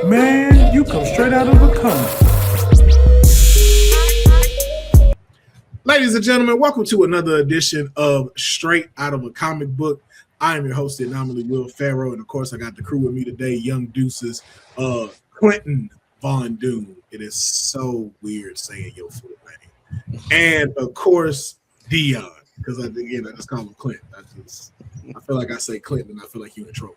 Man, you come straight out of a comic. Ladies and gentlemen, welcome to another edition of Straight Out of a Comic Book. I am your host, the anomaly Will Pharaoh, and of course, I got the crew with me today, Young Deuces, Quentin Von Doom. It is so weird saying your full name, and of course, Dion, because I just call him Clint. I feel like I say Clint, and I feel like you're in trouble.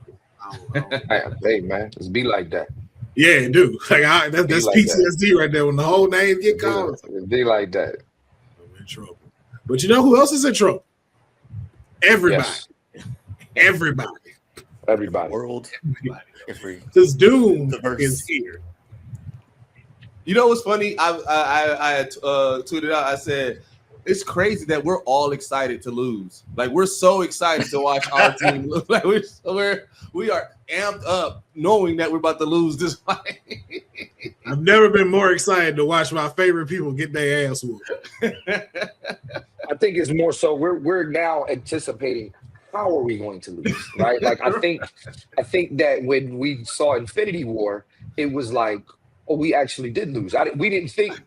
Hey man, just be like that. Yeah, it do. Like that's like PTSD that. Right there. When the whole name get called, be like that. I'm in trouble. But you know who else is in trouble? Everybody. Yes. Everybody. World. Because Doom is here. You know what's funny? I tweeted out. I said it's crazy that we're all excited to lose. Like we're so excited to watch our team lose. Like we are amped up knowing that we're about to lose this fight. I've never been more excited to watch my favorite people get their ass whooped. I think it's more so we're now anticipating how are we going to lose, right? Like I think that when we saw Infinity War, it was like, oh, we actually did lose. We didn't think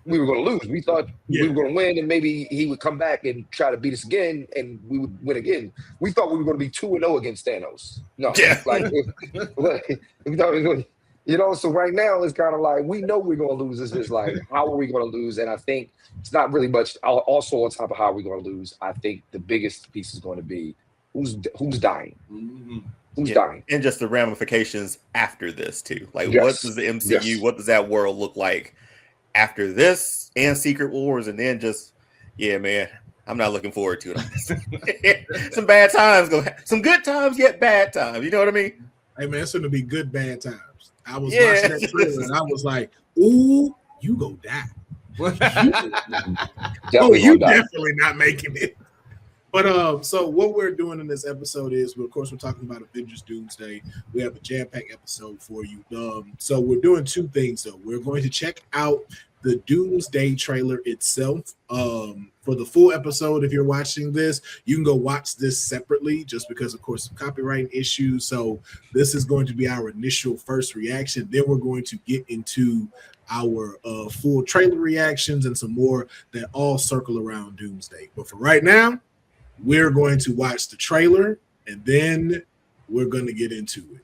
we were going to lose. We thought we were going to win, and maybe he would come back and try to beat us again, and we would win again. We thought we were going to be 2-0 against Thanos. No, you know. So right now it's kind of like we know we're going to lose. It's just like how are we going to lose? And I think it's not really much. Also, on top of how we're going to lose, I think the biggest piece is going to be who's dying. Mm-hmm. Who's dying, and just the ramifications after this too. Like, what does the MCU? What does that world look like after this and Secret Wars? And then man, I'm not looking forward to it. Some bad times some good times, yet bad times. You know what I mean? Hey man, it's gonna be good bad times. I was watching that trailer and I was like, "Ooh, you go die." You definitely not making it. But so what we're doing in this episode is, we're talking about Avengers Doomsday. We have a jam-packed episode for you. So we're doing two things, though. We're going to check out the Doomsday trailer itself. For the full episode, if you're watching this, you can go watch this separately, just because, of course, of copyright issues. So this is going to be our initial first reaction. Then we're going to get into our full trailer reactions and some more that all circle around Doomsday. But for right now, we're going to watch the trailer, and then we're going to get into it.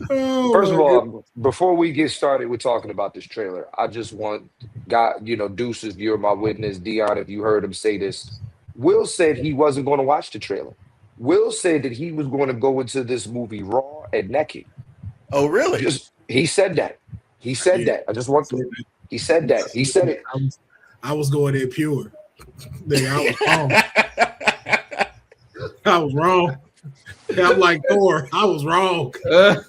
First of all, before we get started with talking about this trailer, I just want Deuces, you're my witness. Dion, if you heard him say this, Will said he wasn't going to watch the trailer. Will said that he was going to go into this movie raw and naked. Oh, really? He said that. He said that. I just want to. He said that. He said it. I was going in pure. I was wrong. I'm like Thor. I was wrong. No,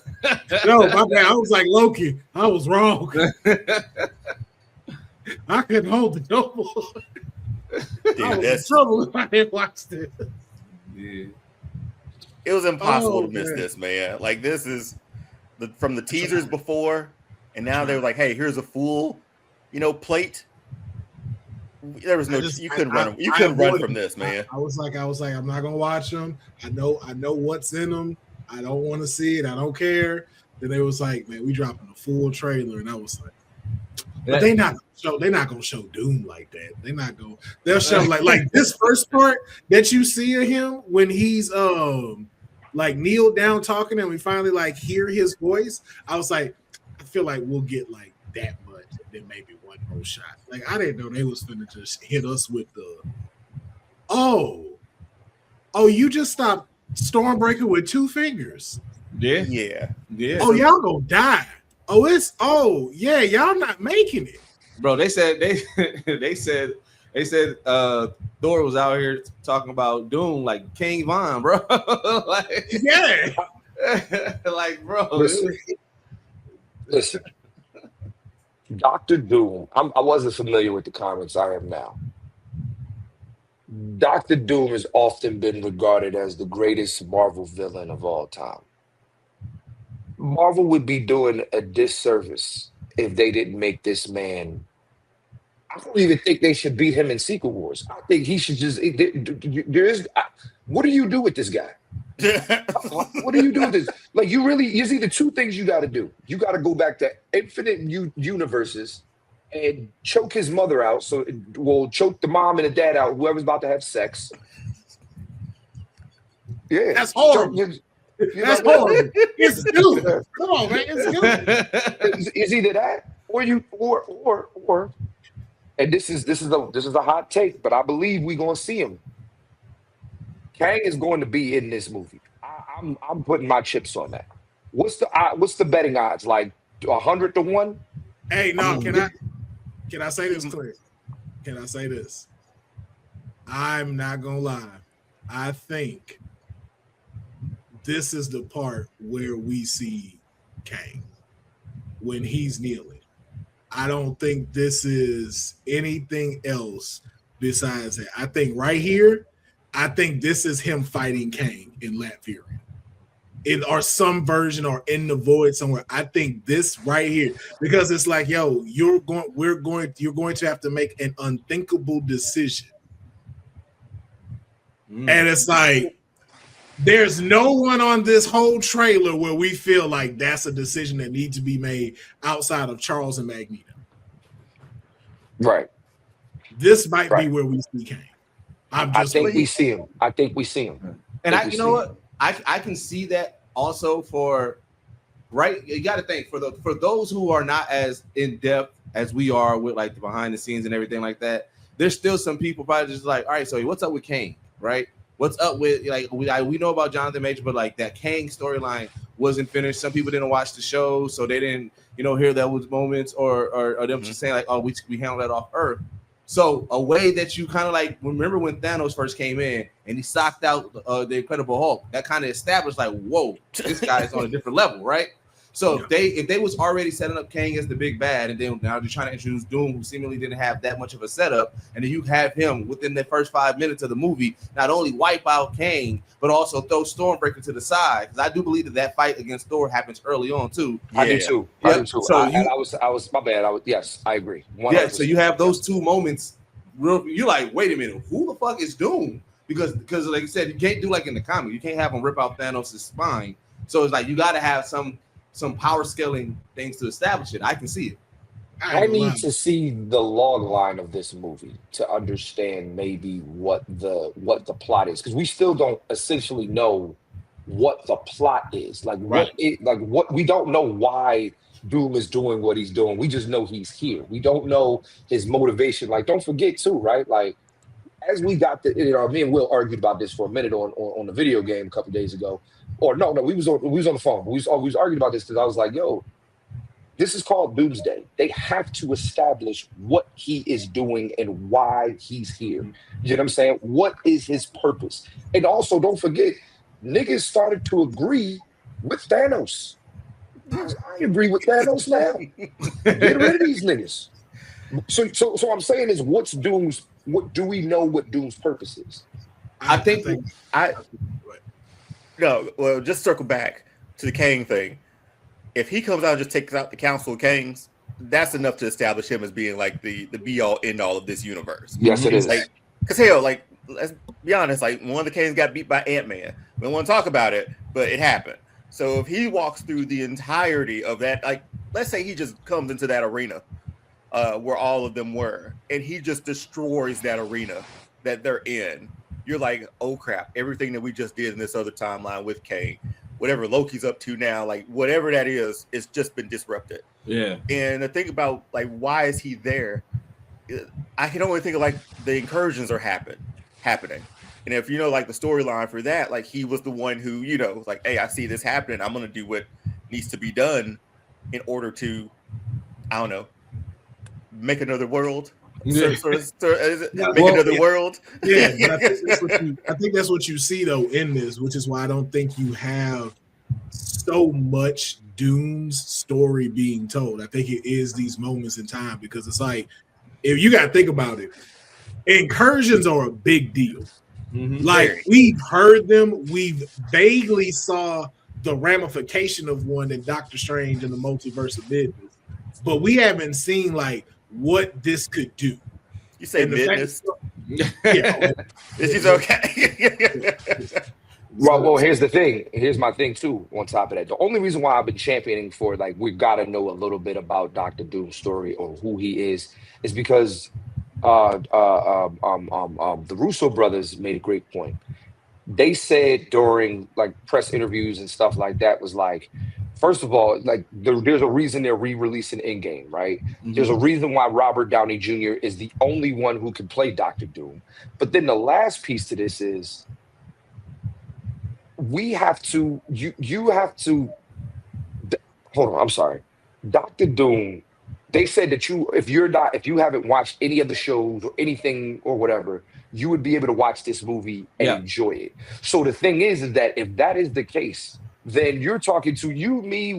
my bad. I was like Loki. I was wrong. I couldn't hold the double. I was in trouble if I didn't watch this. Yeah. It was impossible to miss this, man. Like, this is from the teasers before. And now they were like, "Hey, here's a full, plate." There was no, you couldn't run. You couldn't run from this, man. I was like, I'm not gonna watch them. I know what's in them. I don't want to see it. I don't care. Then they was like, "Man, we dropping a full trailer," and I was like, "But they're not gonna show Doom like that. They'll show like this first part that you see of him when he's like kneeled down talking, and we finally hear his voice. I was like, I feel like we'll get like that much, and then maybe one more shot. Like, I didn't know they was finna just hit us with the you just stopped Stormbreaker with 2 fingers. Yeah. Oh, y'all gonna die. Y'all not making it. Bro, they said Thor was out here talking about Doom like King Von, bro. Bro. Listen. Dr. Doom, I wasn't familiar with the comics. I am now. Dr. Doom has often been regarded as the greatest Marvel villain of all time. Marvel would be doing a disservice if they didn't make this man. I don't even think they should beat him in Secret Wars. I think he should just. What do you do with this guy? What do you do with this? Like, there's either two things you got to do. You got to go back to infinite universes and choke his mother out. So, choke the mom and the dad out, whoever's about to have sex. Yeah. That's horrible. That's horrible. It's Doom. Come on, man. It's Doom. It's either that or and this is a hot take, but I believe we're gonna see him. Kang is going to be in this movie. I'm putting my chips on that. What's the betting odds? Like 100 to 1? Hey, no, can I say this, Clint? Can I say this? I'm not gonna lie. I think this is the part where we see Kang when he's kneeling. I don't think this is anything else besides that. I think right here, I think this is him fighting Kang in Latveria. Or some version or in the void somewhere. I think this right here, because it's like, yo, you're going to have to make an unthinkable decision. And it's like, there's no one on this whole trailer where we feel like that's a decision that needs to be made outside of Charles and Magneto. Right. This might be where we see Kang. I think we see him. And you know what? I can see that also for right. You got to think for those who are not as in depth as we are with like the behind the scenes and everything like that. There's still some people probably just like, all right, so what's up with Kang, right? What's up with like we know about Jonathan Major, but like that Kang storyline wasn't finished. Some people didn't watch the show, so they didn't hear that was moments or them just saying like, oh, we handled that off Earth. So a way that you kind of like remember when Thanos first came in and he socked out the Incredible Hulk, that kind of established like, whoa, this guy is on a different level, right? So if they was already setting up Kang as the big bad, and then now they're trying to introduce Doom, who seemingly didn't have that much of a setup, and then you have him within the first 5 minutes of the movie not only wipe out Kang, but also throw Stormbreaker to the side. Because I do believe that fight against Thor happens early on too. Yeah. I do too. So I was yes, I agree. 100%. Yeah. So you have those two moments. You're like, wait a minute, who the fuck is Doom? Because like you said, you can't do like in the comic, you can't have him rip out Thanos' spine. So it's like you got to have some power scaling things to establish it. I can see it. I need to see the log line of this movie to understand maybe what the plot is, because we still don't essentially know what the plot is. Like what we don't know why Doom is doing what he's doing. We just know he's here. We don't know his motivation. Like, don't forget too, right? Like, as we got me and Will argued about this for a minute on the video game a couple days ago. Or no, we was on the phone. We was arguing about this because I was like, yo, this is called Doomsday. They have to establish what he is doing and why he's here. You know what I'm saying? What is his purpose? And also, don't forget, niggas started to agree with Thanos. I agree with Thanos now. Get rid of these niggas. So I'm saying is, what do we know what Doom's purpose is? No, well, just circle back to the Kang thing. If he comes out and just takes out the Council of Kangs, that's enough to establish him as being like the be all end all of this universe. Yes, it is. Like, because hell, like, let's be honest, like one of the Kangs got beat by Ant-Man. We don't want to talk about it, but it happened. So if he walks through the entirety of that, like, let's say he just comes into that arena where all of them were, and he just destroys that arena that they're in. You're like, oh crap, everything that we just did in this other timeline with Kang, whatever Loki's up to now, like whatever that is, it's just been disrupted. Yeah. And the thing about like, why is he there? I can only think of like the incursions are happening. And if you know, like the storyline for that, like he was the one who, like, hey, I see this happening. I'm going to do what needs to be done in order to, I don't know, make another world. Make another world. Yeah, but I think that's what you see though in this, which is why I don't think you have so much Doom's story being told. I think it is these moments in time, because it's like, if you got to think about it, incursions are a big deal. Mm-hmm. Like, we've heard them, we've vaguely saw the ramification of one in Doctor Strange and the Multiverse of Madness, but we haven't seen like what this could do. You say midness? Yeah, is this okay? Well, here's the thing. Here's my thing too. On top of that, the only reason why I've been championing for like we got to know a little bit about Doctor Doom's story or who he is because the Russo brothers made a great point. They said during like press interviews and stuff like that was like, first of all, like there's a reason they're re-releasing Endgame, right? Mm-hmm. There's a reason why Robert Downey Jr. is the only one who can play Doctor Doom. But then the last piece to this is we have to, you have to, hold on, I'm sorry. Doctor Doom, they said that if you haven't watched any of the shows or anything or whatever, you would be able to watch this movie and enjoy it. So the thing is that if that is the case, then you're talking to you, me,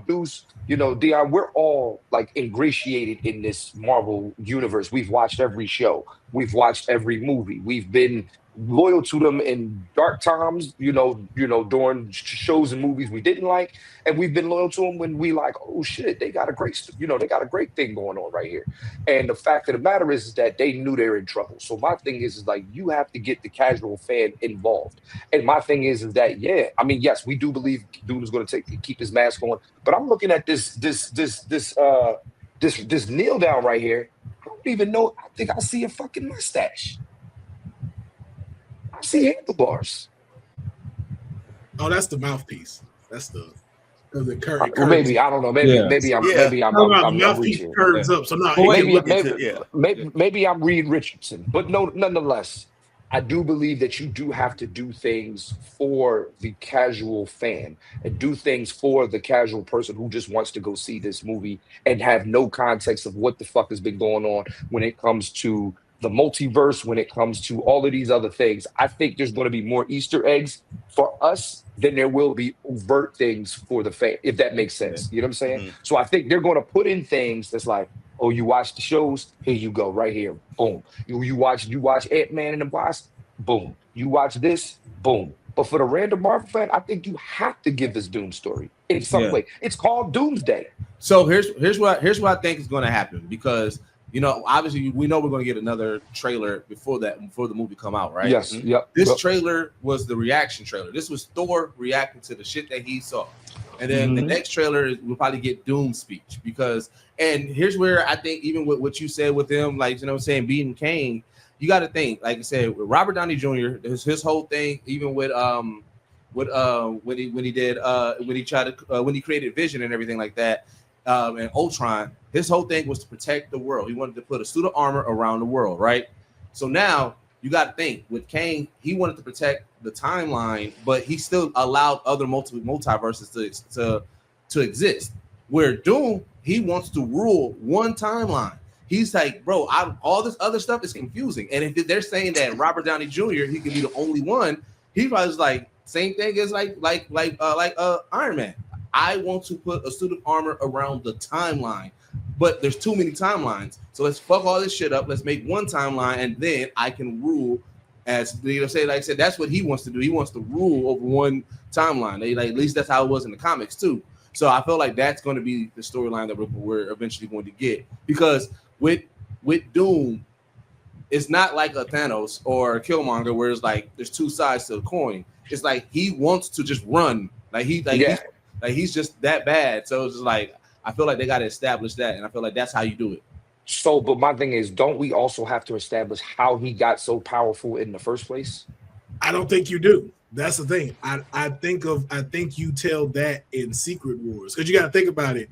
Deuce, Dion, we're all like ingratiated in this Marvel universe. We've watched every show. We've watched every movie. We've been loyal to them in dark times, during shows and movies we didn't like, and we've been loyal to them when we like, oh shit, they got a great thing going on right here. And the fact of the matter is that they knew they were in trouble. So my thing is like you have to get the casual fan involved. And my thing is that yes, we do believe Doom is going to keep his mask on, but I'm looking at this kneel down right here. I don't even know. I think I see a fucking mustache. I see handlebars. Oh, that's the mouthpiece. That's the curve. Maybe I don't know. Maybe I'm mouthpiece curves up. So no, maybe I'm Reed Richardson. But no, nonetheless, I do believe that you do have to do things for the casual fan and do things for the casual person who just wants to go see this movie and have no context of what the fuck has been going on when it comes to the multiverse, when it comes to all of these other things. I think there's going to be more Easter eggs for us than there will be overt things for the fan, if that makes sense. You know what I'm saying? Mm-hmm. So I think they're going to put in things that's like, oh, you watch the shows? Here you go, right here. Boom. You watch Ant-Man and the Wasp? Boom. You watch this? Boom. But for the random Marvel fan, I think you have to give this Doom story in some way. It's called Doomsday. So here's what I think is going to happen because obviously we know we're going to get another trailer before the movie come out, right? Yes. Mm-hmm. Yep. This trailer was the reaction trailer. This was Thor reacting to the shit that he saw. And then the next trailer we'll probably get Doom's speech and here's where I think even with what you said with him, like, beating Kane, you got to think, like I said, with Robert Downey Jr., his whole thing, even with when he created Vision and everything like that, and Ultron, his whole thing was to protect the world. He wanted to put a suit of armor around the world, right? So now you got to think with Kane, he wanted to protect the timeline, but he still allowed other multiverses to exist. Where Doom, he wants to rule one timeline. He's like, bro, all this other stuff is confusing. And if they're saying that Robert Downey Jr., he can be the only one, he was like, same thing as like Iron Man. I want to put a suit of armor around the timeline, but there's too many timelines. So let's fuck all this shit up. Let's make one timeline, and then I can rule. As like I said, that's what he wants to do. He wants to rule over one timeline. At least that's how it was in the comics too. So I feel like that's going to be the storyline that we're eventually going to get. Because with Doom, it's not like a Thanos or a Killmonger where it's like there's two sides to the coin. It's like he wants to just run. He's just that bad. So it's just like I feel like they got to establish that, and I feel like that's how you do it. So, but my thing is, don't we also have to establish how he got so powerful in the first place? I don't think you do. That's the thing. I think you tell that in Secret Wars, because you got to think about it.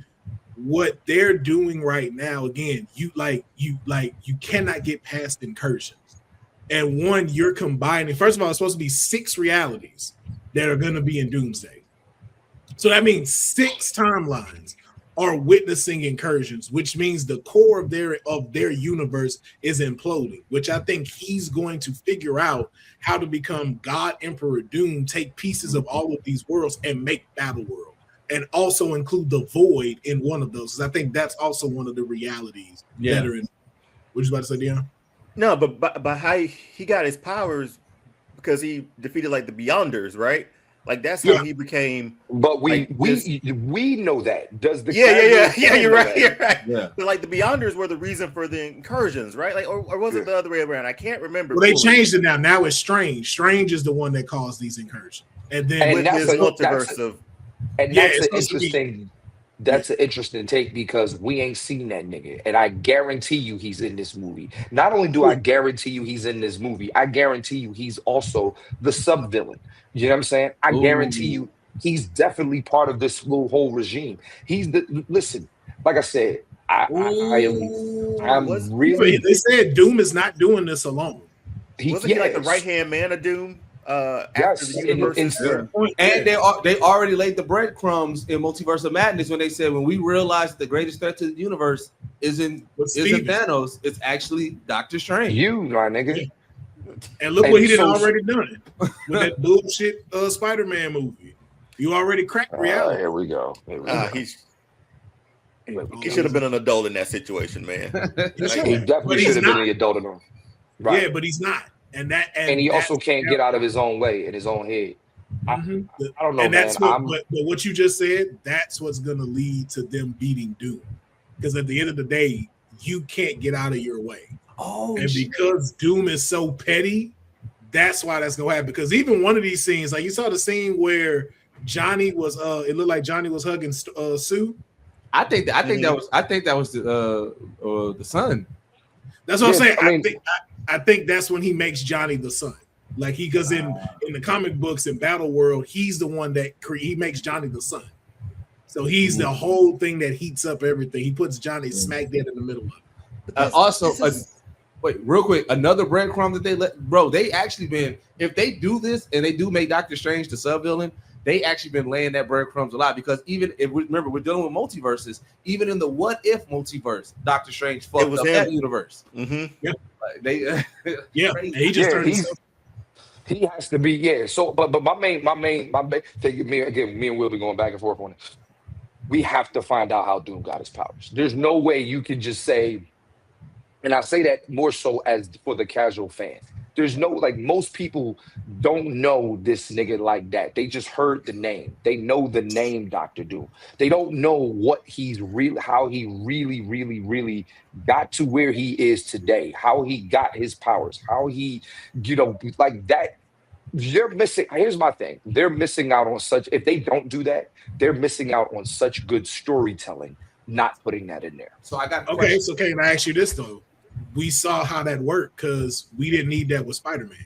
What they're doing right now, again, you cannot get past incursions. And one, you're combining. First of all, it's supposed to be 6 realities that are going to be in Doomsday. So that means 6 timelines are witnessing incursions, which means the core of their universe is imploding, which I think he's going to figure out how to become God Emperor Doom, take pieces of all of these worlds and make Battle World, and also include the Void in one of those. I think that's also one of the realities that are in. What you about to say, Dion? No, but how he got his powers because he defeated like the Beyonders, right? Like that's how he became. But we know that. Does the yeah. You're right. You're right. Yeah. But like the Beyonders were the reason for the incursions, right? Like, or was it the other way around? I can't remember. Well, they changed it now. Now it's Strange. Strange is the one that caused these incursions, and then with his multiverse of. And that's an interesting. That's an interesting take because we ain't seen that nigga. And I guarantee you he's in this movie. Not only do I guarantee you he's in this movie, I guarantee you he's also the sub-villain. You know what I'm saying? I guarantee you he's definitely part of this whole regime. He's listen, like I said, I'm really. They said Doom is not doing this alone. Wasn't he like the right-hand man of Doom? After the universe and they already laid the breadcrumbs in Multiverse of Madness when they said when we realized the greatest threat to the universe isn't Thanos, it's actually Doctor Strange. You, my nigga. And look what he did already done with that bullshit Spider-Man movie. You already cracked reality. Here we go. He should have been an adult in that situation, man. He definitely should have been an adult in him. Right. Yeah, but he's not. And he also can't get out of his own way in his own head. I don't know, and that's man. But what you just said, that's what's going to lead to them beating Doom. Because at the end of the day, you can't get out of your way. Because Doom is so petty, that's why that's going to happen. Because even one of these scenes, like you saw the scene where Johnny was, it looked like Johnny was hugging Sue. I think that was the son. That's what I'm saying. I think that's when he makes Johnny the son. Like because in the comic books in Battle World, he's the one that he makes Johnny the son. So he's the whole thing that heats up everything. He puts Johnny smack dead in the middle of it. Wait, real quick, another breadcrumb that they actually been, if they do this and they do make Doctor Strange the sub-villain, they actually been laying that breadcrumbs a lot because even if remember we're dealing with multiverses, even in the what if multiverse, Doctor Strange fucked up that universe. Mm-hmm. Yeah. He just turned himself. He has to be, So but my main thing, me and Will be going back and forth on it. We have to find out how Doom got his powers. There's no way you can just say, and I say that more so as for the casual fan. There's no, like, most people don't know this nigga like that. They just heard the name. They know the name Dr. Doom. They don't know what he's really, how he really got to where he is today, how he got his powers, how he, like that. They're missing. Here's my thing. They're missing out on such, if they don't do that, they're missing out on such good storytelling, not putting that in there. So I got okay. So can I ask you this though? We saw how that worked because we didn't need that with Spider-Man.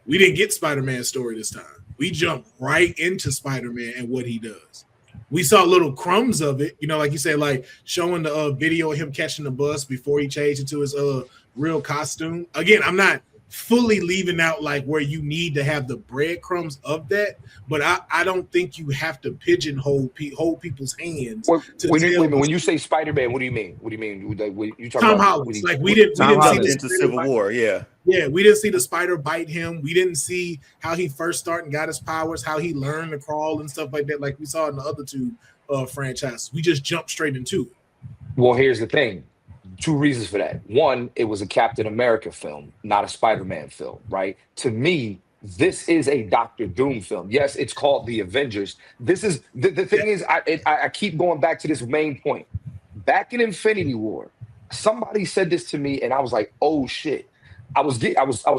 We didn't get Spider-Man's story this time. We jumped right into Spider-Man and what he does. We saw little crumbs of it, like you said, like showing the video of him catching the bus before he changed into his real costume. Again, I'm not fully leaving out like where you need to have the breadcrumbs of that, but I don't think you have to pigeonhole hold people's hands. When you say Spider-Man, what do you mean? What do you mean? Like, you talking Tom Holland? Like we didn't see into Civil War, yeah, we didn't see the spider bite him. We didn't see how he first started and got his powers, how he learned to crawl and stuff like that, like we saw in the other two franchises. We just jumped straight into it. Well, here's the thing. Two reasons for that. One, it was a Captain America film, not a Spider-Man film, right? To me, this is a Doctor Doom film. Yes, it's called The Avengers. This is the thing is, I keep going back to this main point. Back in Infinity War, somebody said this to me, and I was like, "Oh shit!" I was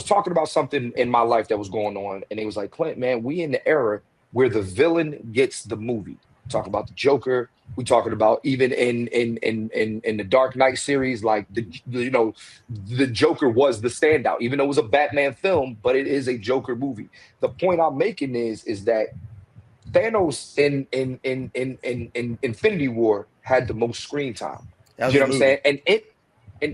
talking about something in my life that was going on, and it was like, "Clint, man, we in the era where the villain gets the movie." Talking about the Joker. We talking about even in the Dark Knight series, like the Joker was the standout, even though it was a Batman film, but it is a Joker movie. The point I'm making is that Thanos in Infinity War had the most screen time. You know what I'm saying? And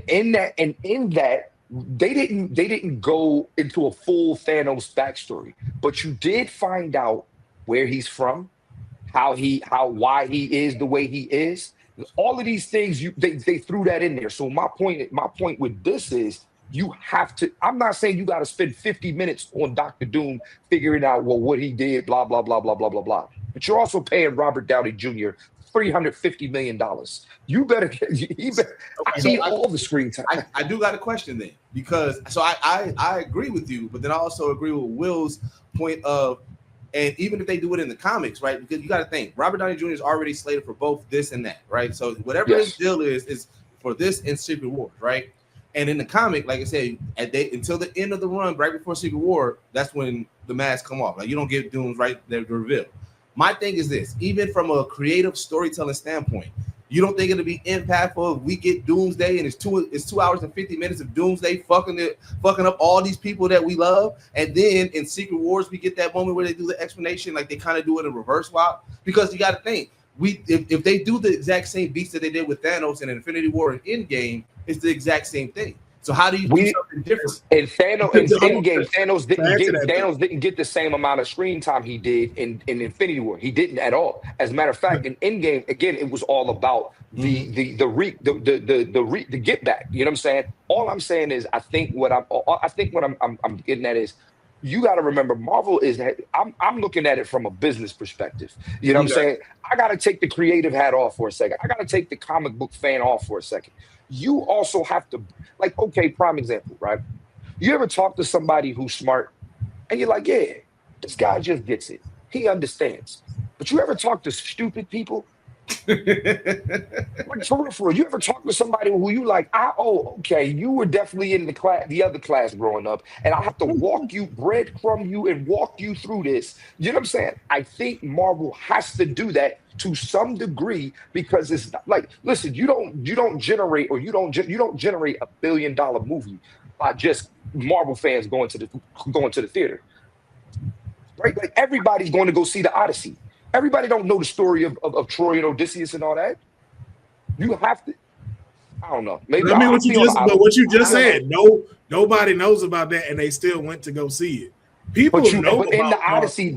in that they didn't go into a full Thanos backstory, but you did find out where he's from. Why he is the way he is. All of these things they threw that in there. So my point with this is you have to. I'm not saying you got to spend 50 minutes on Dr. Doom figuring out what he did, blah blah blah blah blah blah blah. But you're also paying Robert Downey Jr. $350 million. You better. I need all the screen time. I do got a question then because I agree with you, but then I also agree with Will's point of And even if they do it in the comics, right? Because you got to think, Robert Downey Jr. is already slated for both this and that, right? So whatever his deal is for this and Secret Wars, right? And in the comic, like I said, until the end of the run, right before Secret War, that's when the masks come off. Like you don't get Dooms right there to reveal. My thing is this: even from a creative storytelling standpoint, you don't think it'll be impactful if we get Doomsday and it's 2 hours and 50 minutes of Doomsday fucking up all these people that we love, and then in Secret Wars we get that moment where they do the explanation, like they kind of do it in reverse swap. Because you got to think, if they do the exact same beats that they did with Thanos in Infinity War and Endgame, it's the exact same thing. So how do you do something different? And Thanos in Endgame, Thanos didn't get the same amount of screen time he did in Infinity War. He didn't at all. As a matter of fact, in Endgame, again, it was all about the get back. You know what I'm saying? All I'm saying is, I think what I'm getting at is, you got to remember, Marvel is. I'm looking at it from a business perspective. You know what I'm saying? I got to take the creative hat off for a second. I got to take the comic book fan off for a second. You also have to, like, okay, prime example, right? You ever talk to somebody who's smart and you're like, yeah, this guy just gets it. He understands. But you ever talk to stupid people? Like, for real, you ever talk to somebody who you like, okay, you were definitely in the other class growing up, and I have to breadcrumb you and walk you through this. You know what I'm saying? I think Marvel has to do that to some degree, because it's not, like, listen, you don't generate $1 billion movie by just Marvel fans going to the theater, right? Like, everybody's going to go see the Odyssey. Everybody don't know the story of Troy and Odysseus and all that. You have to. I don't know. Maybe what you just said. Nobody knows about that, and they still went to go see it. People know in the Odyssey,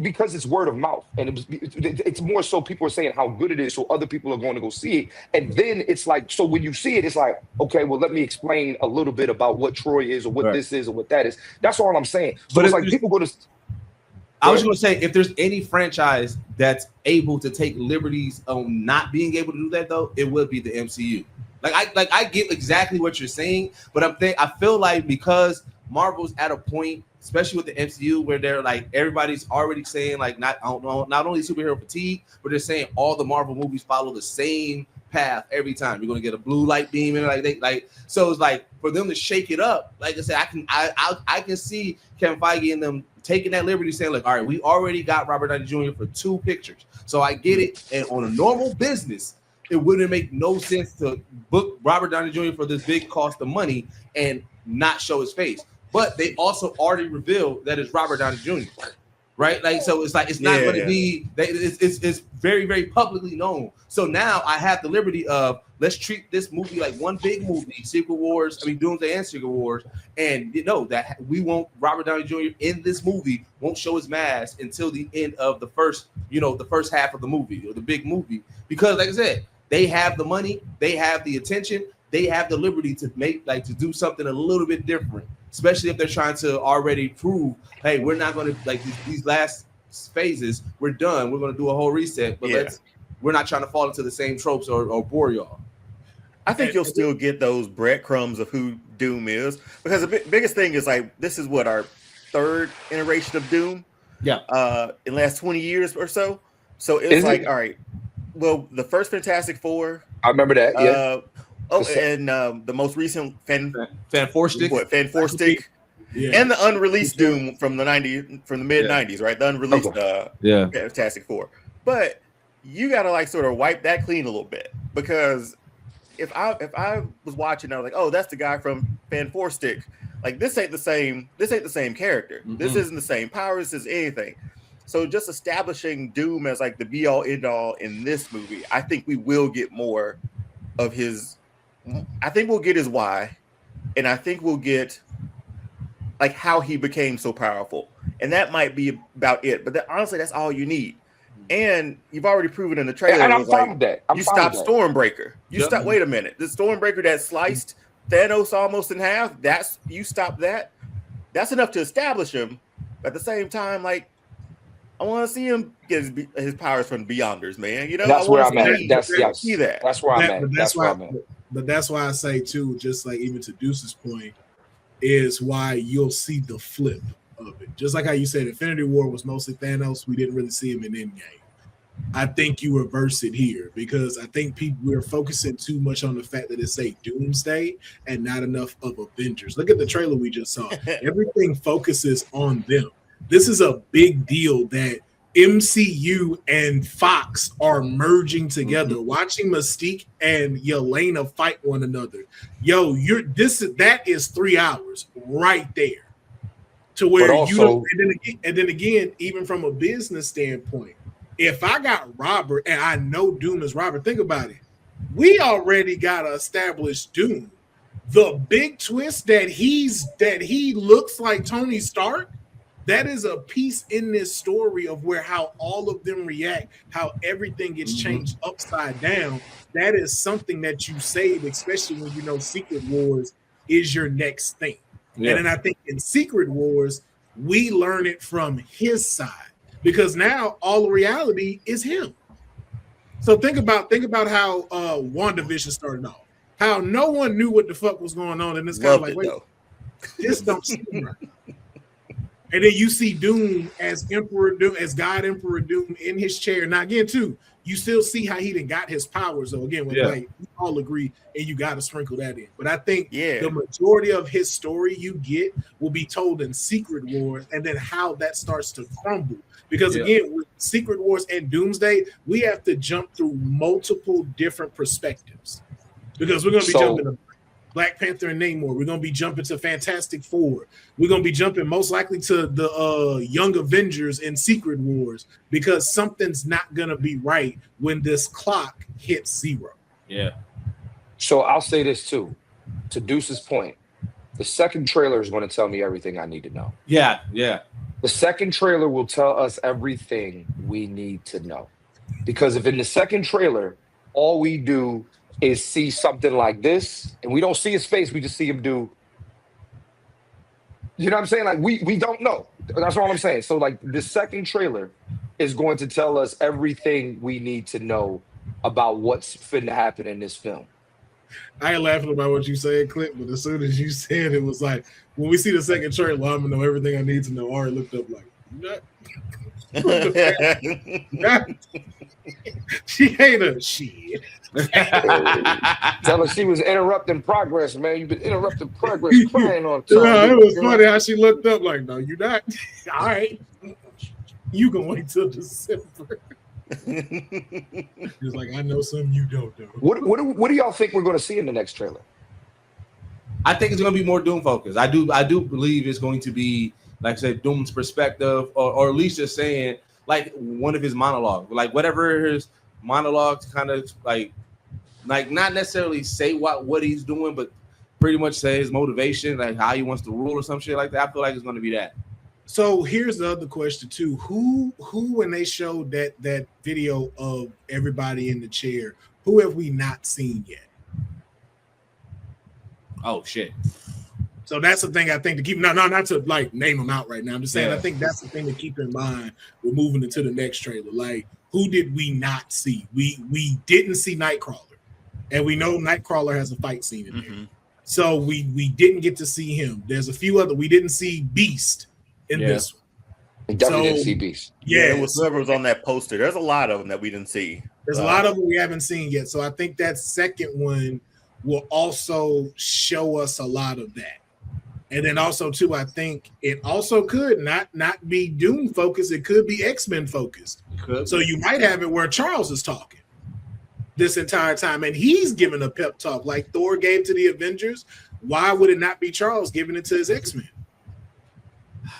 because it's word of mouth, and it's more so people are saying how good it is, so other people are going to go see it, and then it's like, so when you see it, it's like, okay, well, let me explain a little bit about what Troy is, or what this is, or what that is. That's all I'm saying. So but it's like people go to. I was going to say, if there's any franchise that's able to take liberties on not being able to do that, though, it would be the MCU. I get exactly what you're saying, but I feel like because Marvel's at a point, especially with the MCU, where they're like, everybody's already saying, like, not only superhero fatigue, but they're saying all the Marvel movies follow the same path every time. You're going to get a blue light beam, and so it's like, for them to shake it up, like I said, I can see Kevin Feige and them taking that liberty, saying, like, all right, we already got Robert Downey Jr. for 2 pictures, so I get it. And on a normal business, it wouldn't make no sense to book Robert Downey Jr. for this big cost of money and not show his face. But they also already revealed that it's Robert Downey Jr., right? Like, so it's like, it's not going to be, it's very, very publicly known. So now I have the liberty of, let's treat this movie like one big movie, Doomsday and Secret Wars, and that we won't, Robert Downey Jr. in this movie won't show his mask until the end of the first half of the movie, or the big movie, because like I said, they have the money, they have the attention, they have the liberty to to do something a little bit different, especially if they're trying to already prove, hey, we're not going to, like, these last phases, we're done, we're going to do a whole reset, but we're not trying to fall into the same tropes or bore y'all. I think you'll still get those breadcrumbs of who Doom is, because the biggest thing is, like, this is what, our 3rd iteration of Doom, in the last 20 years or so. So it's all right, well, the first Fantastic Four, I remember that, and the most recent Fan Four Stick, and the unreleased Doom from the mid 90s, right? The unreleased Fantastic Four. But you got to, like, sort of wipe that clean a little bit, because if I was watching, I was like, oh, that's the guy from Fan Four Stick. Like, this ain't the same character. Mm-hmm. This isn't the same powers, this is anything. So just establishing Doom as, like, the be all end all in this movie, I think we will get more of his. I think we'll get his why, and I think we'll get, like, how he became so powerful, and that might be about it. But honestly, that's all you need. And you've already proven in the trailer, and I'm fine with that. You stopped Stormbreaker. Wait a minute, the Stormbreaker that sliced Thanos almost in half. You stopped that. That's enough to establish him. At the same time, like, I want to see him get his powers from Beyonders, man. That's where I'm at. That's where I'm at. But that's why I say too, just like even to Deuce's point, is why you'll see the flip of it. Just like how you said, Infinity War was mostly Thanos. We didn't really see him in Endgame. I think you reverse it here because I think we're focusing too much on the fact that it's a Doomsday and not enough of Avengers. Look at the trailer we just saw. Everything focuses on them. This is a big deal that MCU and Fox are merging together. Watching Mystique and Yelena fight one another. Yo, that is 3 hours right there. To where also, you don't, and then again, even from a business standpoint, if I got Robert and I know Doom is Robert, think about it. We already got to establish Doom. The big twist that he looks like Tony Stark, that is a piece in this story of how all of them react, how everything gets changed upside down. That is something that you save, especially when you know Secret Wars is your next thing. Yeah. And then I think in Secret Wars, we learn it from his side. Because now all reality is him. So think about how WandaVision started off. How no one knew what the fuck was going on, and it's kind of like, wait, this don't seem right. And then you see Doom as Emperor Doom, as God Emperor Doom in his chair. Now again, too, you still see how he done got his powers. So again, like we all agree, and you got to sprinkle that in. But I think the majority of his story you get will be told in Secret Wars, and then how that starts to crumble. Because again, with Secret Wars and Doomsday, we have to jump through multiple different perspectives. Because we're going to be jumping to Black Panther and Namor. We're going to be jumping to Fantastic Four. We're going to be jumping most likely to the Young Avengers in Secret Wars because something's not going to be right when this clock hits 0. Yeah. So I'll say this too. To Deuce's point, the second trailer is going to tell me everything I need to know. Yeah, yeah. The second trailer will tell us everything we need to know. Because if in the second trailer, all we do is see something like this, and we don't see his face, we just see him do, you know what I'm saying? Like, we don't know. That's all I'm saying. So, like, the second trailer is going to tell us everything we need to know about what's finna happen in this film. I ain't laughing about what you said, Clint, but as soon as you said it was like, when we see the second trailer, I'm gonna know everything I need to know. Ari looked up like, she ain't a shit. Tell her she was interrupting progress, man. You've been interrupting progress, crying on time. Yeah, it was funny how she looked up like, no, you not. All right. You can wait till December. It's like, I know something you don't know. What do y'all think we're going to see in the next trailer? I think it's going to be more Doom focused. I do believe it's going to be, like I said, Doom's perspective, or at least just saying like one of his monologues, like whatever his monologues kind of like not necessarily say what he's doing, but pretty much say his motivation, like how he wants to rule or some shit like that. I feel like it's going to be that. So here's the other question too. Who when they showed that video of everybody in the chair, who have we not seen yet? Oh shit. So that's the thing I think to keep not to like name them out right now. I'm just saying I think that's the thing to keep in mind. We're moving into the next trailer. Like, who did we not see? We didn't see Nightcrawler, and we know Nightcrawler has a fight scene in there. So we didn't get to see him. There's a few other. We didn't see Beast in this one. We definitely didn't see Beast. Yeah, whoever was on that poster. There's a lot of them that we didn't see. There's a lot of them we haven't seen yet. So I think that second one will also show us a lot of that. And then also too, I think it also could not be Doom focused. It could be X-Men focused. So you might have it where Charles is talking this entire time, and he's giving a pep talk like Thor gave to the Avengers. Why would it not be Charles giving it to his X-Men?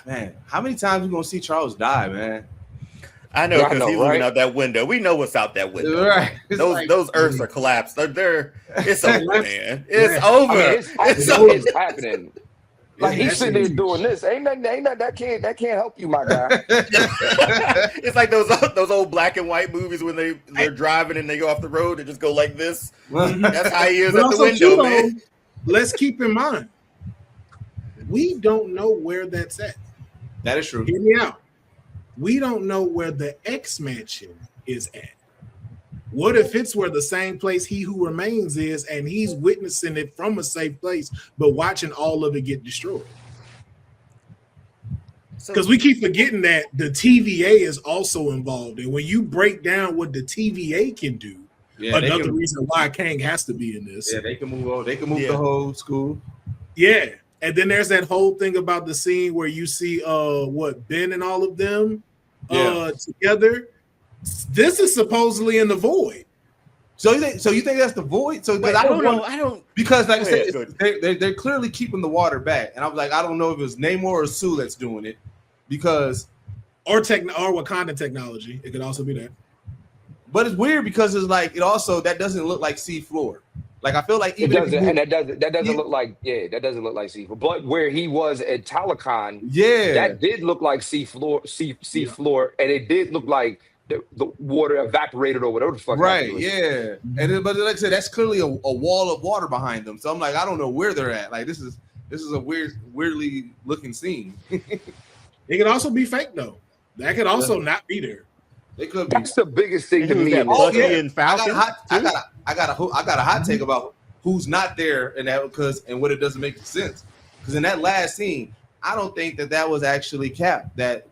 Man, how many times are we gonna see Charles die, man? I know, because he's looking out that window. We know what's out that window. Right. Those Earths are collapsed. It's over, man. It's over. I mean, it's happening. Like he's sitting there doing this. Ain't that can't help you, my guy. It's like those old black and white movies when they're driving and they go off the road and just go like this. That's how he is at the window, man. Let's keep in mind, we don't know where that's at. That is true. Hear me out. We don't know where the X-Mansion is at. What if it's where the same place He Who Remains is, and he's witnessing it from a safe place, but watching all of it get destroyed? Because we keep forgetting that the TVA is also involved, and when you break down what the TVA can do, another reason why Kang has to be in this. Yeah, they can move on. They can move the whole school. Yeah, and then there's that whole thing about the scene where you see Ben and all of them together. This is supposedly in the void. So you think that's the void? So I don't know. Because like I said, they're clearly keeping the water back, and I was like, I don't know if it was Namor or Sue that's doing it, because or Wakandan technology. It could also be that. But it's weird because it's like that doesn't look like seafloor. Like I feel like even that doesn't look like seafloor. But where he was at Talakon, that did look like seafloor, and it did look like the water evaporated or whatever the fuck. Right, yeah. And but like I said, that's clearly a wall of water behind them. So I'm like, I don't know where they're at. Like this is a weirdly looking scene. It could also be fake though. That could also not be there. It could be. That's the biggest thing to me. And Falcon. I got a hot take about who's not there and that and what it doesn't make sense. Because in that last scene, I don't think that was actually Cap. That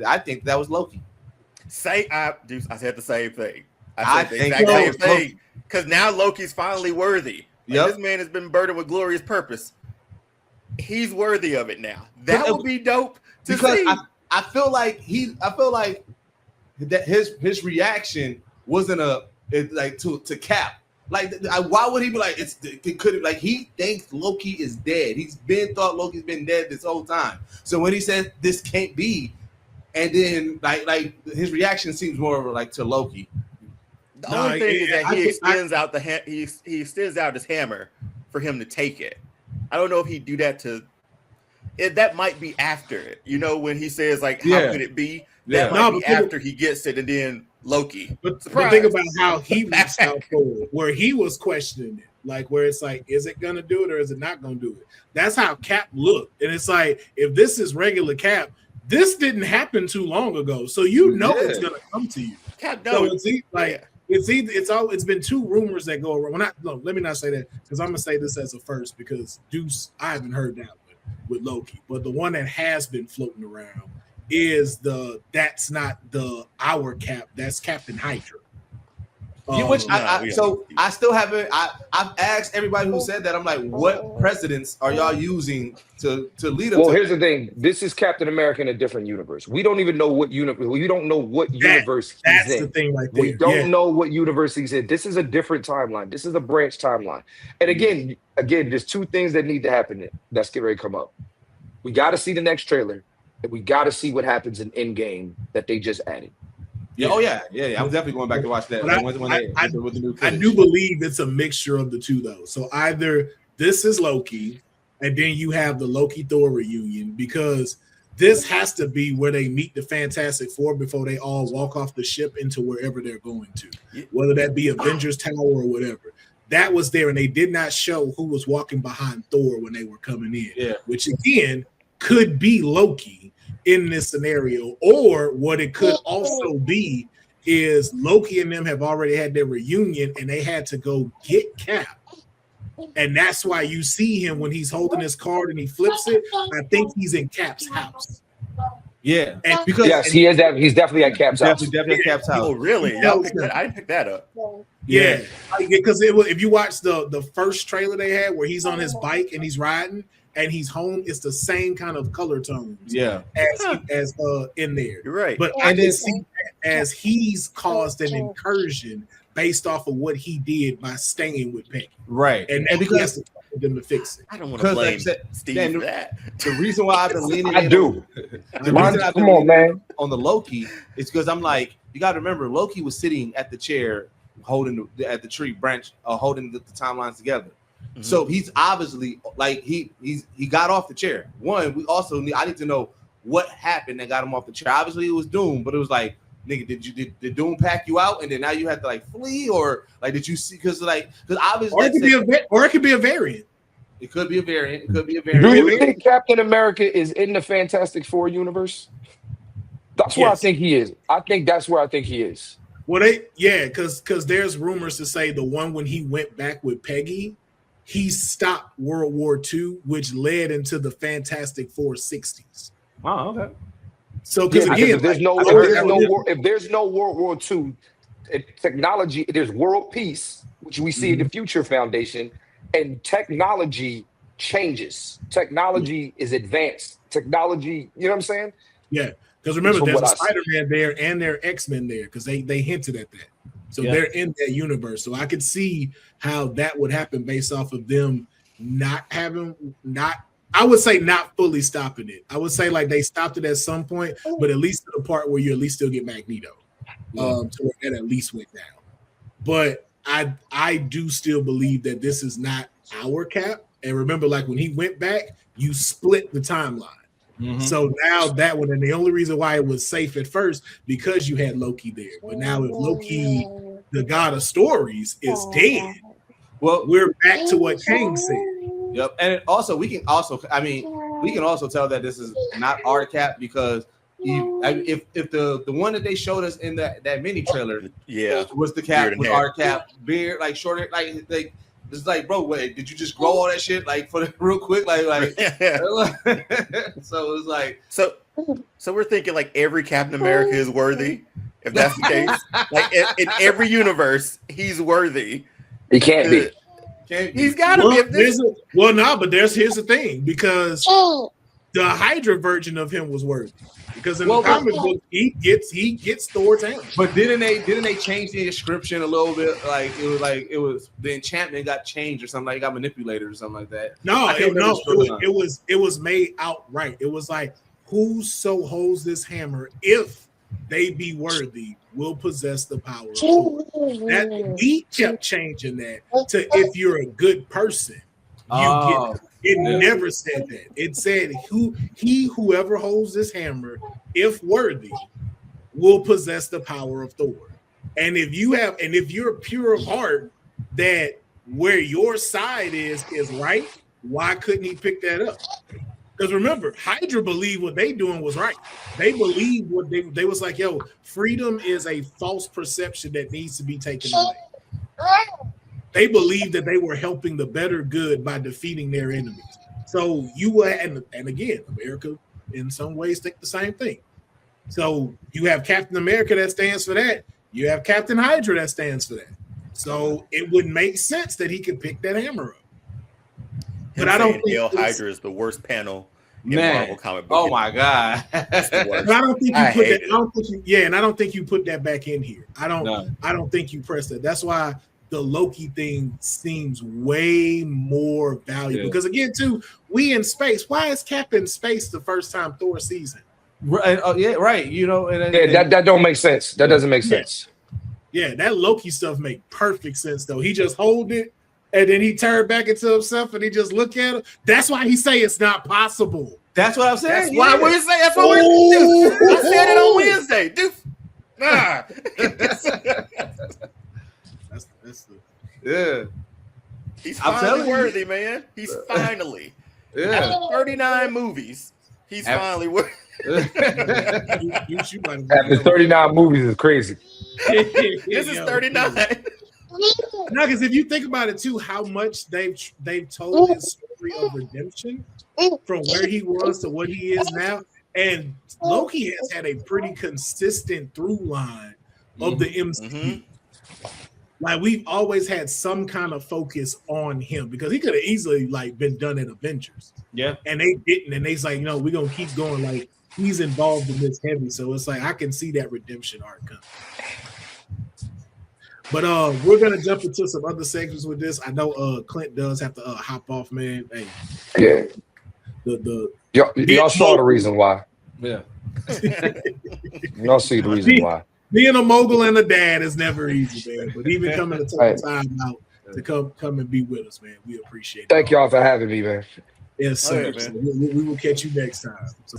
I think that was Loki. I said the same thing. I said the exact same thing. Because now Loki's finally worthy. This man has been burdened with glorious purpose. He's worthy of it now. That would be dope to see. I feel like that his reaction wasn't to Cap. Like, why would he be like he thinks Loki is dead? He's thought Loki's been dead this whole time. So when he says this can't be, and then like his reaction seems more like to Loki. The only thing is that he extends out his hammer for him to take it. I don't know if he'd do that that might be after it. When he says like, how could it be? That might be after he gets it, and then Loki. But think about how he reached out forward, where he was questioning it, like where it's like, is it gonna do it or is it not gonna do it? That's how Cap looked, and it's like, if this is regular Cap, this didn't happen too long ago, so it's gonna come to you. Cap knows. So it's been two rumors that go around. Let me not say that, because I'm gonna say this as a first, because Deuce, I haven't heard that one with Loki, but the one that has been floating around is that's not our Cap, that's Captain Hydra. I still haven't. I've asked everybody who said that. I'm like, what presidents are y'all using to lead them? Well, here's the thing. This is Captain America in a different universe. We don't even know what universe. We don't know what universe he's in. That's the thing right there. We don't know what universe he's in. This is a different timeline. This is a branch timeline. And again, there's two things that need to happen that's getting ready to come up. We got to see the next trailer, and we got to see what happens in Endgame that they just added. Yeah. Oh yeah. I'm definitely going back to watch that. I do believe it's a mixture of the two, though. So either this is Loki, and then you have the Loki Thor reunion, because this has to be where they meet the Fantastic Four before they all walk off the ship into wherever they're going to, whether that be Avengers Tower or whatever. That was there, and they did not show who was walking behind Thor when they were coming in. Yeah. Which again could be Loki in this scenario, or what it could also be is Loki and them have already had their reunion and they had to go get Cap, and that's why you see him when he's holding his card and he flips it. I think he's in Cap's house. Yeah, and he is. He's definitely at Cap's house. Definitely at Cap's house. Oh, really? I didn't pick that up. Yeah, because if you watch the first trailer they had where he's on his bike and he's riding and he's home, it's the same kind of color tones. Yeah, as in there. You're right. But I can see as he's caused an incursion based off of what he did by staying with Peggy. Right, and because he has to talk to them to fix it. I don't want to blame Steve for that. The reason why I've been leaning, I do. Come on, man. On the Loki, it's because I'm like, you got to remember, Loki was sitting at the chair, holding at the tree branch, holding the timelines together. Mm-hmm. So he's obviously like he got off the chair. One, I need to know what happened that got him off the chair. Obviously, it was Doom, but it was like, nigga, did Doom pack you out and then now you have to like flee, or like did you see? Because obviously, or it could be a variant. It could be a variant. Do you think Captain America is in the Fantastic Four universe? That's where I think he is. I think that's where I think he is. Well, because there's rumors to say the one when he went back with Peggy, he stopped World War II, which led into the Fantastic Four 60s. Oh, okay. So because again, if there's no World War II, technology, there's world peace, which we see in the Future Foundation, and technology changes. Technology is advanced. Technology, you know what I'm saying? Yeah, because remember, there's a Spider-Man there and there are X-Men there because they hinted at that. So they're in that universe. So I could see how that would happen based off of them not I would say not fully stopping it. I would say like they stopped it at some point, but at least to the part where you at least still get Magneto. To where that at least went down. But I do still believe that this is not our Cap. And remember, like when he went back, you split the timeline. So now that one, and the only reason why it was safe at first, because you had Loki there. But now if Loki, the god of stories, is dead, well, we're back to what Kang said. Yep. And we can also tell that this is not our Cap because if the one that they showed us in that mini trailer, was the Cap with our Cap, beard, like shorter, like it's like, bro, wait, did you just grow all that shit like for the real quick, like so it was like so we're thinking like every Captain America is worthy. If that's the case, like in every universe, he's worthy. He can't be. He's got to be. But here's the thing, because the Hydra version of him was worthy. Because in the comic book, he gets Thor's hammer. But didn't they change the inscription a little bit? Like it was the enchantment got changed or something, like it got manipulated or something like that. It was made outright. It was like, whoso holds this hammer, if they be worthy, will possess the power of Thor. That we kept changing that to if you're a good person, you get it. It never said that. It said whoever holds this hammer, if worthy, will possess the power of Thor. And if you're pure of heart, that where your side is right, why couldn't he pick that up? Because remember, Hydra believed what they doing was right. They believed what they was like, yo, freedom is a false perception that needs to be taken away. They believed that they were helping the better good by defeating their enemies. So you were, and again, America in some ways think the same thing. So you have Captain America that stands for that. You have Captain Hydra that stands for that. So it would make sense that he could pick that hammer up. But I don't think Hydra is the worst panel in Marvel comic book. Oh my god! But I don't think you put that. And I don't think you put that back in here. I don't think you press that. That's why the Loki thing seems way more valuable. Because again, too, we in space. Why is Cap in space the first time Thor sees him? Right. Right. You know, that don't make sense. That doesn't make sense. Yeah, that Loki stuff make perfect sense though. He just hold it. And then he turned back into himself and he just look at him. That's why he say it's not possible. That's what I'm saying. That's why we say that's what we do. I said it on Wednesday. Dude. Yeah. He's finally worthy, man. He's finally. After 39 movies, he's finally worthy. After 39 movies is crazy. This is 39. No, because if you think about it too, how much they've told his story of redemption from where he was to what he is now, and Loki has had a pretty consistent through line of the MCU. Like we've always had some kind of focus on him because he could have easily like been done in Avengers. Yeah, and they didn't, and they's like, no, we're gonna keep going. Like he's involved in this heavy, so it's like I can see that redemption arc coming. But we're gonna jump into some other segments with this. I know Clint does have to hop off, man. Hey, y'all saw the reason why. Yeah, y'all see the reason why. Being a mogul and a dad is never easy, man. But even coming to take time out to come and be with us, man, we appreciate it. Thank y'all for having me, man. Yes, sir. So we will catch you next time. So,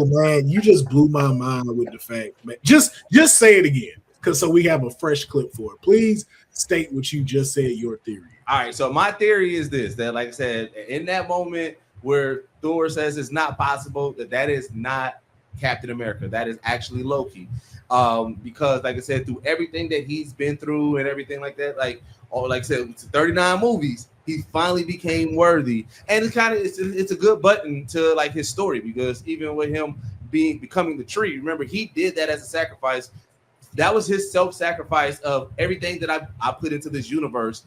man, you just blew my mind with the fact, man. Just say it again. So we have a fresh clip for it. Please state what you just said, your theory. All right. So my theory is this, that like I said, in that moment where Thor says it's not possible, that is not Captain America. That is actually Loki. Because like I said, through everything that he's been through and everything like that, like I said, 39 movies, he finally became worthy. And it's a good button to like his story, because even with him becoming the tree, remember he did that as a sacrifice. That was his self-sacrifice of everything that I put into this universe.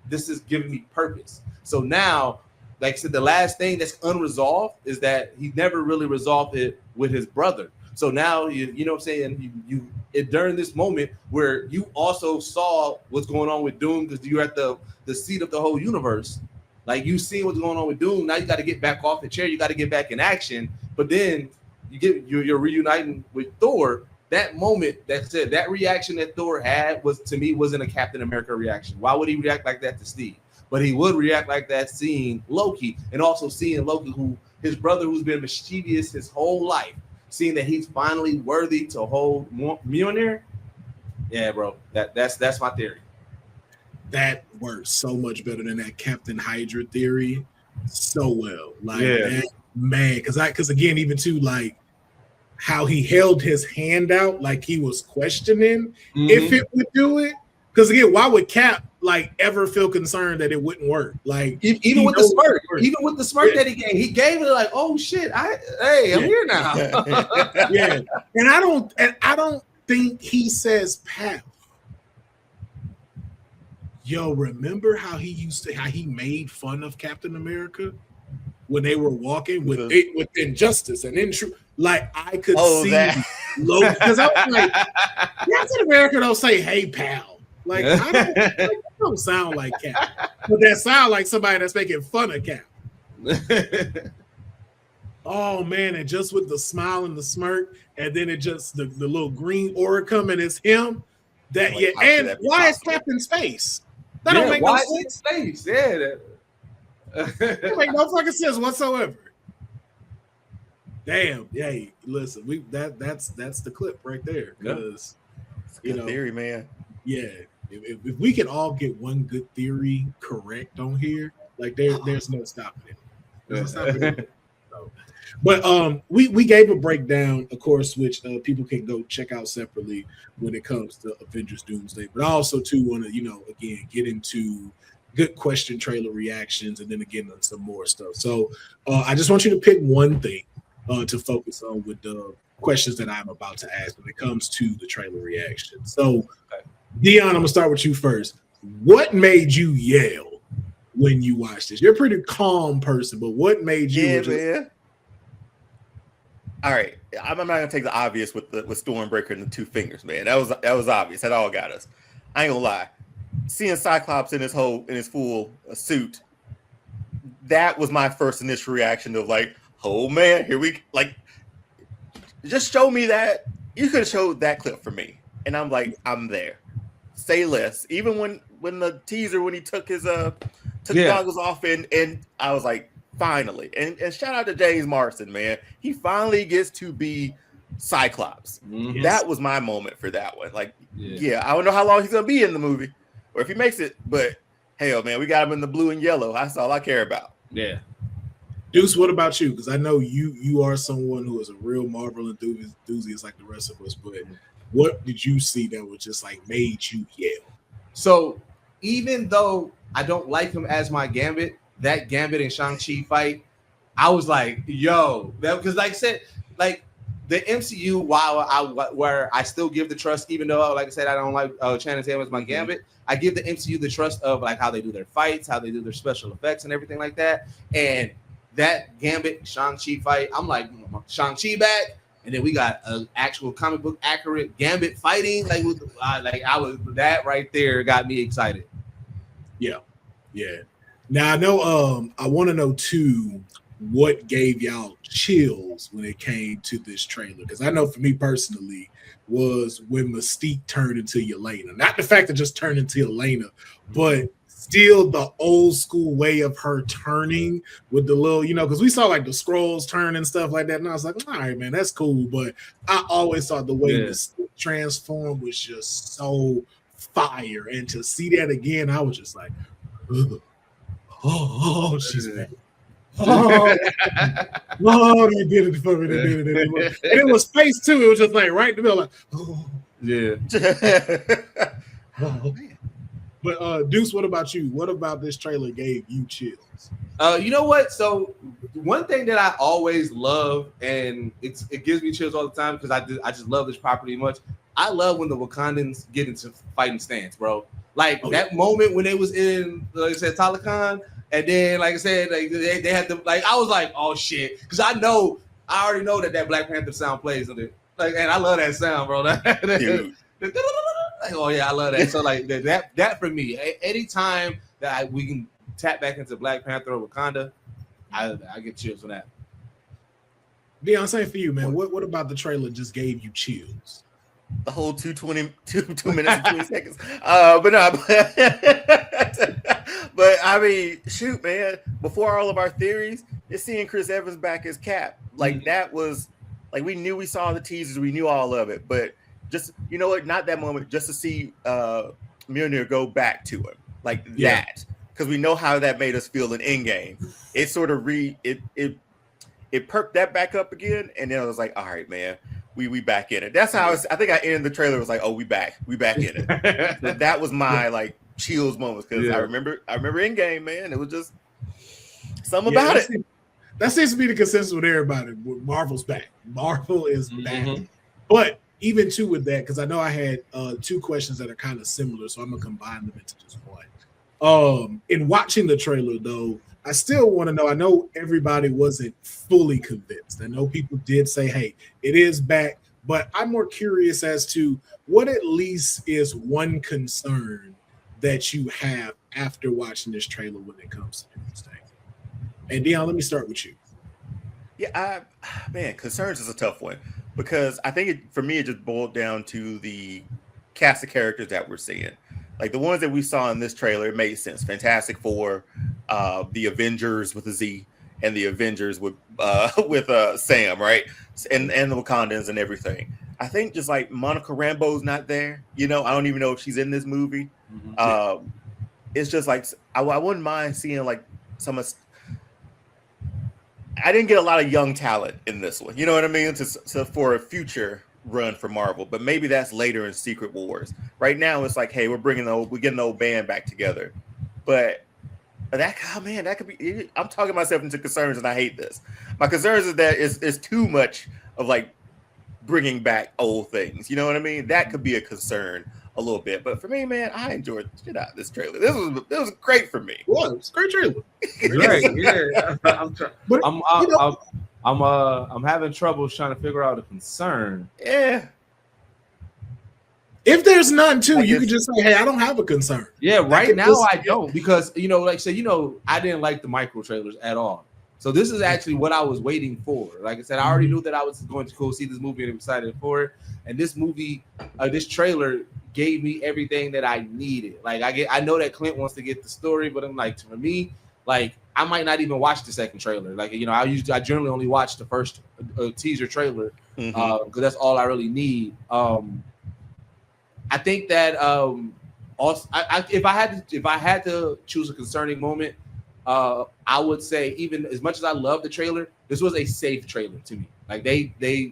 This is giving me purpose. So now, like I said, the last thing that's unresolved is that he never really resolved it with his brother. So now, you know what I'm saying? During this moment where you also saw what's going on with Doom, because you're at the seat of the whole universe. Like, you see what's going on with Doom. Now you got to get back off the chair. You got to get back in action. But then you're reuniting with Thor. That moment, that reaction that Thor had wasn't a Captain America reaction. Why would he react like that to Steve? But he would react like that seeing Loki, and also seeing Loki, who his brother, who's been mischievous his whole life, seeing that he's finally worthy to hold Mjolnir. Yeah, bro, that's my theory. That works so much better than that Captain Hydra theory. So well, like that, man, because again, even too, like how he held his hand out, like he was questioning if it would do it. Because again, why would Cap like ever feel concerned that it wouldn't work? Like even with the smirk that he gave it, like, oh shit, I'm here now. Yeah, and I don't think he says, pal. Yo, remember how he made fun of Captain America when they were walking with Injustice and in truth? Like, I could see Loki, because I was like, Captain America don't say, hey pal. Like, that don't sound like Cap. But that sound like somebody that's making fun of Cap. Oh man, and just with the smile and the smirk, and then it just the little green aura coming, it's him. And why is Cap in space? That don't make no sense. Space? Yeah. That make no fucking sense whatsoever. Damn, hey, listen, that's the clip right there. Because theory, man. Yeah. If we can all get one good theory correct on here, like there's no stopping it. There's no stopping it. So, but we gave a breakdown, of course, which people can go check out separately when it comes to Avengers Doomsday. But I also too want to, again, get into good question trailer reactions, and then again on some more stuff. So I just want you to pick one thing to focus on with the questions that I'm about to ask when it comes to the trailer reaction. So, Dion, I'm gonna start with you first. What made you yell when you watched this? You're a pretty calm person, but what made you? Man. All right, I'm not gonna take the obvious with Stormbreaker and the two fingers, man. That was obvious. That all got us. I ain't gonna lie. Seeing Cyclops in his full suit, that was my first initial reaction of like, oh man, here we like. Just show me that. You could have showed that clip for me, and I'm like, I'm there. Say less. Even when the teaser, when he took his goggles off, and I was like, finally. And shout out to James Marsden, man. He finally gets to be Cyclops. Mm-hmm. That was my moment for that one. Like, I don't know how long he's gonna be in the movie, or if he makes it, but hell, man, we got him in the blue and yellow. That's all I care about. Yeah. Deuce, what about you? Because I know you are someone who is a real Marvel enthusiast like the rest of us, but what did you see that was just like made you yell? So even though I don't like him as my Gambit, that Gambit and Shang-Chi fight, I was like, yo, because like I said, like the MCU, where I still give the trust, even though, like I said, I don't like Channing Tatum as my Gambit, I give the MCU the trust of like how they do their fights, how they do their special effects and everything like that. And that Gambit Shang-Chi fight, I'm like, Shang-Chi back, and then we got an actual comic book accurate Gambit fighting. That right there got me excited. Yeah. Now I know. I want to know too, what gave y'all chills when it came to this trailer? Because I know for me personally was when Mystique turned into Yelena. Not the fact that just turned into Yelena, but still the old school way of her turning with the little, because we saw like the scrolls turn and stuff like that. And I was like, all right, man, that's cool. But I always thought the way Mystique transformed was just so fire. And to see that again, I was just like, oh, she's back. Oh, they did it for me. They did it. And it was space too. It was just like right in the middle, like, oh. Yeah. Oh, man. But Deuce, what about you? What about this trailer gave you chills? You know what? So one thing that I always love, and it gives me chills all the time because I just love this property much. I love when the Wakandans get into fighting stance, bro. Like that moment when they was in, like I said, Talokan, and then like I said, like they had to, like I was like, oh shit, because I already know that Black Panther sound plays on it. Like, and I love that sound, bro. Like, oh yeah, I love that. So like that for me, anytime that we can tap back into Black Panther or Wakanda, I get chills on that. Dion, same for you, man. What about the trailer just gave you chills? The whole 2 minutes and 20 seconds. But no, but I mean, shoot, man. Before all of our theories, it's seeing Chris Evans back as Cap. Like that was like we knew, we saw the teasers, we knew all of it, but just, you know what, not that moment, just to see Mjolnir go back to him like that, because we know how that made us feel in Endgame. It sort of it perked that back up again, and then I was like, all right, man, we back in it. That's how I think I ended the trailer, was like, oh, we back in it. That was my like chills moments, because I remember Endgame, man. It was just something about it. That seems to be the consensus with everybody. Marvel's back. Marvel is back. But even too with that, because I know I had two questions that are kind of similar, so I'm gonna combine them into just one. In watching the trailer, though, I still want to know. I know everybody wasn't fully convinced. I know people did say, "Hey, it is back," but I'm more curious as to what at least is one concern that you have after watching this trailer when it comes to Doomsday. And Dion, let me start with you. Yeah, man, concerns is a tough one, because I think for me it just boiled down to the cast of characters that we're seeing. Like the ones that we saw in this trailer, it made sense. Fantastic Four, the Avengers with a Z, and the Avengers with Sam, right? And the Wakandans and everything. I think just like Monica Rambeau's not there. You know, I don't even know if she's in this movie. It's just like I wouldn't mind seeing like some. I didn't get a lot of young talent in this one. You know what I mean? To for a future run for Marvel, but maybe that's later in Secret Wars. Right now, it's like, hey, we're getting the old band back together. But that could be. I'm talking myself into concerns, and I hate this. My concerns is that it's too much of like bringing back old things. You know what I mean? That could be a concern a little bit. But for me, man, I enjoyed the shit out of this trailer. This was great for me. Well, it's a great trailer. Right? Yeah. I'm having trouble trying to figure out the concern. Yeah. If there's none too, you could just say, "Hey, I don't have a concern." Yeah, right now I don't, because I didn't like the micro trailers at all. So this is actually what I was waiting for. Like I said, I already knew that I was going to go see this movie and I'm excited for it. And this movie, this trailer gave me everything that I needed. Like I know that Clint wants to get the story, but I'm like, for me, like I might not even watch the second trailer. Like, I generally only watch the first teaser trailer because that's all I really need. I think that also, if I had to choose a concerning moment, I would say, even as much as I love the trailer, this was a safe trailer to me. Like this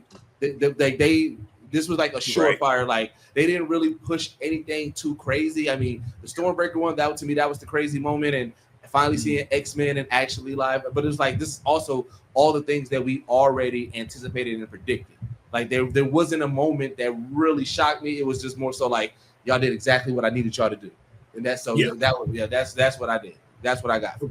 was like a surefire. Like they didn't really push anything too crazy. I mean, the Stormbreaker one, that to me, that was the crazy moment, and finally seeing X-Men and actually live. But it was like, this is also all the things that we already anticipated and predicted. Like there wasn't a moment that really shocked me. It was just more so like, y'all did exactly what I needed y'all to do, and that's what I did. That's what I got.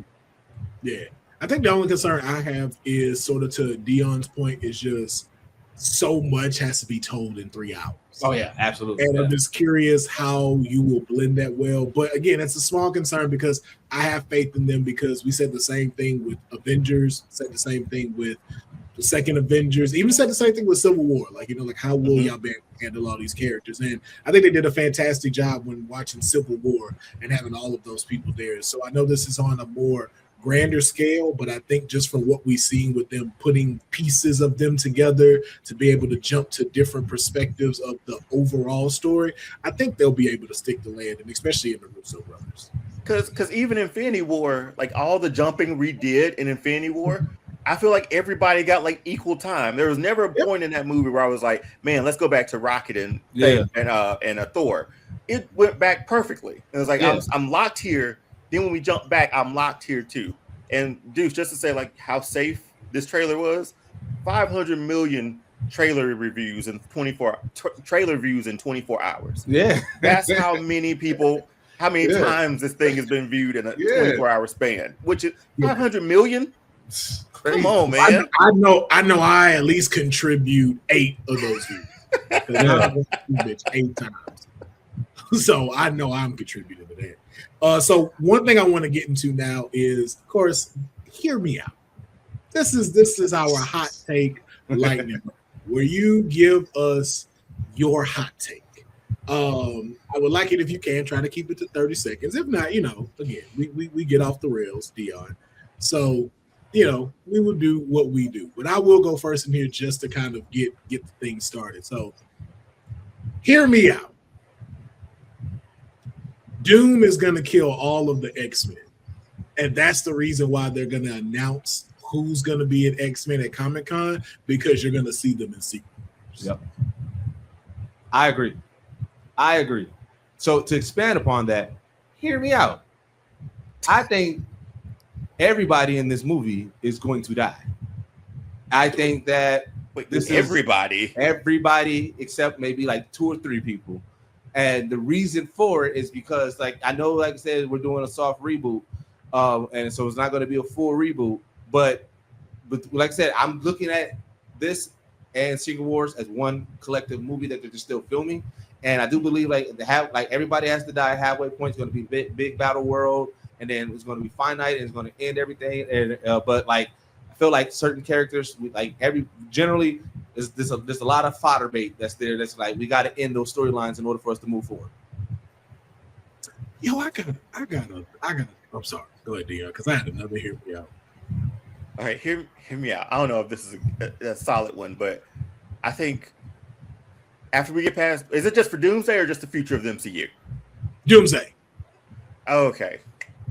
Yeah, I think the only concern I have is sort of to Dion's point, is just so much has to be told in 3 hours. Oh yeah, absolutely. And I'm just curious how you will blend that well. But again, it's a small concern because I have faith in them, because we said the same thing with Avengers, said the same thing with the second Avengers, even said the same thing with Civil War. Like, like how will y'all handle all these characters? And I think they did a fantastic job when watching Civil War and having all of those people there. So I know this is on a more grander scale, but I think just from what we've seen with them putting pieces of them together to be able to jump to different perspectives of the overall story, I think they'll be able to stick the landing, especially in the Russo brothers. Because even Infinity War, like all the jumping we did in Infinity War, I feel like everybody got like equal time. There was never a point in that movie where I was like, man, let's go back to Rocket and Thor. it went back perfectly. It was like Yeah. I'm locked here. Then when we jump back, I'm locked here too. And Deuce, just to say like how safe this trailer was, 500 million trailer reviews in 24 trailer views in 24 hours. Yeah, That's how many people, how many times this thing has been viewed in a 24-hour span, which is 500 million. Come on, man. I know I at least contribute 8 of those views. Bitch 8 times. So I know I'm contributing to that. So one thing I want to get into now is, of course, hear me out. This is our hot take lightning, where you give us your hot take. I would like it if you can try to keep it to 30 seconds. If not, again, we get off the rails, Dion. So, we will do what we do. But I will go first in here just to kind of get the thing started. So, hear me out. Doom is going to kill all of the X-Men. And that's the reason why they're going to announce who's going to be at X-Men at Comic-Con, because you're going to see them in sequels. Yep. I agree. So to expand upon that, hear me out. I think everybody in this movie is going to die. I think that this everybody except maybe like 2 or 3 people. And the reason for it is because, like, I know, like I said, we're doing a soft reboot. And so it's not going to be a full reboot. But like I said, I'm looking at this and Secret Wars as one collective movie that they're just still filming. And I do believe everybody has to die. Halfway point is going to be big battle world, and then it's going to be finite and it's going to end everything. And but like I feel like certain characters, generally there's a lot of fodder bait that's there. That's like we got to end those storylines in order for us to move forward. Yo, I got. I'm sorry. Go ahead, Dion, because I had another hear me out. All right, hear me out. I don't know if this is a solid one, but I think after we get past, is it just for Doomsday or just the future of the MCU? Doomsday. Okay.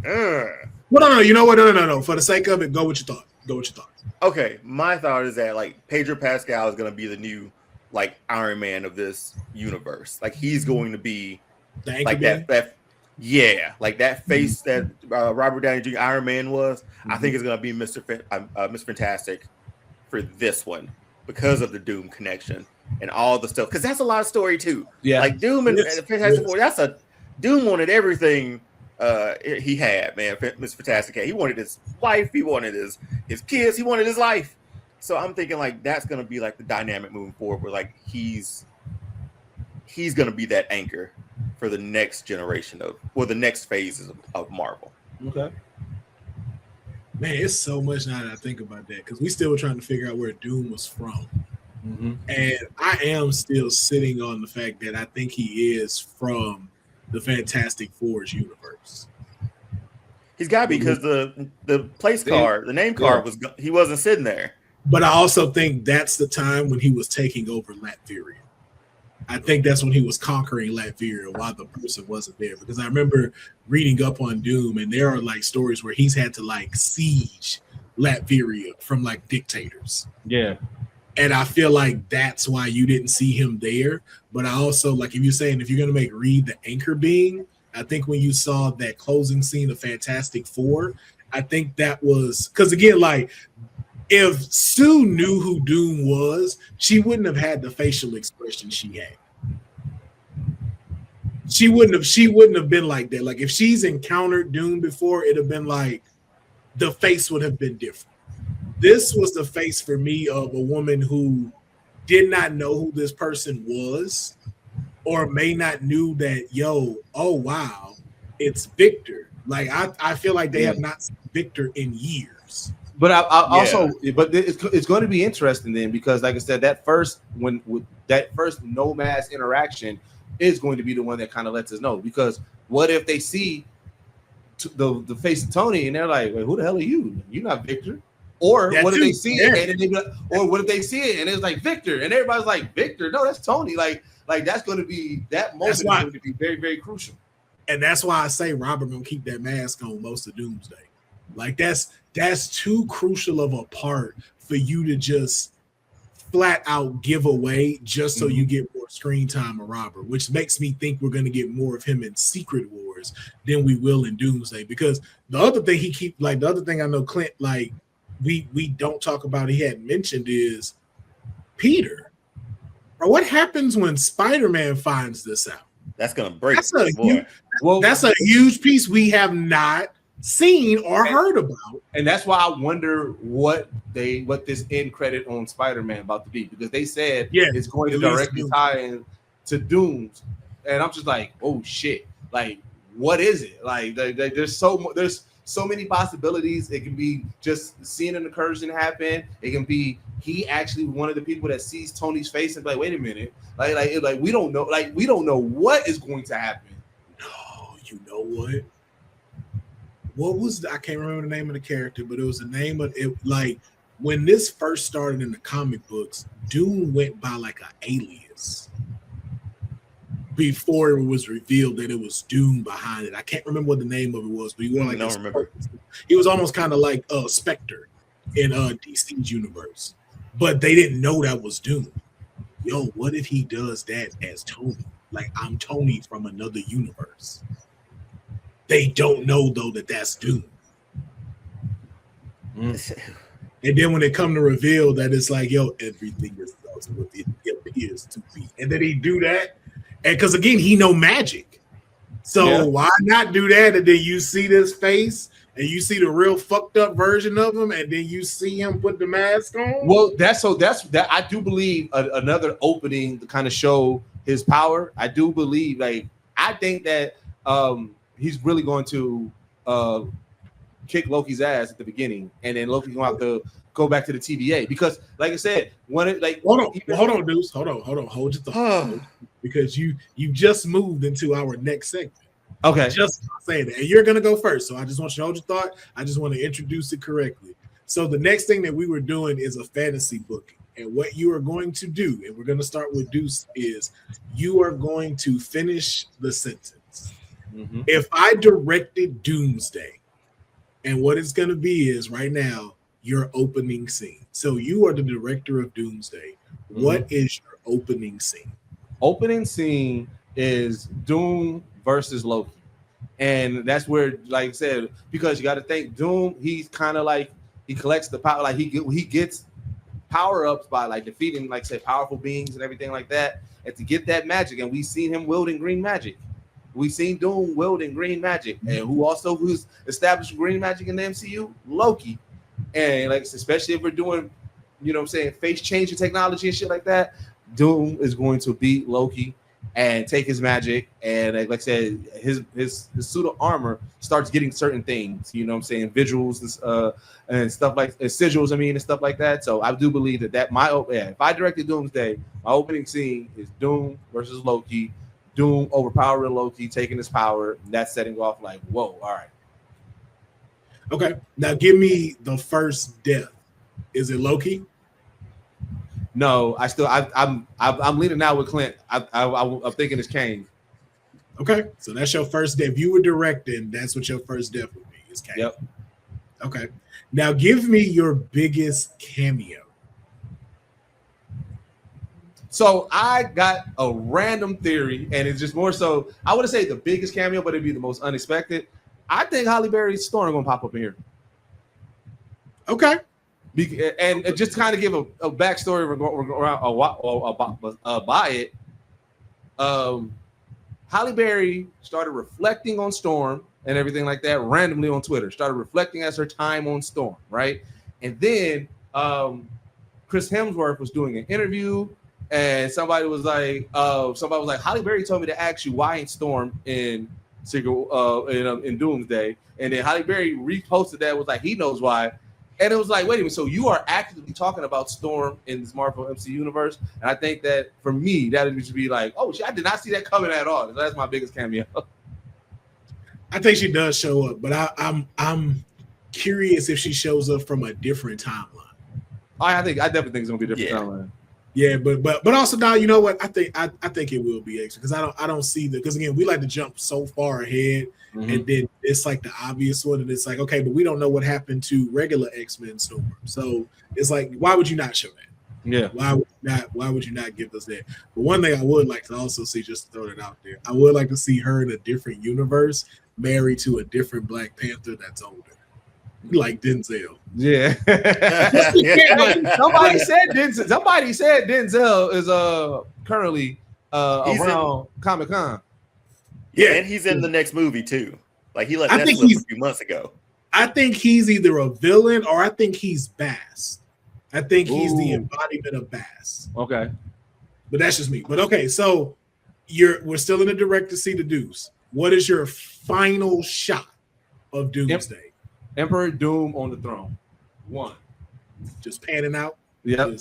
Well, no. You know what? No. For the sake of it, go with your thought. Okay, my thought is that like Pedro Pascal is going to be the new like Iron Man of this universe. Like he's going to be like that. Yeah, like that face that Robert Downey Jr. Iron Man was. Mm-hmm. I think it's going to be Mr. Fantastic for this one because of the Doom connection and all the stuff. Because that's a lot of story too. Yeah, like Doom and Fantastic Four. Doom wanted everything he had, man. Mr. Fantastic had. He wanted his wife. He wanted his kids. He wanted his life. So I'm thinking like that's going to be like the dynamic moving forward, where like he's going to be that anchor for the next generation the next phases of Marvel. Okay. Man, it's so much now that I think about that, because we still were trying to figure out where Doom was from. Mm-hmm. And I am still sitting on the fact that I think he is from the Fantastic Four's universe. He's got to be, because the place card, the name card he wasn't sitting there. But I also think that's the time when he was taking over Latveria. I think that's when he was conquering Latveria while the person wasn't there. Because I remember reading up on Doom, and there are like stories where he's had to like siege Latveria from like dictators. Yeah. And I feel like that's why you didn't see him there. But I also, like, if you're saying if you're going to make Reed the anchor being, I think when you saw that closing scene of Fantastic Four, I think that was, because again, like, if Sue knew who Doom was, she wouldn't have had the facial expression she had. She wouldn't have been like that. Like, if she's encountered Doom before, it'd have been like the face would have been different. This was the face for me of a woman who did not know who this person was, or may not knew that, oh wow, it's Victor. Like I feel like they have not seen Victor in years. But it's going to be interesting then, because like I said, that first no mask interaction is going to be the one that kind of lets us know. Because what if they see the face of Tony and they're like, wait, who the hell are you? You're not Victor. Or what if they see it and what if they see it and it's like Victor and everybody's like, Victor? No, that's Tony. Like that's going to be, that moment is going to be very, very crucial. And that's why I say Robert gonna keep that mask on most of Doomsday. Like that's too crucial of a part for you to just flat out give away just so you get more more screen time of Robert, which makes me think we're going to get more of him in Secret Wars than we will in Doomsday. Because the other thing I know Clint, like, we don't talk about, he hadn't mentioned, is Peter. Or what happens when Spider-Man finds this out? That's gonna break. That's a huge piece we have not seen or heard about, and that's why I wonder what this end credit on Spider-Man about to be, because they said it's going to directly tie in to Dooms, and I'm just like, oh shit, like what is it? Like there's so many possibilities. It can be just seeing an incursion happen. It can be he actually one of the people that sees Tony's face and be like, wait a minute, like we don't know what is going to happen. No, you know what? What was I can't remember the name of the character, but it was the name of it. Like when this first started in the comic books, Doom went by like an alias before it was revealed that it was Doom behind it. I can't remember what the name of it was, but he was almost kind of like Spectre in DC's universe, but they didn't know that was Doom. Yo, what if he does that as Tony? Like, I'm Tony from another universe. They don't know though that that's Doom. And then when they come to reveal that it's like, yo, everything is what it appears to be, and then he do that, and because again he know magic, so why not do that? And then you see this face, and you see the real fucked up version of him, and then you see him put the mask on. Well, that's that. I do believe another opening to kind of show his power. I do believe, like, I think that he's really going to kick Loki's ass at the beginning, and then Loki's going to have to go back to the TVA, because, like I said, hold on, Deuce, hold your thought, because you just moved into our next segment. Okay, just saying that, and you're gonna go first, so I just want you to hold your thought. I just want to introduce it correctly. So the next thing that we were doing is a fantasy booking, and what you are going to do, and we're going to start with Deuce, is you are going to finish the sentence. Mm-hmm. If I directed Doomsday, and what it's going to be is right now your opening scene. So you are the director of Doomsday. Mm-hmm. What is your opening scene? Opening scene is Doom versus Loki, and that's where, like I said, because you got to think Doom, he's kind of like, he collects the power, like he gets power ups by like defeating, like say, powerful beings and everything like that, and to get that magic. And we've seen him wielding green magic. We've seen Doom wielding green magic, and who's established green magic in the MCU? Loki. And like, especially if we're doing, face changing technology and shit like that, Doom is going to beat Loki and take his magic, and like I said, his suit of armor starts getting certain things, visuals and stuff like sigils, and stuff like that. So I do believe that if I directed Doomsday, my opening scene is Doom versus Loki, Doom overpowering Loki, taking his power, and that's setting off like, whoa, all right. Okay, now give me the first death. Is it Loki? No, I'm leaning now with Clint. I'm thinking it's Kane. Okay, so that's your first death. If you were directing, that's what your first death would be. Is Kane. Yep. Okay, now give me your biggest cameo. So I got a random theory, and it's just more so, I wouldn't say the biggest cameo, but it'd be the most unexpected. I think Halle Berry's Storm gonna pop up in here. Okay. And just to kind of give a backstory by it, Halle Berry started reflecting on Storm and everything like that randomly on Twitter. Started reflecting as her time on Storm, right? And then Chris Hemsworth was doing an interview, and somebody was like, Halle Berry told me to ask you why ain't Storm in in Doomsday, and then Halle Berry reposted that, was like, he knows why. And it was like, wait a minute, so you are actively talking about Storm in this Marvel MC universe? And I think that for me, that would be like, oh shit, I did not see that coming at all. That's my biggest cameo. I think she does show up, but I'm curious if she shows up from a different timeline. I definitely think it's gonna be a different timeline. Yeah, but also now, you know what? I think it will be extra, because I don't see because again, we like to jump so far ahead, and then it's like the obvious one, and it's like, okay, but we don't know what happened to regular X-Men Storm. So it's like, why would you not show that? Yeah. Why would you not give us that? But one thing I would like to also see, just to throw it out there, I would like to see her in a different universe, married to a different Black Panther that's older, like Denzel. Yeah. Somebody said Denzel is currently around Comic-Con. Yeah, and he's in the next movie too. Like he let that slip a few months ago. I think he's either a villain or I think he's Bass. I think he's the embodiment of Bass. Okay. But that's just me. But okay, so we're still in the direct to see the Deuce. What is your final shot of Doomsday? Emperor Doom on the throne. One. Just panning out? Yep.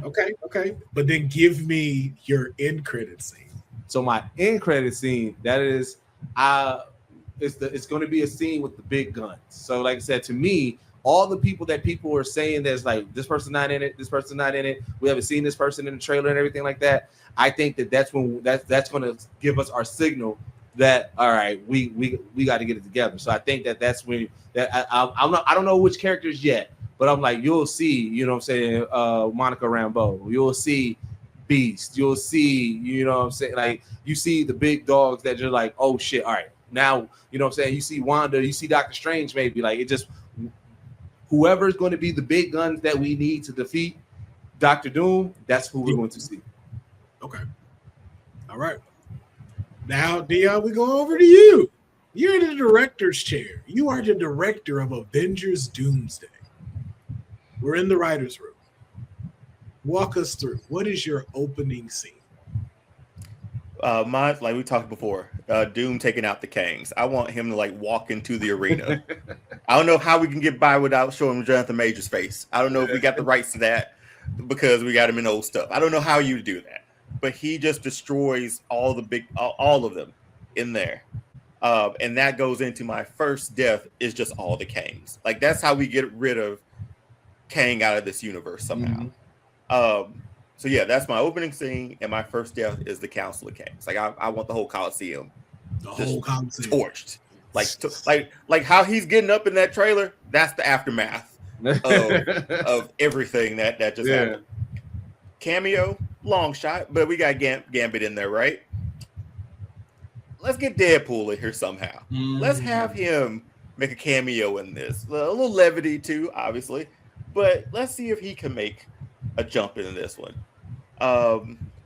Okay. But then give me your end credit scene. So my end credit scene, that is it's going to be a scene with the big guns. So like I said, to me, all the people are saying there's like this person not in it, this person not in it. We haven't seen this person in the trailer and everything like that. I think that's when that's going to give us our signal that all right, we got to get it together. So I think that's when I don't know which characters yet, but I'm like you'll see, you know what I'm saying, Monica Rambeau, you'll see Beast, you'll see, you know what I'm saying, like you see the big dogs that you're like, oh shit, all right, now you know what I'm saying, you see Wanda, you see Doctor Strange, maybe like it just whoever's going to be the big guns that we need to defeat Dr. Doom, that's who we're going to see. Okay. All right. Now, Dion, we go over to you. You're in the director's chair. You are the director of Avengers Doomsday. We're in the writer's room. Walk us through. What is your opening scene? Mine, like we talked before, Doom taking out the Kangs. I want him to like walk into the arena. I don't know how we can get by without showing Jonathan Major's face. I don't know if we got the rights to that because we got him in old stuff. I don't know how you do that, but he just destroys all of them in there. And that goes into my first death is just all the Kangs. Like that's how we get rid of Kang out of this universe somehow. So yeah, that's my opening scene, and my first death is the Council of Kangs. Like I want the whole Coliseum, torched. Like how he's getting up in that trailer. That's the aftermath of everything that just happened. Cameo, long shot, but we got Gambit in there, right? Let's get Deadpool in here somehow. Let's have him make a cameo in this. A little levity too, obviously, but let's see if he can make a jump into this one.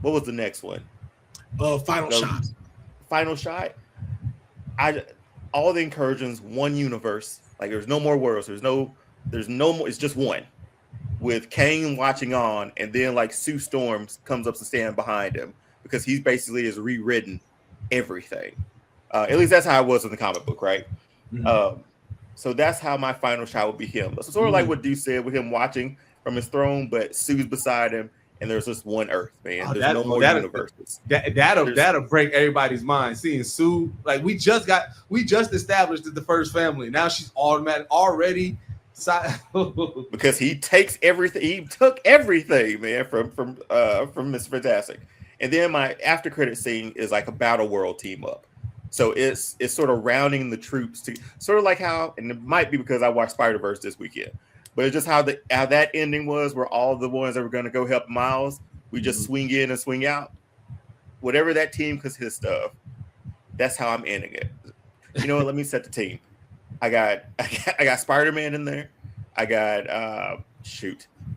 What was the next one? Final shot. Final shot. All the incursions, one universe. Like there's no more worlds. There's no more. It's just one. With Kang watching on, and then like Sue Storms comes up to stand behind him because he basically has rewritten everything. At least that's how it was in the comic book, right? So that's how my final shot would be him. So sort of like what Deuce said with him watching from his throne, but Sue's beside him, and there's just one Earth, man. There's no more universes. That'll break everybody's mind. Seeing Sue, like we just established that the first family. Now she's already because he takes everything. He took everything, man, from Miss Fantastic. And then my after credit scene is like a Battle World team up. So it's sort of rounding the troops to sort of like how, and it might be because I watched Spider-Verse this weekend. But it's just how that ending was, where all the ones that were going to go help Miles, we just swing in and swing out. Whatever that team, because his stuff, that's how I'm ending it. You know what? Let me set the team. I got Spider-Man in there. I got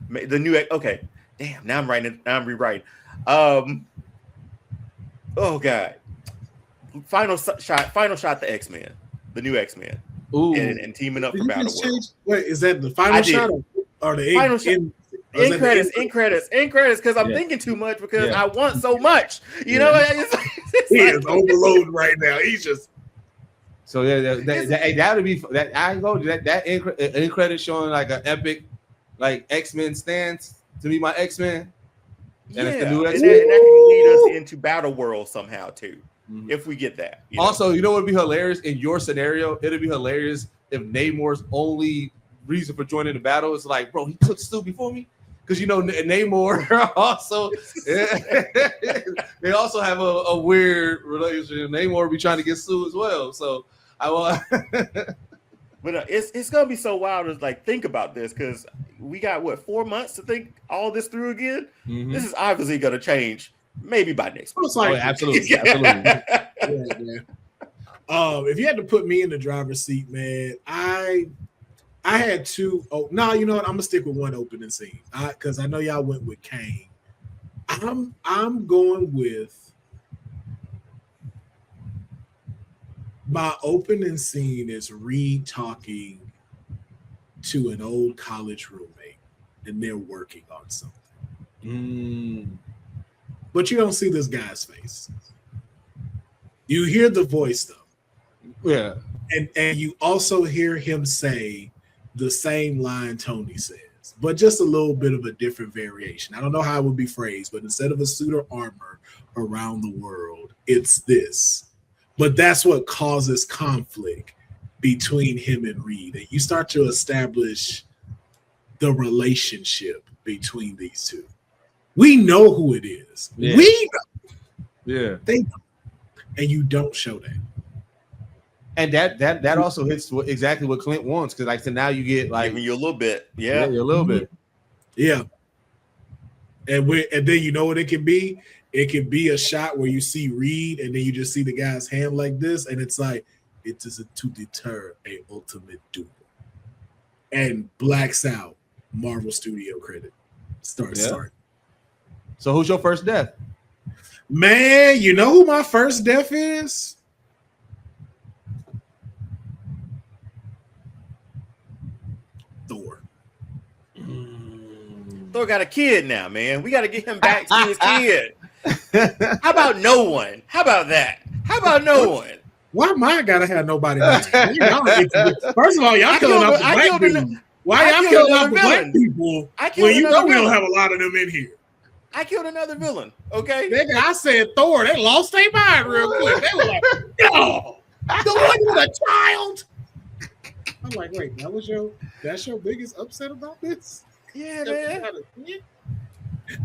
the new. Okay, damn. Now I'm writing. Now I'm rewriting. Oh God. Final shot. The X-Men. The new X-Men. Ooh. And teaming up for Battle World. Wait, is that the final shot or the final shot? In credits, because I'm thinking too much because I want so much. You know, he is overloaded right now. He's just so that'll be that. I go that in credit showing like an epic like X-Men stance to be my X-Men. And it's the new X-Men. And that can lead us into Battle World somehow too. If we get that. Also, you know what would be hilarious in your scenario? It'd be hilarious if Namor's only reason for joining the battle is like, bro, he took Stu before me. Because you know Namor also they also have a weird relationship. Namor be trying to get Stu as well. So I want but it's gonna be so wild to like think about this because we got what 4 months to think all this through again. This is obviously going to change. Maybe by next week. Absolutely. If you had to put me in the driver's seat, man, I had two. Oh no, you know what? I'm gonna stick with one opening scene because I know y'all went with Kane. I'm going with my opening scene is Reed talking to an old college roommate, and they're working on something. But you don't see this guy's face. You hear the voice though. Yeah. And you also hear him say the same line Tony says, but just a little bit of a different variation. I don't know how it would be phrased, but instead of a suit of armor around the world, it's this. But that's what causes conflict between him and Reed. And you start to establish the relationship between these two. We know who it is. Yeah. We know. Yeah. They know. And you don't show that. And that also hits exactly what Clint wants, because like so now you get like giving you a little bit, you're a little bit, yeah. And then you know what it can be? It can be a shot where you see Reed, and then you just see the guy's hand like this, and it's like it is to deter a ultimate duel, and blacks out. Marvel Studio credit starting. So who's your first death? Man, you know who my first death is? Thor. Thor got a kid now, man. We got to get him back to his kid. How about no one? How about that? How about no one? Why mine gotta have nobody? First of all, y'all killing off the black people. Why y'all killing off the black people when you know we don't have a lot of them in here? I killed another villain. Okay, nigga, I said Thor. They lost their mind real quick. They were like, "No, the one with a child." I'm like, wait, that's your biggest upset about this? Yeah, man.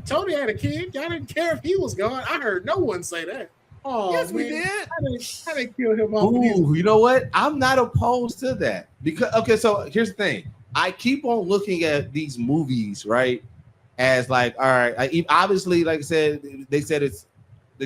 Tony had a kid. Y'all didn't care if he was gone. I heard no one say that. Oh, yes, man. we did. I didn't kill him off. Ooh, you know what? I'm not opposed to that because so here's the thing. I keep on looking at these movies, right? As like, all right, obviously, like I said, they said it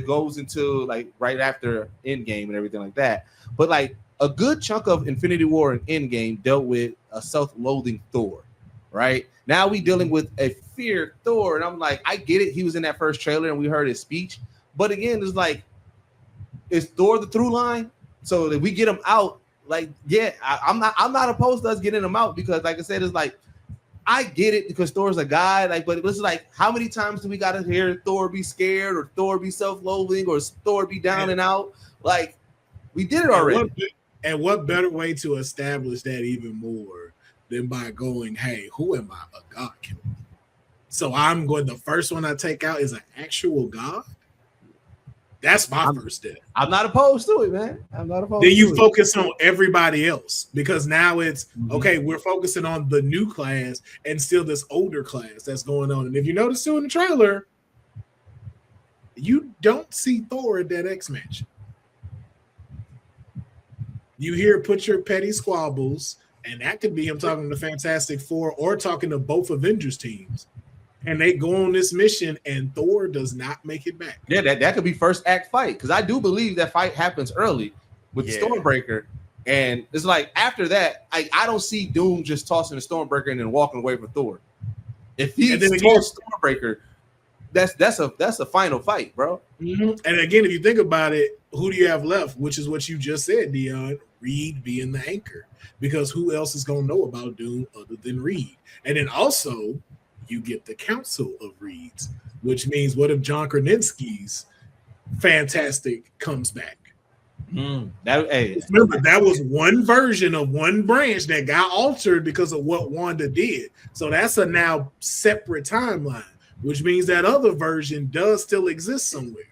goes into like right after Endgame and everything like that. But like a good chunk of Infinity War and Endgame dealt with a self-loathing Thor, right? Now we dealing with a fear Thor, and I'm like, I get it. He was in that first trailer and we heard his speech, but again, it's like, is Thor the through line? So that we get him out, like, yeah, I'm not opposed to us getting him out because, like I said, it's like I get it because Thor's a guy, like, but it's like, how many times do we gotta hear Thor be scared or Thor be self-loathing or Thor be down and out? Like, we did it already. And what better way to establish that even more than by going, hey, who am I? A god killer. So I'm going, the first one I take out is an actual god. That's my first step. I'm not opposed to it, man. I'm not opposed. Then you focus on everybody else because now it's okay. We're focusing on the new class and still this older class that's going on. And if you notice too in the trailer, you don't see Thor at that X Mansion. You hear put your petty squabbles, and that could be him talking to Fantastic Four or talking to both Avengers teams. And they go on this mission, and Thor does not make it back. Yeah, that could be first act fight because I do believe that fight happens early with Stormbreaker, and it's like after that, I don't see Doom just tossing the Stormbreaker and then walking away from Thor. If he tossed Stormbreaker, that's a final fight, bro. And again, if you think about it, who do you have left? Which is what you just said, Dion. Reed being the anchor, because who else is gonna know about Doom other than Reed? And then also, you get the Council of Reeds, which means what if John Krasinski's Fantastic comes back? Remember, that was one version of one branch that got altered because of what Wanda did. So that's a now separate timeline, which means that other version does still exist somewhere.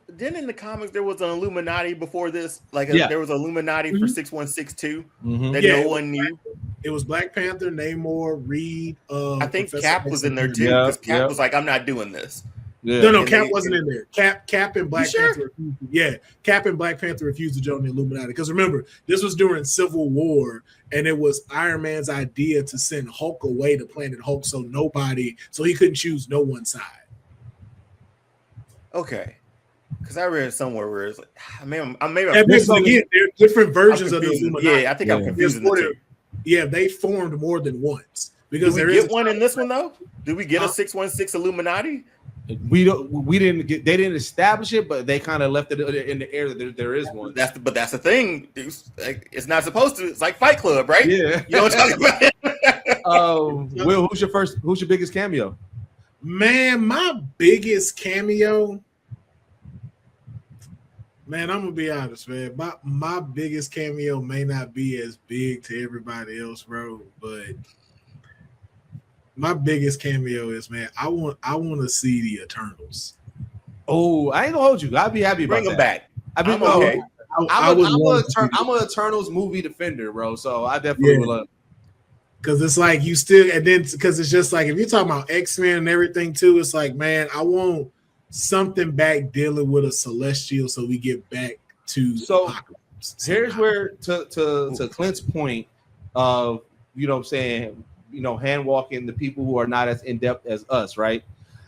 Then in the comics there was an Illuminati before this, there was Illuminati for 6162 that no one knew. It was Black Panther, Namor, Reed. I think Cap was in there too because Cap was like, "I'm not doing this." No, And Cap wasn't in there. Cap and Black sure? Panther. Cap and Black Panther refused to join the Illuminati. Because remember, this was during Civil War, and it was Iron Man's idea to send Hulk away to Planet Hulk, so he couldn't choose no one side. Okay. Because I read somewhere where it's like, again, there are different versions of the Illuminati. Yeah, I think I'm confusing the two. Yeah, they formed more than once. Because Did we get one in this one though? Did we get a 616 Illuminati? They didn't establish it, but they kind of left it in the air that there is one. That's the thing. It's not supposed to. It's like Fight Club, right? Yeah. You know what I'm talking about? Will, who's your biggest cameo? Man, my biggest cameo. Man, I'm gonna be honest, man. My biggest cameo may not be as big to everybody else, bro, but my biggest cameo is, man, I want to see the Eternals. Oh, I ain't gonna hold you. I'd be happy about Bring them back. I'm an Eternals movie defender, bro. So I definitely would love. Because it's like you still, and then because it's just like if you're talking about X-Men and everything too, it's like, man, I want something back dealing with a Celestial, so we get back to Apocalypse. Here's where to Clint's point of what I'm saying. Hand walking the people who are not as in depth as us, right?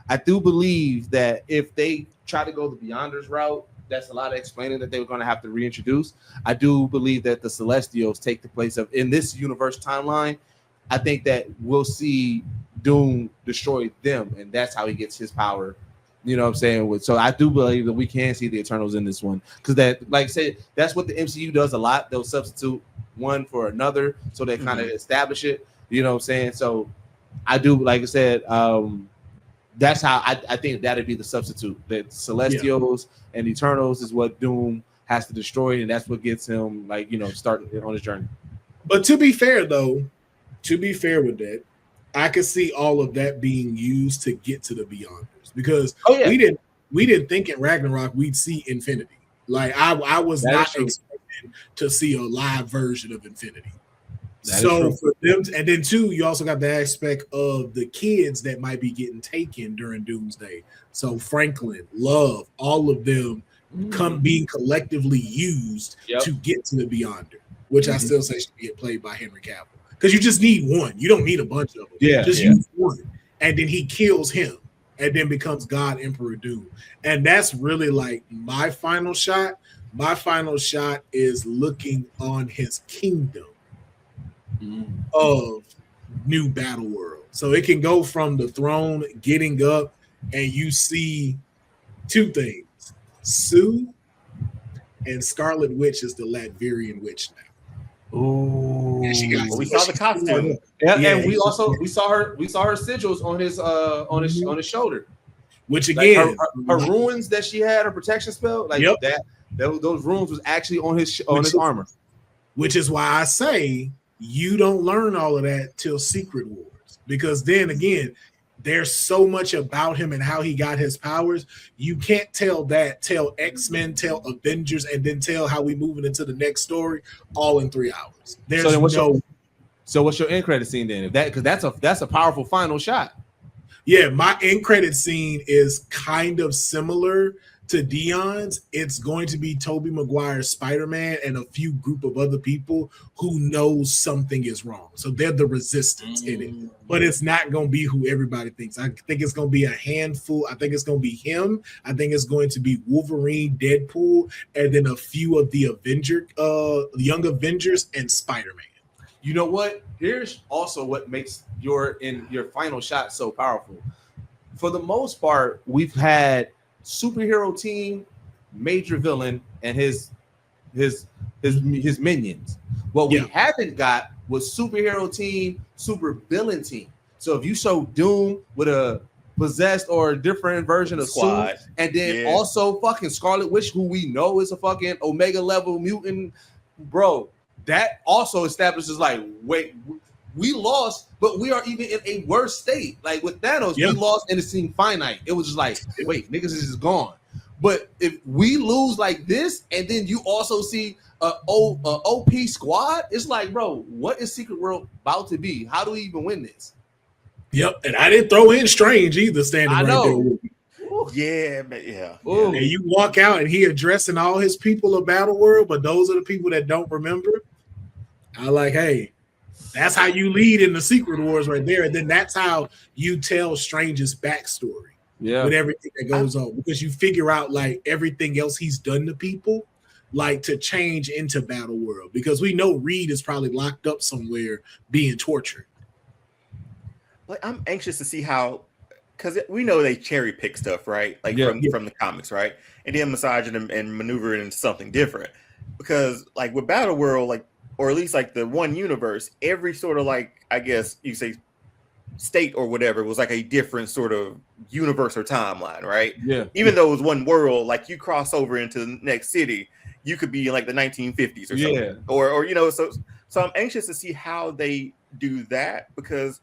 I do believe that if they try to go the Beyonders route, that's a lot of explaining that they were going to have to reintroduce. I do believe that the Celestials take the place of in this universe timeline. I think that we'll see Doom destroy them, and that's how he gets his power. You know what I'm saying? So I do believe that we can see the Eternals in this one because that, like I said, that's what the MCU does a lot. They'll substitute one for another, so they kind of establish it. You know what I'm saying? So I do, like I said, that's how I think that'd be the substitute. That Celestials and Eternals is what Doom has to destroy, and that's what gets him started on his journey. But to be fair with that, I could see all of that being used to get to the Beyonders because we didn't think in Ragnarok we'd see Infinity. Like I was not expecting to see a live version of Infinity. So for them, and then too, you also got the aspect of the kids that might be getting taken during Doomsday. So Franklin, Love, all of them being collectively used to get to the Beyonder, which I still say should get played by Henry Cavill. Because you just need one. You don't need a bunch of them. Just use one. And then he kills him and then becomes God Emperor Doom. And that's really like my final shot. My final shot is looking on his kingdom of New Battle World. So it can go from the throne getting up and you see two things. Sue and Scarlet Witch is the Latverian witch now. Ooh. And we saw the costume. And we saw her sigils on his shoulder. Which again, her runes that she had, her protection spell, those runes was actually on his armor. Which is why I say you don't learn all of that till Secret Wars, because then again, there's so much about him and how he got his powers. You can't tell X-Men, tell Avengers, and then tell how we moving into the next story all in 3 hours. So what's your end credit scene then? Because that's a powerful final shot. Yeah, my end credit scene is kind of similar to Dion's. It's going to be Tobey Maguire's Spider-Man and a few group of other people who knows something is wrong. So they're the resistance in it. But it's not going to be who everybody thinks. I think it's going to be a handful. I think it's going to be him. I think it's going to be Wolverine, Deadpool, and then a few of the Young Avengers and Spider-Man. You know what? Here's also what makes your final shot so powerful. For the most part, we've had superhero team, major villain, and his minions. What we haven't got was superhero team, super villain team. So if you show Doom with a possessed or a different version of Squad, and then also fucking Scarlet Witch, who we know is a fucking Omega level mutant, bro, that also establishes like, wait, we lost, but we are even in a worse state. Like with Thanos, we lost and it seemed finite. It was just like, wait, niggas is just gone. But if we lose like this, and then you also see a OP squad, it's like, bro, what is Secret World about to be? How do we even win this? Yep, and I didn't throw in Strange either. Standing right there. Yeah, but yeah. And you walk out and he addressing all his people of Battle World, but those are the people that don't remember. I like, hey, that's how you lead in the Secret Wars right there. And then that's how you tell Strange's backstory with everything that goes on, because you figure out like everything else he's done to people, like to change into Battle World, because we know Reed is probably locked up somewhere being tortured. Like, I'm anxious to see how, because we know they cherry pick stuff, right? Like from the comics, right? And then massage it and maneuver it into something different. Because like with Battle World, like, or at least like the one universe, every sort of like, I guess you say state or whatever was like a different sort of universe or timeline, right? Yeah. Even though it was one world, like you cross over into the next city, you could be in like the 1950s or something. Or you know, so I'm anxious to see how they do that, because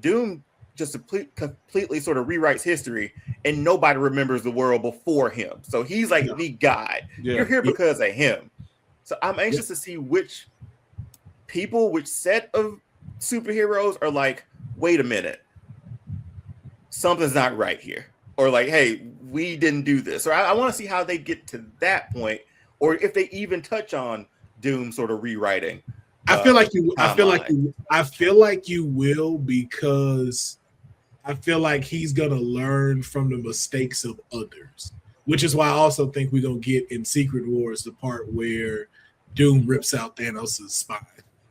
Doom just completely sort of rewrites history and nobody remembers the world before him. So he's like the guy. You're here because of him. So I'm anxious to see which people, which set of superheroes are like, wait a minute, something's not right here. Or like, hey, we didn't do this. Or I want to see how they get to that point, or if they even touch on Doom sort of rewriting. I feel like you will, because I feel like he's gonna learn from the mistakes of others, which is why I also think we're gonna get in Secret Wars the part where Doom rips out Thanos' spine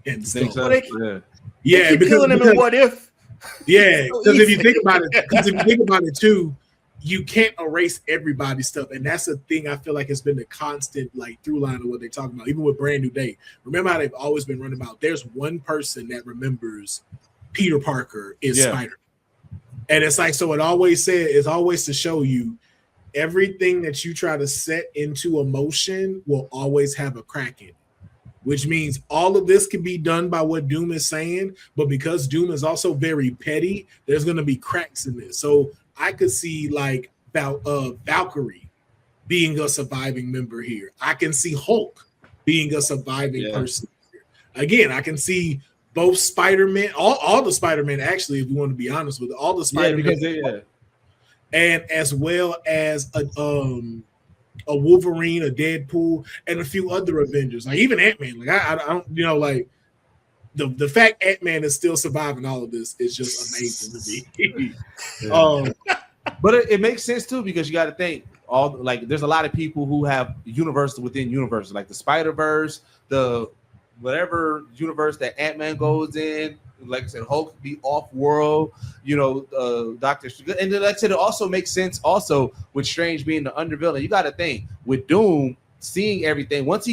and stuff. So? Yeah, because killing him in What If. Yeah, because if you think about it too, you can't erase everybody's stuff, and that's the thing. I feel like it's been the constant like through line of what they're talking about, even with Brand New Day. Remember how they've always been running about? There's one person that remembers Peter Parker is Spider, and it's like, so it always said it's always to show you everything that you try to set into emotion will always have a crack in it. Which means all of this can be done by what Doom is saying, but because Doom is also very petty, there's going to be cracks in this. So I could see like Valkyrie being a surviving member here. I can see Hulk being a surviving person here. Again, I can see both Spider-Man, all the Spider-Man, actually, if you want to be honest with it, all the Spider-Man, and as well as a Wolverine, a Deadpool, and a few other Avengers, like even Ant-Man. Like I don't, you know, like the fact Ant-Man is still surviving all of this is just amazing to me. But it makes sense too, because you got to think there's a lot of people who have universes within universes, like the Spider-Verse, the whatever universe that Ant-Man goes in. Like I said, Hulk be off-world, you know, Doctor. And then, like I said, it also makes sense also with Strange being the undervillain. You got to think with Doom seeing everything. Once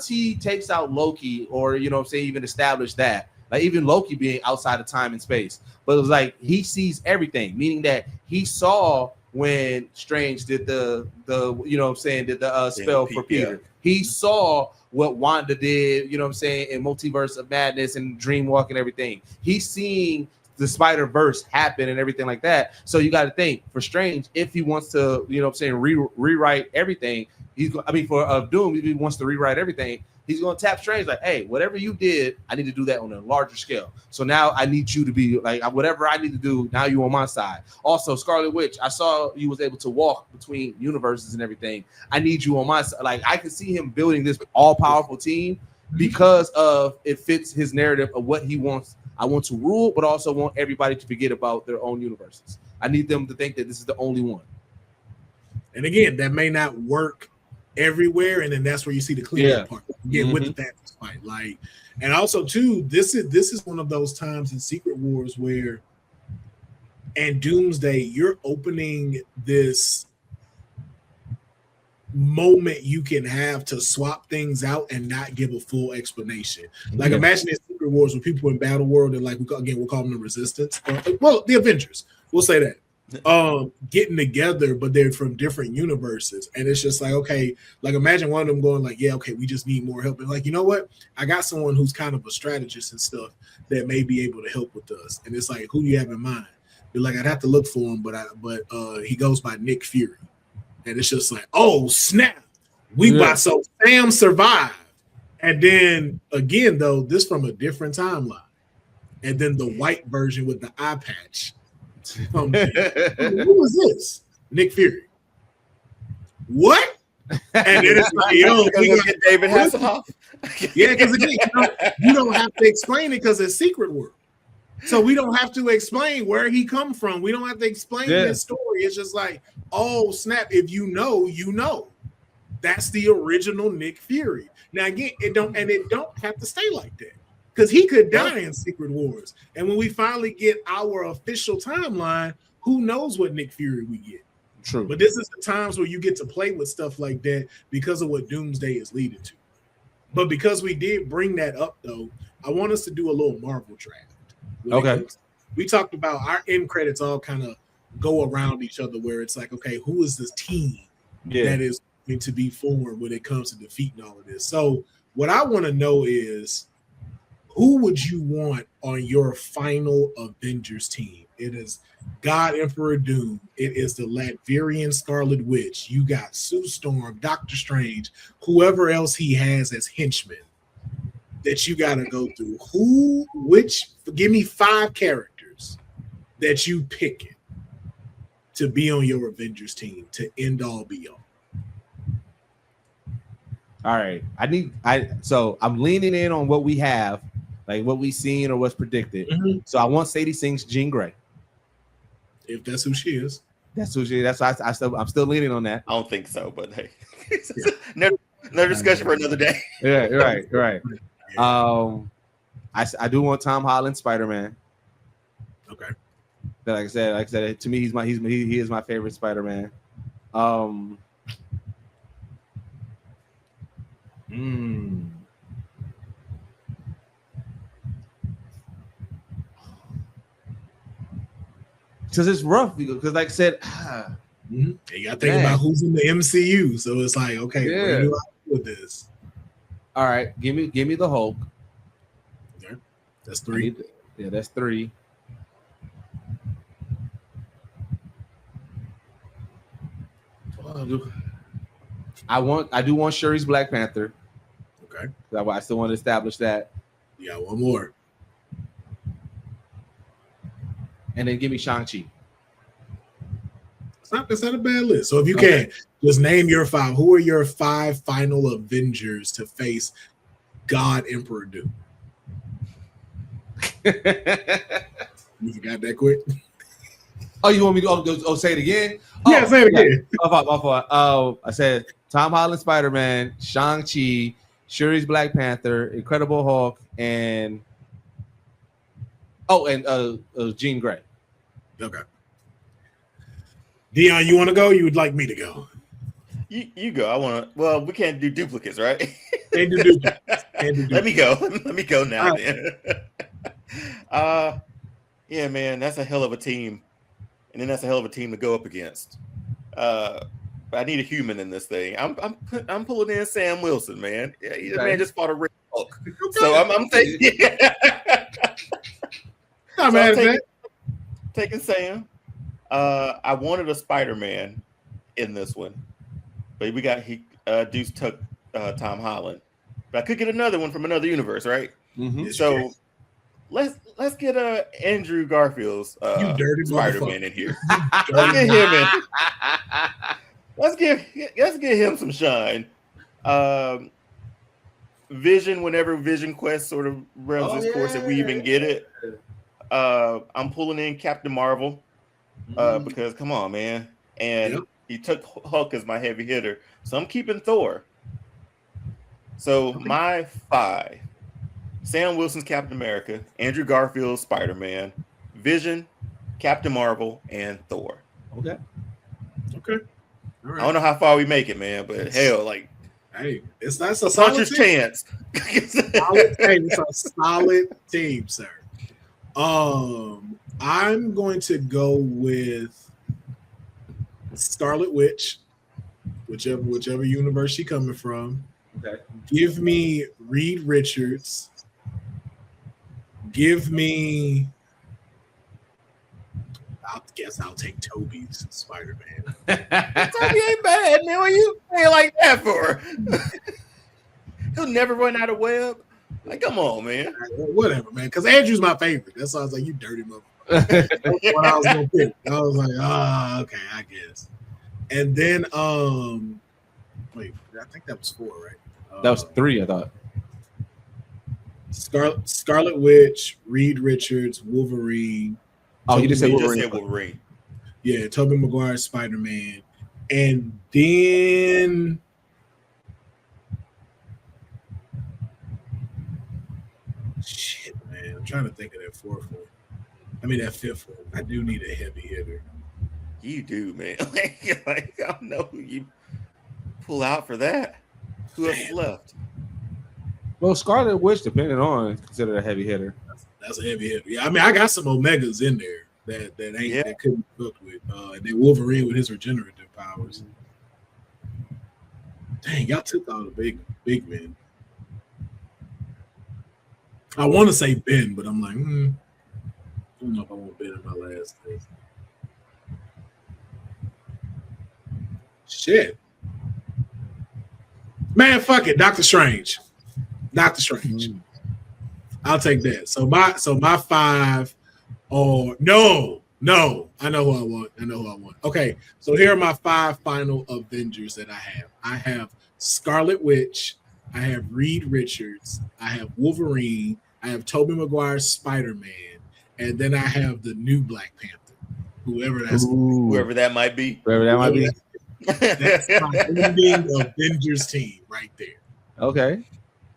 he takes out Loki, or you know what I'm saying, even establish that, like even Loki being outside of time and space. But it was like he sees everything, meaning that he saw when Strange did the you know what I'm saying, did the spell for Peter. Yeah. He saw what Wanda did, you know what I'm saying, in Multiverse of Madness and Dreamwalk and everything. He's seeing the Spider-Verse happen and everything like that. So you got to think, for Strange, if he wants to, you know what I'm saying, rewrite everything, for Doom, if he wants to rewrite everything, he's going to tap Strange like, hey, whatever you did, I need to do that on a larger scale. So now I need you to be like, whatever I need to do, now you on my side. Also, Scarlet Witch, I saw you was able to walk between universes and everything. I need you on my side. Like, I can see him building this all-powerful team because of it fits his narrative of what he wants. I want to rule, but also want everybody to forget about their own universes. I need them to think that this is the only one. And again, that may not work everywhere, and then that's where you see the cleanup part again with the Thanos fight. Like, and also too, this is one of those times in Secret Wars where, and Doomsday, you're opening this moment you can have to swap things out and not give a full explanation. Like, imagine in Secret Wars with people in Battle World, and like we'll call them the Resistance, well, the Avengers, we'll say that. Getting together, but they're from different universes, and it's just like, okay, like imagine one of them going like, yeah, okay, we just need more help, and like, you know what, I got someone who's kind of a strategist and stuff that may be able to help with us, and it's like, who do you have in mind? You're like, I'd have to look for him, but he goes by Nick Fury, and it's just like, oh snap, so Sam survived, and then again though, this from a different timeline, and then the white version with the eye patch. Who was this? Nick Fury. What? And then it's like, yo, we got David Hasselhoff. Yeah, because again, you don't have to explain it because it's Secret World. So we don't have to explain where he come from. We don't have to explain his story. It's just like, oh snap! If you know, you know. That's the original Nick Fury. Now again, it don't have to stay like that because he could die in Secret Wars. And when we finally get our official timeline, who knows what Nick Fury we get? True. But this is the times where you get to play with stuff like that because of what Doomsday is leading to. But because we did bring that up, though, I want us to do a little Marvel draft. Okay. We talked about our end credits all kind of go around each other where it's like, okay, who is this team that is going to be formed when it comes to defeating all of this? So what I want to know is, who would you want on your final Avengers team? It is God Emperor Doom. It is the Latvian Scarlet Witch. You got Sue Storm, Doctor Strange, whoever else he has as henchmen that you got to go through. Give me 5 characters that you pick to be on your Avengers team to end all be all. All right. So I'm leaning in on what we have, like what we've seen or what's predicted. Mm-hmm. So I want Sadie Sink's Jean Grey. If that's who she is. That's who she is. That's I'm still leaning on that. I don't think so, but hey. Another discussion for another day. Yeah, right. I do want Tom Holland Spider-Man. Okay. But like I said, to me, he is my favorite Spider-Man. Because it's rough. Because like I said, you got to think about who's in the MCU. So it's like, okay, where do I do with this? All right, give me the Hulk. Okay. That's 3. That's 3. I do want Shuri's Black Panther. Okay. I still want to establish that. Yeah, one more. And then give me Shang-Chi. That's not a bad list. So if you can, just name your 5. Who are your 5 final Avengers to face God Emperor Doom? You forgot that quick? Oh, you want me to say it again? Yeah, say it again. I said Tom Holland Spider-Man, Shang-Chi, Shuri's Black Panther, Incredible Hulk, and Jean Grey. Okay. Dion, you want to go? You would like me to go? You go. I want to. Well, we can't do duplicates, right? Can't do duplicates. Let me go. Let me go now. Then. Yeah, man, that's a hell of a team, and then that's a hell of a team to go up against. I need a human in this thing. I'm pulling in Sam Wilson, man. Yeah, the man just fought a Red Hulk. So I'm taking. Taking Sam. I wanted a Spider-Man in this one, but Deuce took Tom Holland. But I could get another one from another universe, right? Mm-hmm. So let's get Andrew Garfield's Spider-Man in here. Let's get him in. Let's give him some shine. Vision, whenever Vision Quest sort of runs its course, if we even get it. I'm pulling in Captain Marvel because come on, man. And he took Hulk as my heavy hitter. So I'm keeping Thor. So my 5: Sam Wilson's Captain America, Andrew Garfield's Spider-Man, Vision, Captain Marvel, and Thor. Okay. All right. I don't know how far we make it, man, but hell, like, hey, it's a solid puncher's chance. It's a solid team, sir. I'm going to go with Scarlet Witch, whichever universe she's coming from. Okay. Give me Reed Richards. Give me. I guess I'll take Toby's Spider-Man. Toby ain't bad, man. What you saying like that for? He'll never run out of web. Like, come on, man. Whatever, man. Because Andrew's my favorite. That's why I was like, you dirty motherfucker. That's what I was gonna pick. I was like, okay, I guess. And then wait, I think that was 4, right? That was 3, I thought. Scarlet Witch, Reed Richards, Wolverine. Oh, you just said Wolverine. Yeah, Tobey Maguire, Spider-Man. And then shit, man. I'm trying to think of that 4th one. I mean that 5th one. I do need a heavy hitter. You do, man. Like I don't know who you pull out for that. Who else left? Well, Scarlet Witch, depending on, considered a heavy hitter. That's a heavy hitter. Yeah, I mean, I got some Omegas in there that couldn't be cooked with. And then Wolverine with his regenerative powers. Dang, y'all took all the big men. I want to say Ben, but I'm like, I don't know if I want Ben in my last thing. Shit. Man, fuck it. Doctor Strange. I'll take that. So my 5 or no. I know who I want. Okay, so here are my 5 final Avengers that I have. I have Scarlet Witch, I have Reed Richards, I have Wolverine, I have Tobey Maguire's Spider-Man, and then I have the new Black Panther. Whoever that might be. That's my ending Avengers team right there. Okay.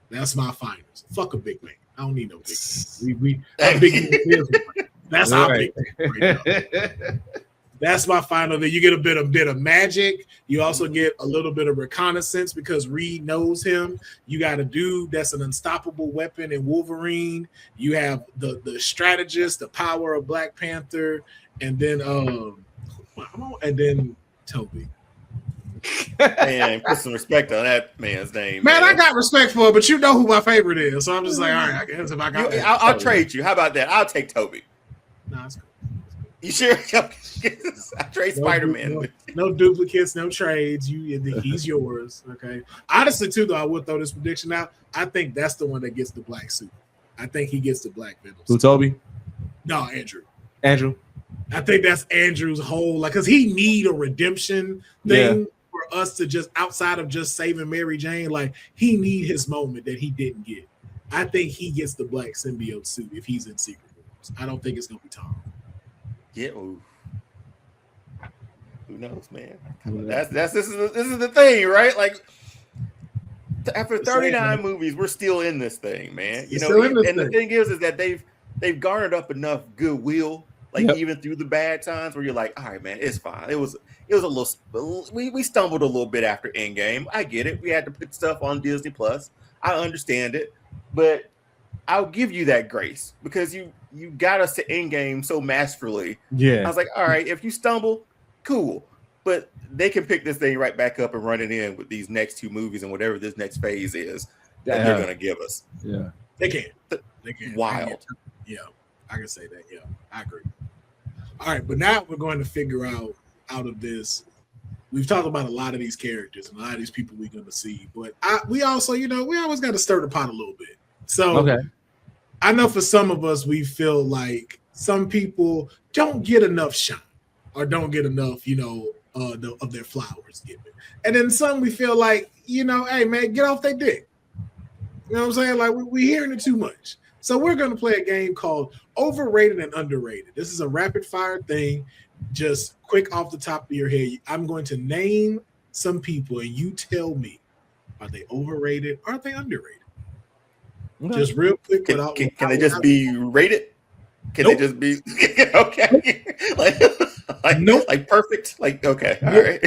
That's my finals. Fuck a big man. I don't need no big man. I'm big man. That's our big man right now. That's my final. Then you get a bit of magic. You also get a little bit of reconnaissance because Reed knows him. You got a dude that's an unstoppable weapon in Wolverine. You have the strategist, the power of Black Panther, and then Toby. Man, put some respect on that man's name. Man, I got respect for it, but you know who my favorite is, so I'm just like, all right, I guess if I got I'll trade you. How about that? I'll take Toby. Nah, it's cool. You sure? I trade Spider-Man. No duplicates, no trades. He's yours. Okay. Honestly, too, though, I would throw this prediction out. I think that's the one that gets the black suit. I think he gets the Black Venom. Who, Toby? No, Andrew. I think that's Andrew's whole because he need a redemption thing for us to just outside of just saving Mary Jane. Like he need his moment that he didn't get. I think he gets the black symbiote suit if he's in Secret Wars. I don't think it's gonna be Tom. Yeah. Ooh. Who knows, man? This is the thing, right? Like after 39 movies, we're still in this thing, man. You know, and the thing is that they've garnered up enough goodwill, like even through the bad times, where you're like, all right, man, it's fine. It was a little. We stumbled a little bit after Endgame. I get it. We had to put stuff on Disney Plus. I understand it, but I'll give you that grace because you got us to Endgame so masterfully. Yeah, I was like, all right, if you stumble, cool, but they can pick this thing right back up and run it in with these next two movies and whatever this next phase is that they're gonna give us. Yeah, they can. They can. Wild. Yeah, I can say that. Yeah, I agree. All right, but now we're going to figure out of this. We've talked about a lot of these characters and a lot of these people we're going to see, but we also, we always got to stir the pot a little bit. So I know for some of us, we feel like some people don't get enough shine or don't get enough, of their flowers given. And then some we feel like, hey, man, get off their dick. You know what I'm saying? Like we're hearing it too much. So we're going to play a game called Overrated and Underrated. This is a rapid fire thing. Just quick off the top of your head. I'm going to name some people and you tell me, are they overrated or are they underrated? Okay. Just real quick. Can they just be rated? Can they just be okay? like perfect? Like, okay. All right.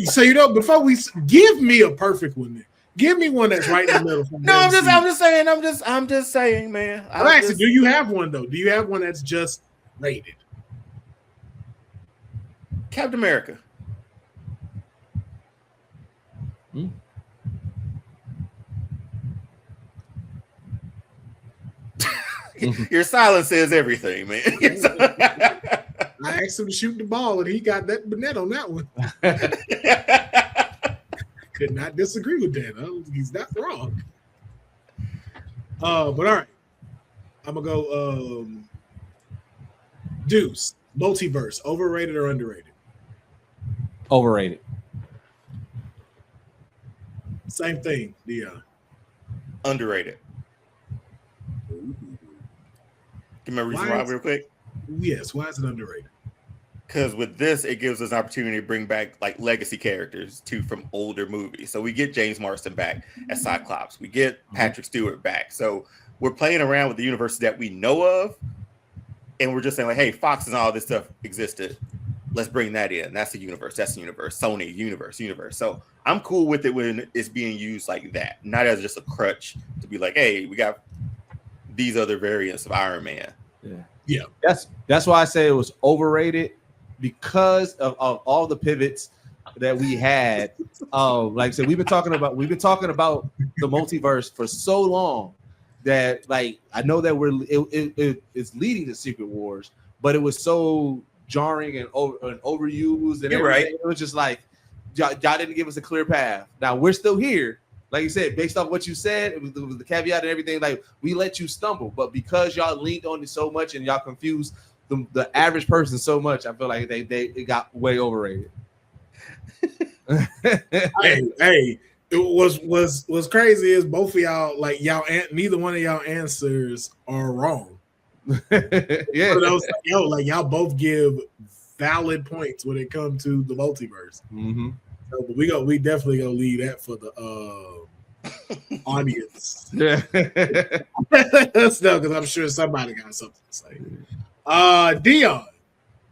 So before we give me a perfect one then. Give me one that's right in the middle. No, I'm just saying, man. Actually, do you have one though? Do you have one that's just rated? Captain America. Your silence says everything, man. I asked him to shoot the ball, and he got that net on that one. Could not disagree with that. He's not wrong. But all right, I'm gonna go. Deuce, multiverse, overrated or underrated? Overrated. Same thing, Dion. Underrated. Give me a reason why real quick. Yes, why is it underrated? Because with this, it gives us an opportunity to bring back like legacy characters too from older movies. So we get James Marsden back as Cyclops. We get Patrick Stewart back. So we're playing around with the universe that we know of, and we're just saying like, hey, Fox and all this stuff existed. Let's bring that in. That's the universe. That's the universe. Sony universe. So I'm cool with it when it's being used like that, not as just a crutch to be like, hey, we got these other variants of Iron Man. Yeah. That's why I say it was overrated, because of all the pivots that we had. Like I said, we've been talking about the multiverse for so long that like I know that it's leading to Secret Wars, but it was so jarring and overused and everything. Right. It was just like y'all didn't give us a clear path. Now we're still here. Like you said, based off what you said, it was the caveat and everything, like we let you stumble, but because y'all leaned on it so much and y'all confused the average person so much, I feel like it got way overrated. hey, it was crazy is both of y'all, like neither one of y'all answers are wrong. Yeah. But I was like, y'all both give valid points when it comes to the multiverse. Mm-hmm. So, but we definitely gonna leave that for the audience. Yeah. Because I'm sure somebody got something to say. Dion,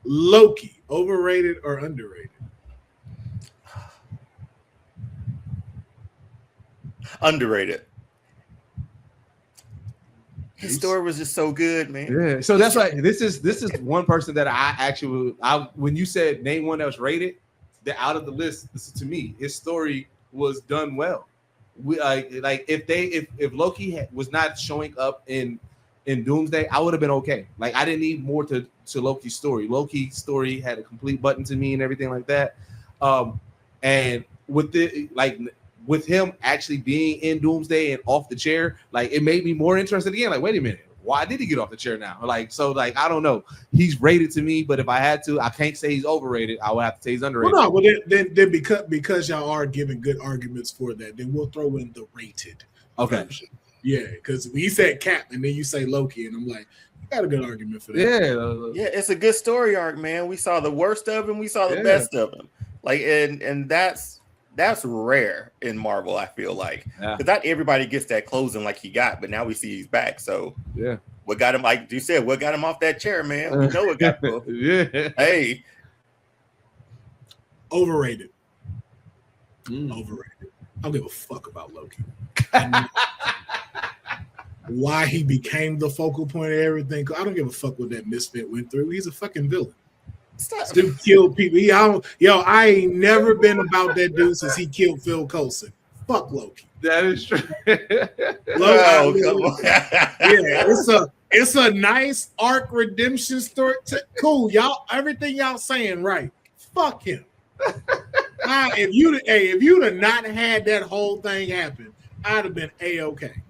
Loki, overrated or underrated? Underrated. His story was just so good, man. Yeah. So that's why this is one person that I when you said name one that was rated, that out of the list, this is, to me, his story was done well. We like if Loki was not showing up in Doomsday, I would have been okay. Like I didn't need more to Loki's story. Loki's story had a complete button to me and everything like that. And with him actually being in Doomsday and off the chair, like it made me more interested again. Like, wait a minute, why did he get off the chair now? Like, so like I don't know. He's rated to me, but if I had to, I can't say he's overrated. I would have to say he's underrated. Well, no, well then because y'all are giving good arguments for that, then we'll throw in the rated version. Yeah, because he said Cap and then you say Loki, and I'm like, you got a good argument for that. Yeah, it's a good story arc, man. We saw the worst of him, we saw the best of him. Like, and that's rare in Marvel, I feel like. Because not everybody gets that closing like he got, but now we see he's back. So yeah. What got him, like you said, what got him off that chair, man? We know what got him. Yeah. Hey. Overrated. Overrated. I don't give a fuck about Loki. Why he became the focal point of everything. I don't give a fuck what that misfit went through. He's a fucking villain. Still killed people. I ain't never been about that dude since he killed Phil Coulson. Fuck Loki. That is true. It's a nice arc redemption story. Cool, y'all. Everything y'all saying right. Fuck him. If you'd have not had that whole thing happen, I'd have been A-okay.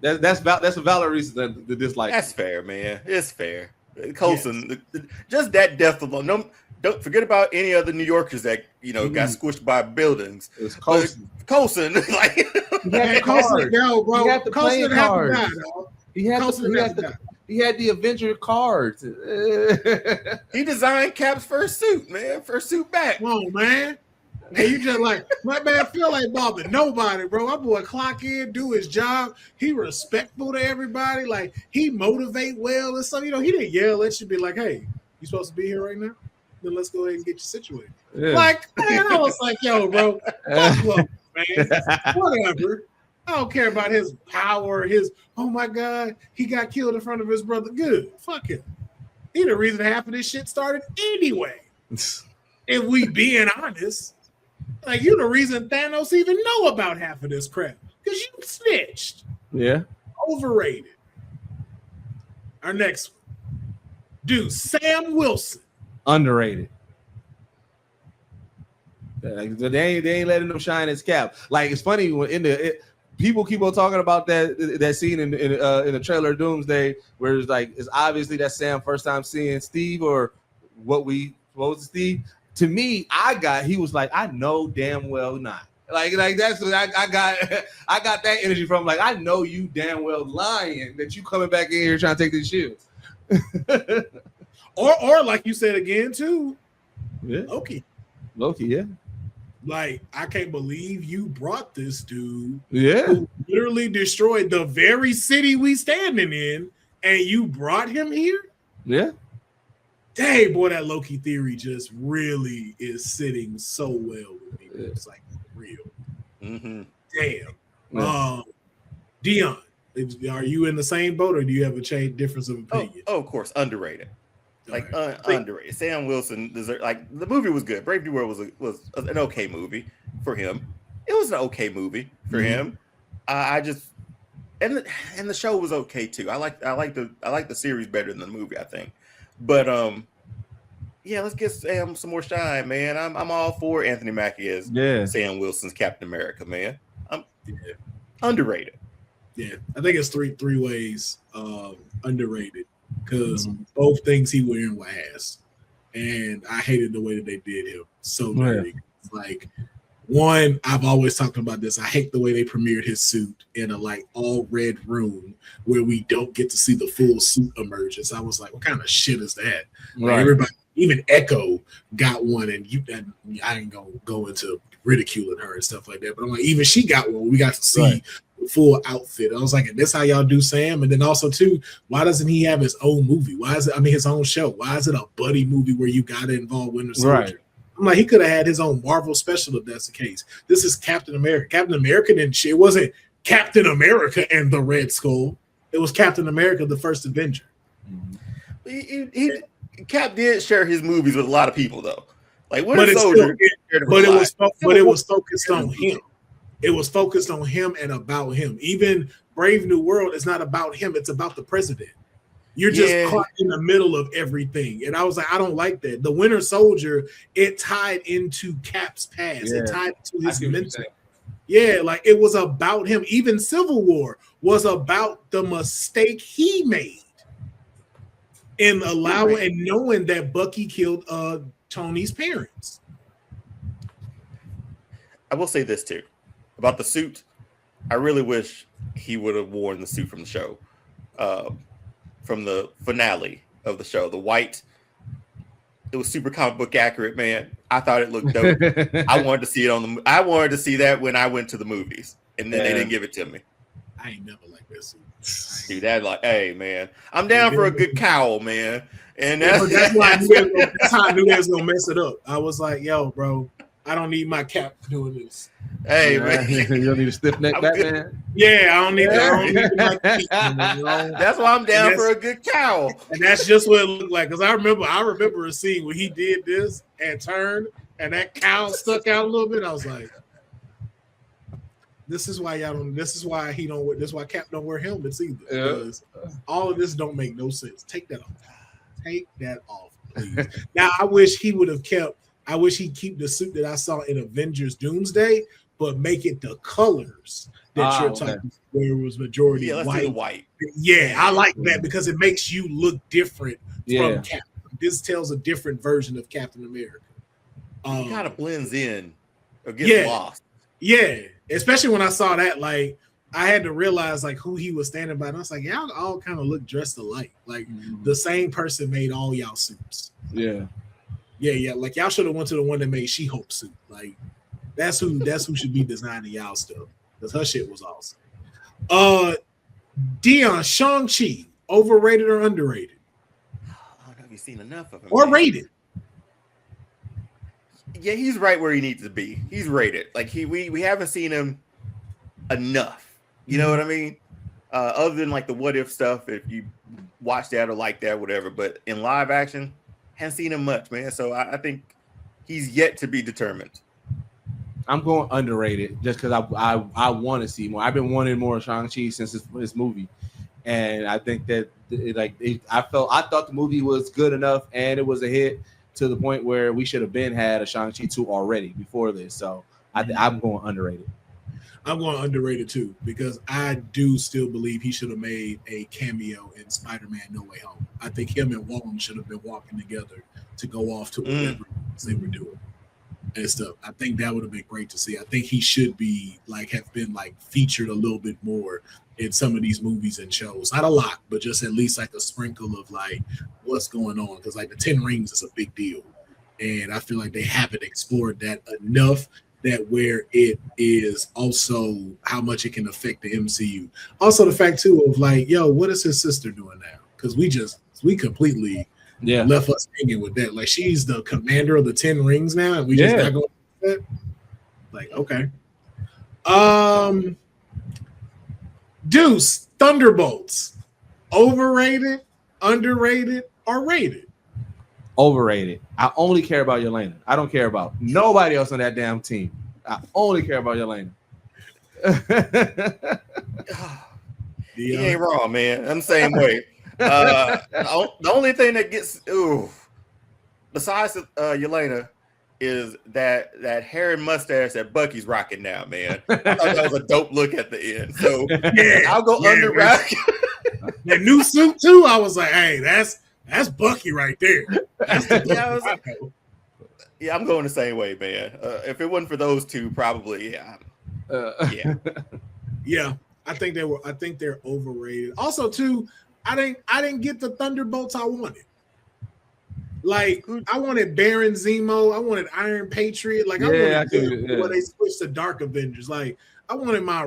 That's a valid reason to dislike. That's fair, man. It's fair. Coulson, just that death alone. No, don't forget about any other New Yorkers that got squished by buildings. It's Coulson. Coulson, like he had Coulson, bro. He had the Coulson cards. Had to die, dog. He had the Avenger cards. He designed Cap's first suit, man. First suit back. Come on, man. And you just like, my man feel like bothering nobody, bro. My boy clock in, do his job. He respectful to everybody. Like, he motivate well and stuff. He didn't yell at you, be like, hey, you supposed to be here right now? Then let's go ahead and get you situated. Yeah. Like, man, I was like, yo, bro, fuck Loki, man. Whatever. I don't care about his power, oh my God, he got killed in front of his brother. Good. Fuck him. He the reason half of this shit started anyway. If we being honest. Like, you the reason Thanos even know about half of this crap. Because you snitched. Yeah. Overrated. Our next one. Dude, Sam Wilson. Underrated. Like, they ain't letting him shine his cap. Like, it's funny when people keep on talking about that scene in the trailer of Doomsday, where it's like it's obviously that Sam first time seeing Steve, or what was it, Steve? to me, he was like, I know damn well not. Like that's what I got. I got that energy from. Like, I know you damn well lying that you coming back in here trying to take this shield. or like you said again too, yeah. Loki, yeah. Like, I can't believe you brought this dude, who literally destroyed the very city we standing in, and you brought him here. Yeah. Dang, boy, that Loki theory just really is sitting so well with me. It's like real. Mm-hmm. Damn. Yeah. Dion, are you in the same boat, or do you have a difference of opinion? Oh, of course, underrated. Like underrated. Sam Wilson deserved. Like, the movie was good. Brave New World was an okay movie for him. It was an okay movie for him. I just and the show was okay too. I like the series better than the movie, I think. But yeah, let's get Sam some more shine, man. I'm all for Anthony Mackie as Sam Wilson's Captain America, man. Underrated. Yeah, I think it's three ways underrated, because both things he wearing were ass, and I hated the way that they did him so dirty. Like, one, I've always talked about this. I hate the way they premiered his suit in a like all red room where we don't get to see the full suit emergence. I was like, what kind of shit is that? Like, everybody, even Echo got one, and I ain't gonna go into ridiculing her and stuff like that, but I'm like, even she got one. We got to see the full outfit. I was like, this how y'all do Sam? And then also too, why doesn't he have his own movie? Why is it? I mean, his own show? Why is it a buddy movie where you got to involve Winter Soldier? Right. I'm like, he could have had his own Marvel special if that's the case. This is Captain America. Captain America didn't shit. It wasn't Captain America and the Red Skull. It was Captain America, the first Avenger. Cap did share his movies with a lot of people, though. Like, Winter Soldier, but it was focused on him. It was focused on him and about him. Even Brave New World is not about him. It's about the president. You're just caught in the middle of everything. And I was like, I don't like that. The Winter Soldier, it tied into Cap's past. It tied to his mental. Yeah, like, it was about him. Even Civil War was about the mistake he made in allowing and knowing that Bucky killed Tony's parents. I will say this too about the suit. I really wish he would have worn the suit from the show, from the finale of the show. The white, it was super comic book accurate, man. I thought it looked dope. I wanted to see it I wanted to see that when I went to the movies, and then they didn't give it to me. I ain't never liked that suit. Dude, that like, hey man, I'm down for a good cowl, man. And that's why I knew they was gonna mess it up. I was like, yo, bro, I don't need my Cap doing this. Hey man, you don't need a stiff neck Batman. Yeah, I don't need that. That's why I'm down for a good cowl. And that's just what it looked like. Because I remember a scene where he did this and turned, and that cowl stuck out a little bit. I was like, this is why y'all don't. This is why Cap don't wear helmets either. Because all of this don't make no sense. Take that off. Take that off, please. Now I wish he would have kept. I wish he'd keep the suit that I saw in Avengers Doomsday, but make it the colors that you're talking about, where it was majority white. Yeah, I like that because it makes you look different from Cap. This tells a different version of Captain America. It kind of blends in or gets lost. Yeah, especially when I saw that, like, I had to realize like who he was standing by. And I was like, y'all all kind of look dressed alike. Like the same person made all y'all suits. Yeah. Yeah. Like, y'all should have went to the one that made She-Hulk suit. Like, that's who should be designing y'all stuff. Because her shit was awesome. Dion, Shang-Chi, overrated or underrated? Oh, have you seen enough of him? Or rated? Yeah, he's right where he needs to be. He's rated. Like, we haven't seen him enough. You know what I mean? Other than like the what if stuff, if you watch that or like that, whatever. But in live action, haven't seen him much, man. So I think he's yet to be determined. I'm going underrated just because I want to see more. I've been wanting more Shang-Chi since this movie, and I think that I thought the movie was good enough and it was a hit to the point where we should have had a Shang-Chi 2 already before this. So I'm going underrated. I'm going underrated too because I do still believe he should have made a cameo in Spider-Man: No Way Home. I think him and Wong should have been walking together to go off to whatever they were doing and stuff. I think that would have been great to see. I think he should be have been featured a little bit more in some of these movies and shows. Not a lot, but just at least a sprinkle of what's going on because the 10 Rings is a big deal, and I feel like they haven't explored that enough. That where it is also how much it can affect the MCU. Also the fact too of what is his sister doing now? Because we completely left us hanging with that. She's the commander of the 10 Rings now, and we just not going to that. Okay. Deuce, Thunderbolts. Overrated, underrated, or rated? Overrated. I only care about Yelena. I don't care about nobody else on that damn team. I only care about Yelena. He ain't wrong, man. I'm the same way. The only thing that gets besides Yelena is that hair and mustache that Bucky's rocking now, man. I thought that was a dope look at the end. So I'll go underrated. That new suit too. I was like, hey, that's Bucky right there. I'm going the same way, man. If it wasn't for those two, probably, yeah. I think they're overrated. Also, too, I didn't get the Thunderbolts I wanted. I wanted Baron Zemo. I wanted Iron Patriot. I wanted when they switched to Dark Avengers. I wanted my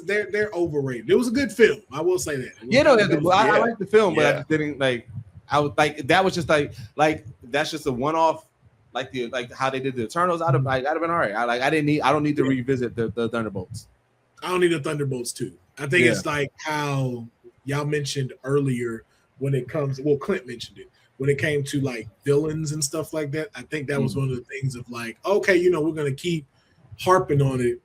they're overrated. It was a good film. I will say that. I like the film, but I just didn't I was that was just that's just a one-off, how they did the Eternals. I'd have been all right. I don't need to revisit the Thunderbolts. I don't need the Thunderbolts too. I think it's how y'all mentioned earlier when it comes. Well, Clint mentioned it when it came to villains and stuff like that. I think that was one of the things of okay, we're gonna keep harping on it.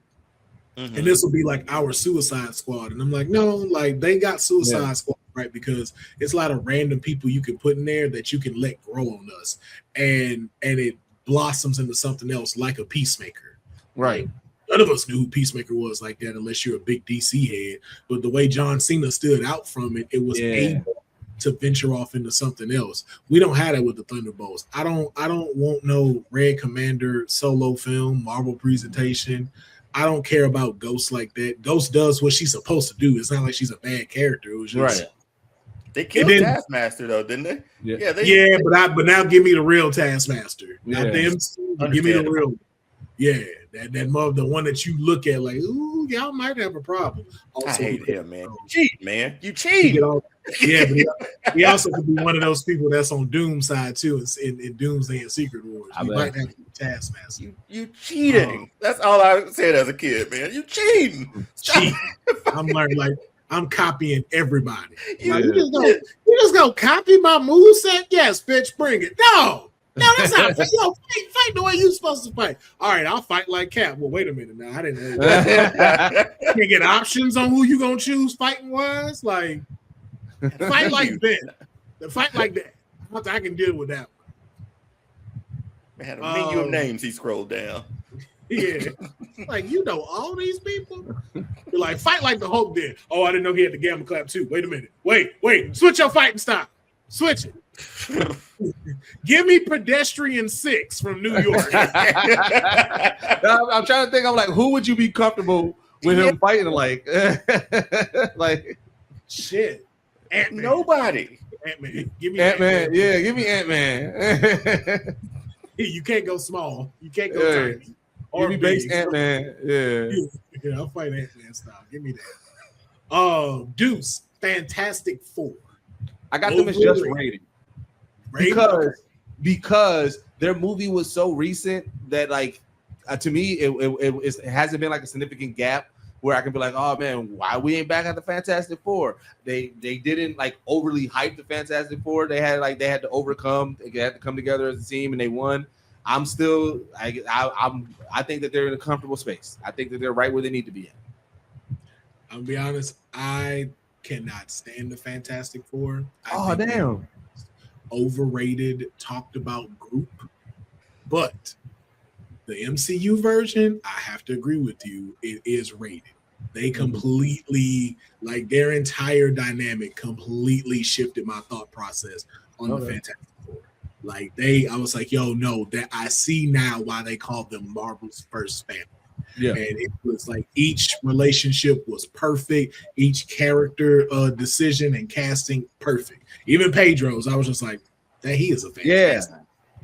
And this will be our Suicide Squad. And I'm no, they got Suicide Squad, right? Because it's a lot of random people you can put in there that you can let grow on us. And it blossoms into something else like a Peacemaker. Right. None of us knew who Peacemaker was like that unless you're a big DC head. But the way John Cena stood out from it, it was able to venture off into something else. We don't have that with the Thunderbolts. I don't want no Red Commander solo film, Marvel presentation. I don't care about Ghost like that. Ghost does what she's supposed to do. It's not like she's a bad character. It was just They killed Taskmaster though, didn't they? Yeah. But now give me the real Taskmaster. Not them. Give me the real. Yeah, that the one that you look at ooh, y'all might have a problem. Also, I hate him, man. You cheat, man. You cheat. But he also could be one of those people that's on Doom side too in Doomsday and Secret Wars. You might have to be Taskmaster. You cheating. That's all I said as a kid, man. You cheating. I'm learning I'm copying everybody. You just gonna copy my moveset? Yes, bitch, bring it. No, that's not fight the way you supposed to fight. All right, I'll fight like Cap. Well, wait a minute now. I didn't know. You can get options on who you gonna choose fighting wise. Fight like that. Fight like that. I can deal with that one. Man, a menu of names he scrolled down. Yeah. All these people? You're fight like the Hulk did. Oh, I didn't know he had the Gamma Clap too. Wait a minute. Wait. Switch your fighting style. Switch it. Give me Pedestrian 6 from New York. I'm trying to think. I'm who would you be comfortable with him fighting shit. Ant-Man. Nobody. Ant-Man. Give me Ant-Man. Yeah, give me Ant-Man. You can't go small. You can't go tiny. Give me base Ant-Man. Yeah, I'll fight Ant-Man style. Give me that. Deuce, Fantastic Four. I got them as just rated. Because their movie was so recent that to me it hasn't been a significant gap where I can be oh man, why we ain't back at the Fantastic Four? They didn't overly hype the Fantastic Four. They had to overcome. They had to come together as a team and they won. I think that they're in a comfortable space. I think that they're right where they need to be at. I'll be honest, I cannot stand the Fantastic Four. Damn. Overrated, talked about group, but The MCU version, I have to agree with you, it is rated. They completely, like their entire dynamic completely shifted my thought process on the Fantastic Four. Like I was like, yo, no, that I see now why they called them Marvel's first family. Yeah. And it was like each relationship was perfect, each character decision and casting perfect. Even Pedro's, I was just like, that he is a fantastic.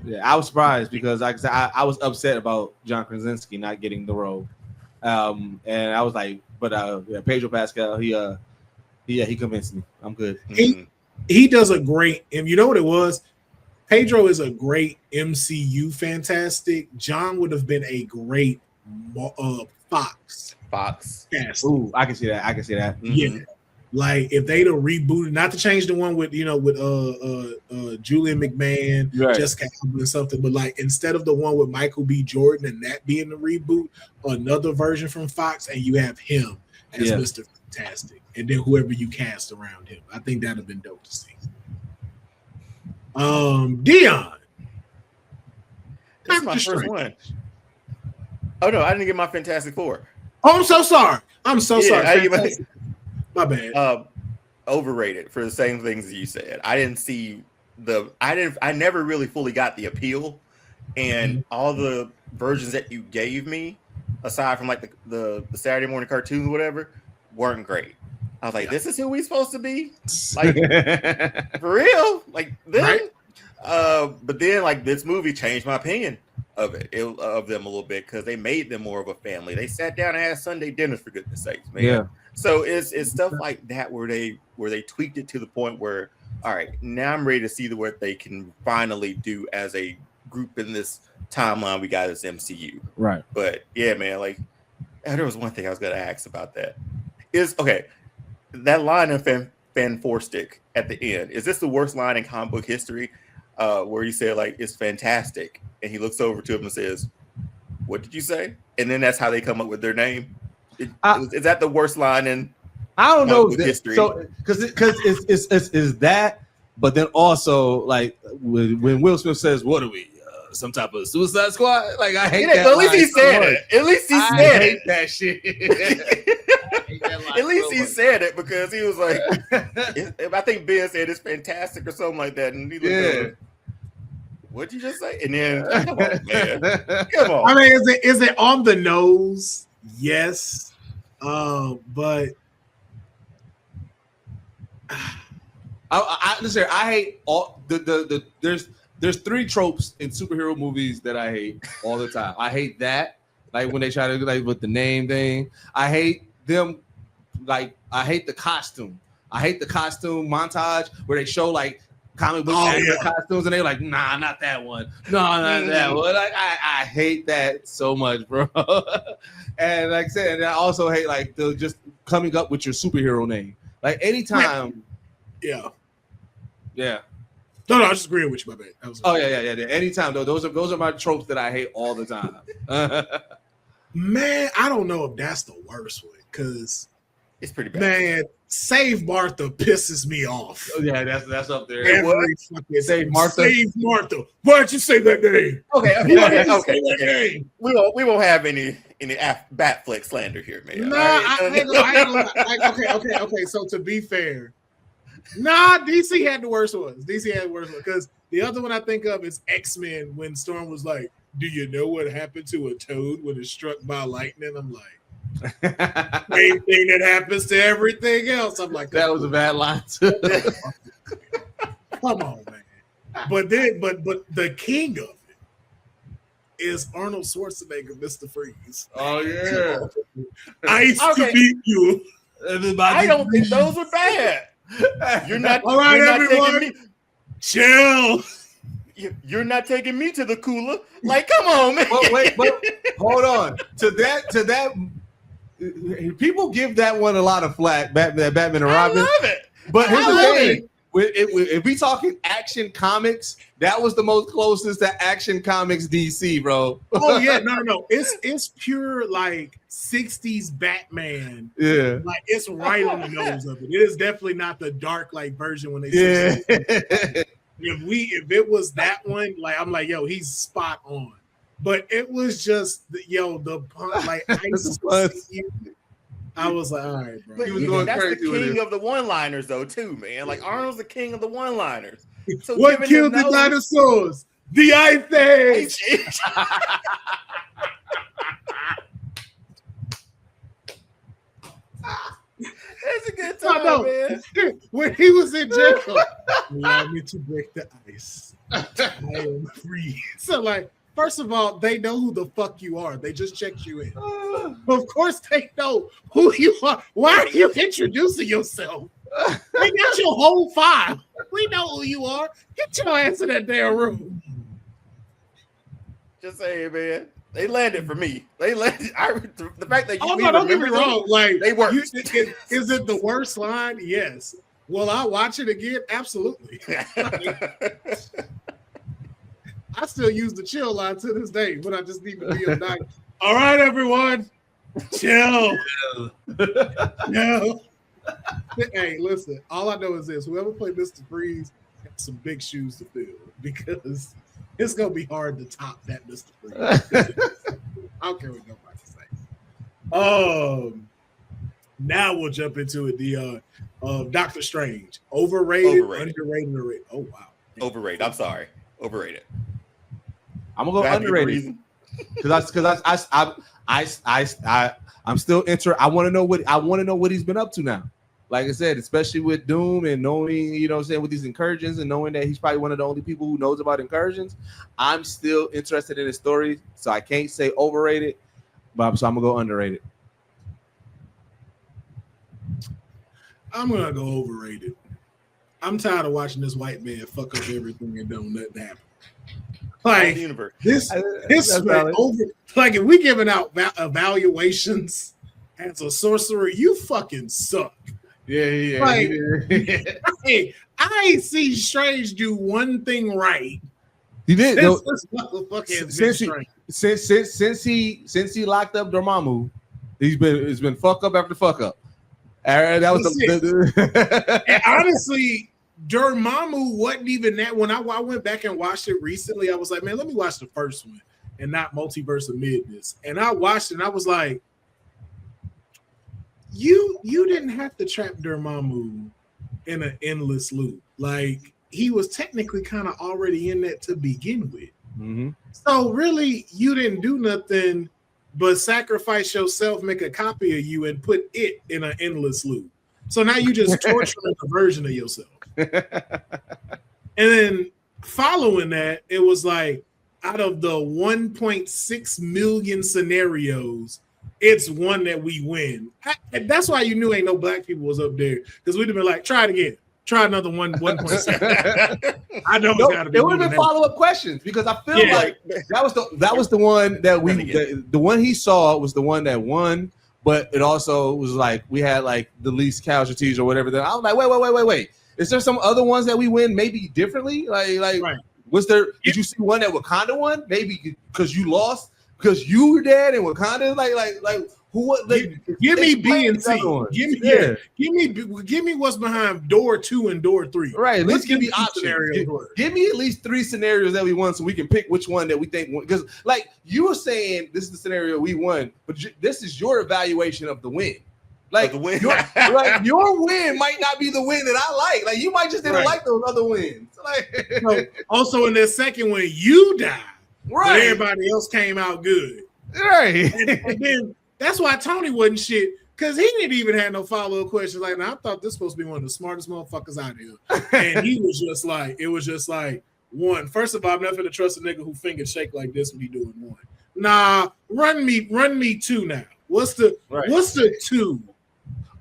Yeah, I was surprised because I was upset about John Krasinski not getting the role. And I was like, but Pedro Pascal, he convinced me. I'm good. He does a great, and you know what it was? Pedro is a great MCU fantastic. John would have been a great Fox. Ooh, I can see that. Mm-hmm. Yeah. Like if they'd have rebooted, not to change the one with Julian McMahon, right. Jessica Alba and something, but like instead of the one with Michael B. Jordan and that being the reboot, another version from Fox, and you have him as Mr. Fantastic, and then whoever you cast around him. I think that'd have been dope to see. Dion. This is my first one. Oh no, I didn't get my Fantastic Four. Oh, I'm so sorry. Sorry. My bad. Overrated for the same things that you said. I never really fully got the appeal, and all the versions that you gave me, aside from like the Saturday morning cartoons, whatever, weren't great. I was like, this is who we supposed to be? Like, for real? Like, then? Right? But then, like, this movie changed my opinion of them a little bit because they made them more of a family. They sat down and had Sunday dinners, for goodness sakes, man. Yeah. So it's stuff like that where they tweaked it to the point where, all right, now I'm ready to see what they can finally do as a group in this timeline we got as MCU. Right. But yeah, man, like there was one thing I was gonna ask about that. That line in Fan Four Stick at the end, is this the worst line in comic book history? Where he said like it's fantastic, and he looks over to him and says, "What did you say?" And then that's how they come up with their name. Is that the worst line in? I don't know history. So because it's that, but then also like when Will Smith says, "What are we? Some type of Suicide Squad?" Like I hate that. At least he said it. At least he said it. I hate that shit. At least he said it because he was like, I think Ben said it's fantastic or something like that, and he looked over. What'd you just say? And then, come on, man, come on. I mean, is it on the nose? Yes, but I listen. I hate all the there's three tropes in superhero movies that I hate all the time. I hate that, like when they try to like with the name thing. I hate them. Like I hate the costume. I hate the costume montage where they show like comic book costumes and they're like, nah, not that one. No, not that one. Like I hate that so much, bro. And like I said, and I also hate like the just coming up with your superhero name. Like anytime. Yeah. Yeah. No, I was just agreeing with you, my bad. Yeah. Anytime though, those are my tropes that I hate all the time. Man, I don't know if that's the worst one because it's pretty bad. Man, Save Martha pisses me off. Oh, yeah, that's up there. Save Martha. Save Martha. Why'd you say that name? Okay. We won't have any Batfleck slander here, man. Okay. So to be fair, DC had the worst ones. Because the other one I think of is X-Men when Storm was like, "Do you know what happened to a toad when it's struck by lightning?" I'm like, same thing that happens to everything else. I'm like, that was a bad line too. Come on, man. But the king of it is Arnold Schwarzenegger, Mr. Freeze. Oh yeah. Nice to meet you. I don't think those are bad. You're not. All right, everyone. Chill. You're not taking me to the cooler. Like, come on, man. But hold on. To that. People give that one a lot of flack. Batman and Robin. I love it. But here's the thing: if we talking Action Comics, that was the most closest to Action Comics DC, bro. Oh yeah, no. It's pure like 60s Batman. Yeah, like it's right on the nose of it. It is definitely not the dark like version when they say If it was that one, like I'm like, yo, he's spot on. But it was just the pun, like I was like, all right, bro. But He was going that's crazy the with king it. of the one-liners, though, too, man. Like Arnold's the king of the one-liners. So what giving killed him the those- dinosaurs? The Ice Age. That's a good I time, know. man. When he was in jail, allow me to break the ice. I am free. So, like, first of all, they know who the fuck you are. They just checked you in. Of course, they know who you are. Why are you introducing yourself? They got your whole file. We know who you are. Get your ass in that damn room. Just saying, man. They landed for me. They landed. The fact that Oh no, don't get me wrong. Like they worked. Is it the worst line? Yes. Will I watch it again? Absolutely. I still use the chill line to this day when I just need to be a night. All right, everyone, chill. No. Hey, listen. All I know is this: whoever played Mr. Freeze has some big shoes to fill because it's gonna be hard to top that Mr. Freeze. I don't care what nobody say. Now we'll jump into it. The Doctor Strange, overrated, underrated, or rated. Oh wow, overrated. I'm sorry, overrated. I'm gonna go underrated because I'm still interested. I want to know what he's been up to now. Like I said, especially with Doom and knowing, you know what I'm saying, with these incursions and knowing that he's probably one of the only people who knows about incursions, I'm still interested in his story. So I can't say overrated, but so I'm gonna go underrated. I'm gonna go overrated. I'm tired of watching this white man fuck up everything and don't nothing happen. Like this went over. Like if we giving out evaluations as a sorcerer, you fucking suck. Yeah. Like, hey, I ain't seen Strange do one thing right. He did. Since he locked up Dormammu, it's been fuck up after fuck up. That was and honestly, Dormammu wasn't even that. When I went back and watched it recently, I was like, man, let me watch the first one and not Multiverse of Madness. And I watched it and I was like, you didn't have to trap Dormammu in an endless loop. Like he was technically kind of already in that to begin with. Mm-hmm. So really, you didn't do nothing but sacrifice yourself, make a copy of you, and put it in an endless loop. So now you just torturing a version of yourself. And then following that, it was like out of the 1.6 million scenarios, it's one that we win. That's why you knew ain't no black people was up there, because we'd have been like, try it again. Try another 1.7. I know it's got to be. There would have been follow-up questions because I feel like that was the one that the one he saw was the one that won, but it also was like we had like the least casualties or whatever. I was like, wait. Is there some other ones that we win maybe differently? Like right. Was there? Did you see one that Wakanda won? Maybe because you lost because you were dead and Wakanda like who? Like, give me B and C. Give me what's behind door 2 and door 3. Right. At least give me options. Give me at least 3 scenarios that we won, so we can pick which one that we think. Because like you were saying, this is the scenario we won, but this is your evaluation of the win. Like the win, your win might not be the win that I like. Like you might just didn't like those other wins. Like so also in the second one, you died. Right. But everybody else came out good. Right. And then that's why Tony wasn't shit, because he didn't even have no follow-up questions. Like, I thought this was supposed to be one of the smartest motherfuckers out here. And he was just like, it was just like, one, first of all, I'm not going to trust a nigga who finger shake like this when he doing one. Nah, run me 2 now. What's the 2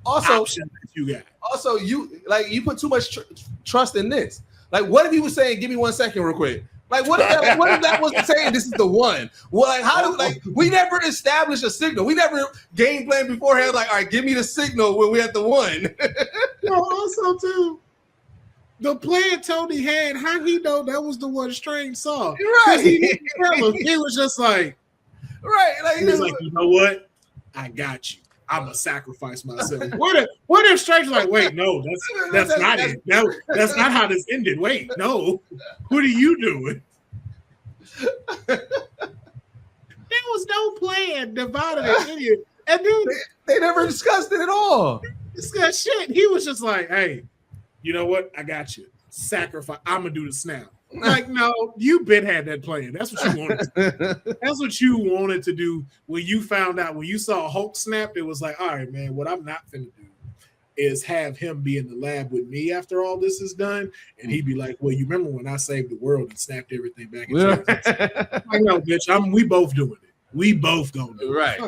option that you got? Also, you put too much trust in this. Like, what if he was saying, give me 1 second real quick? Like, what if that was saying this is the one? Well, like, how do we never established a signal? We never game plan beforehand. Like, all right, give me the signal when we at the one. Well, also too, the plan Tony had, how he know that was the one Strange saw? Right. He didn't tell him. He was just like, right. Like, he was like, you know what? I got you. I'm gonna sacrifice myself. What if Strange like, wait, no, that's not it. No, that's not how this ended. Wait, no. What are you doing? was no plan divided it in here. And dude, they never discussed it at all. Discuss shit. He was just like, hey, you know what? I got you. Sacrifice. I'm gonna do the snap. Like, no, you been had that plan. That's what you wanted. That's what you wanted to do when you found out, when you saw Hulk snap. It was like, all right, man, what I'm not finna do is have him be in the lab with me after all this is done. And he'd be like, well, you remember when I saved the world and snapped everything back in I know, bitch. We both doing it. We both gonna do it. Right.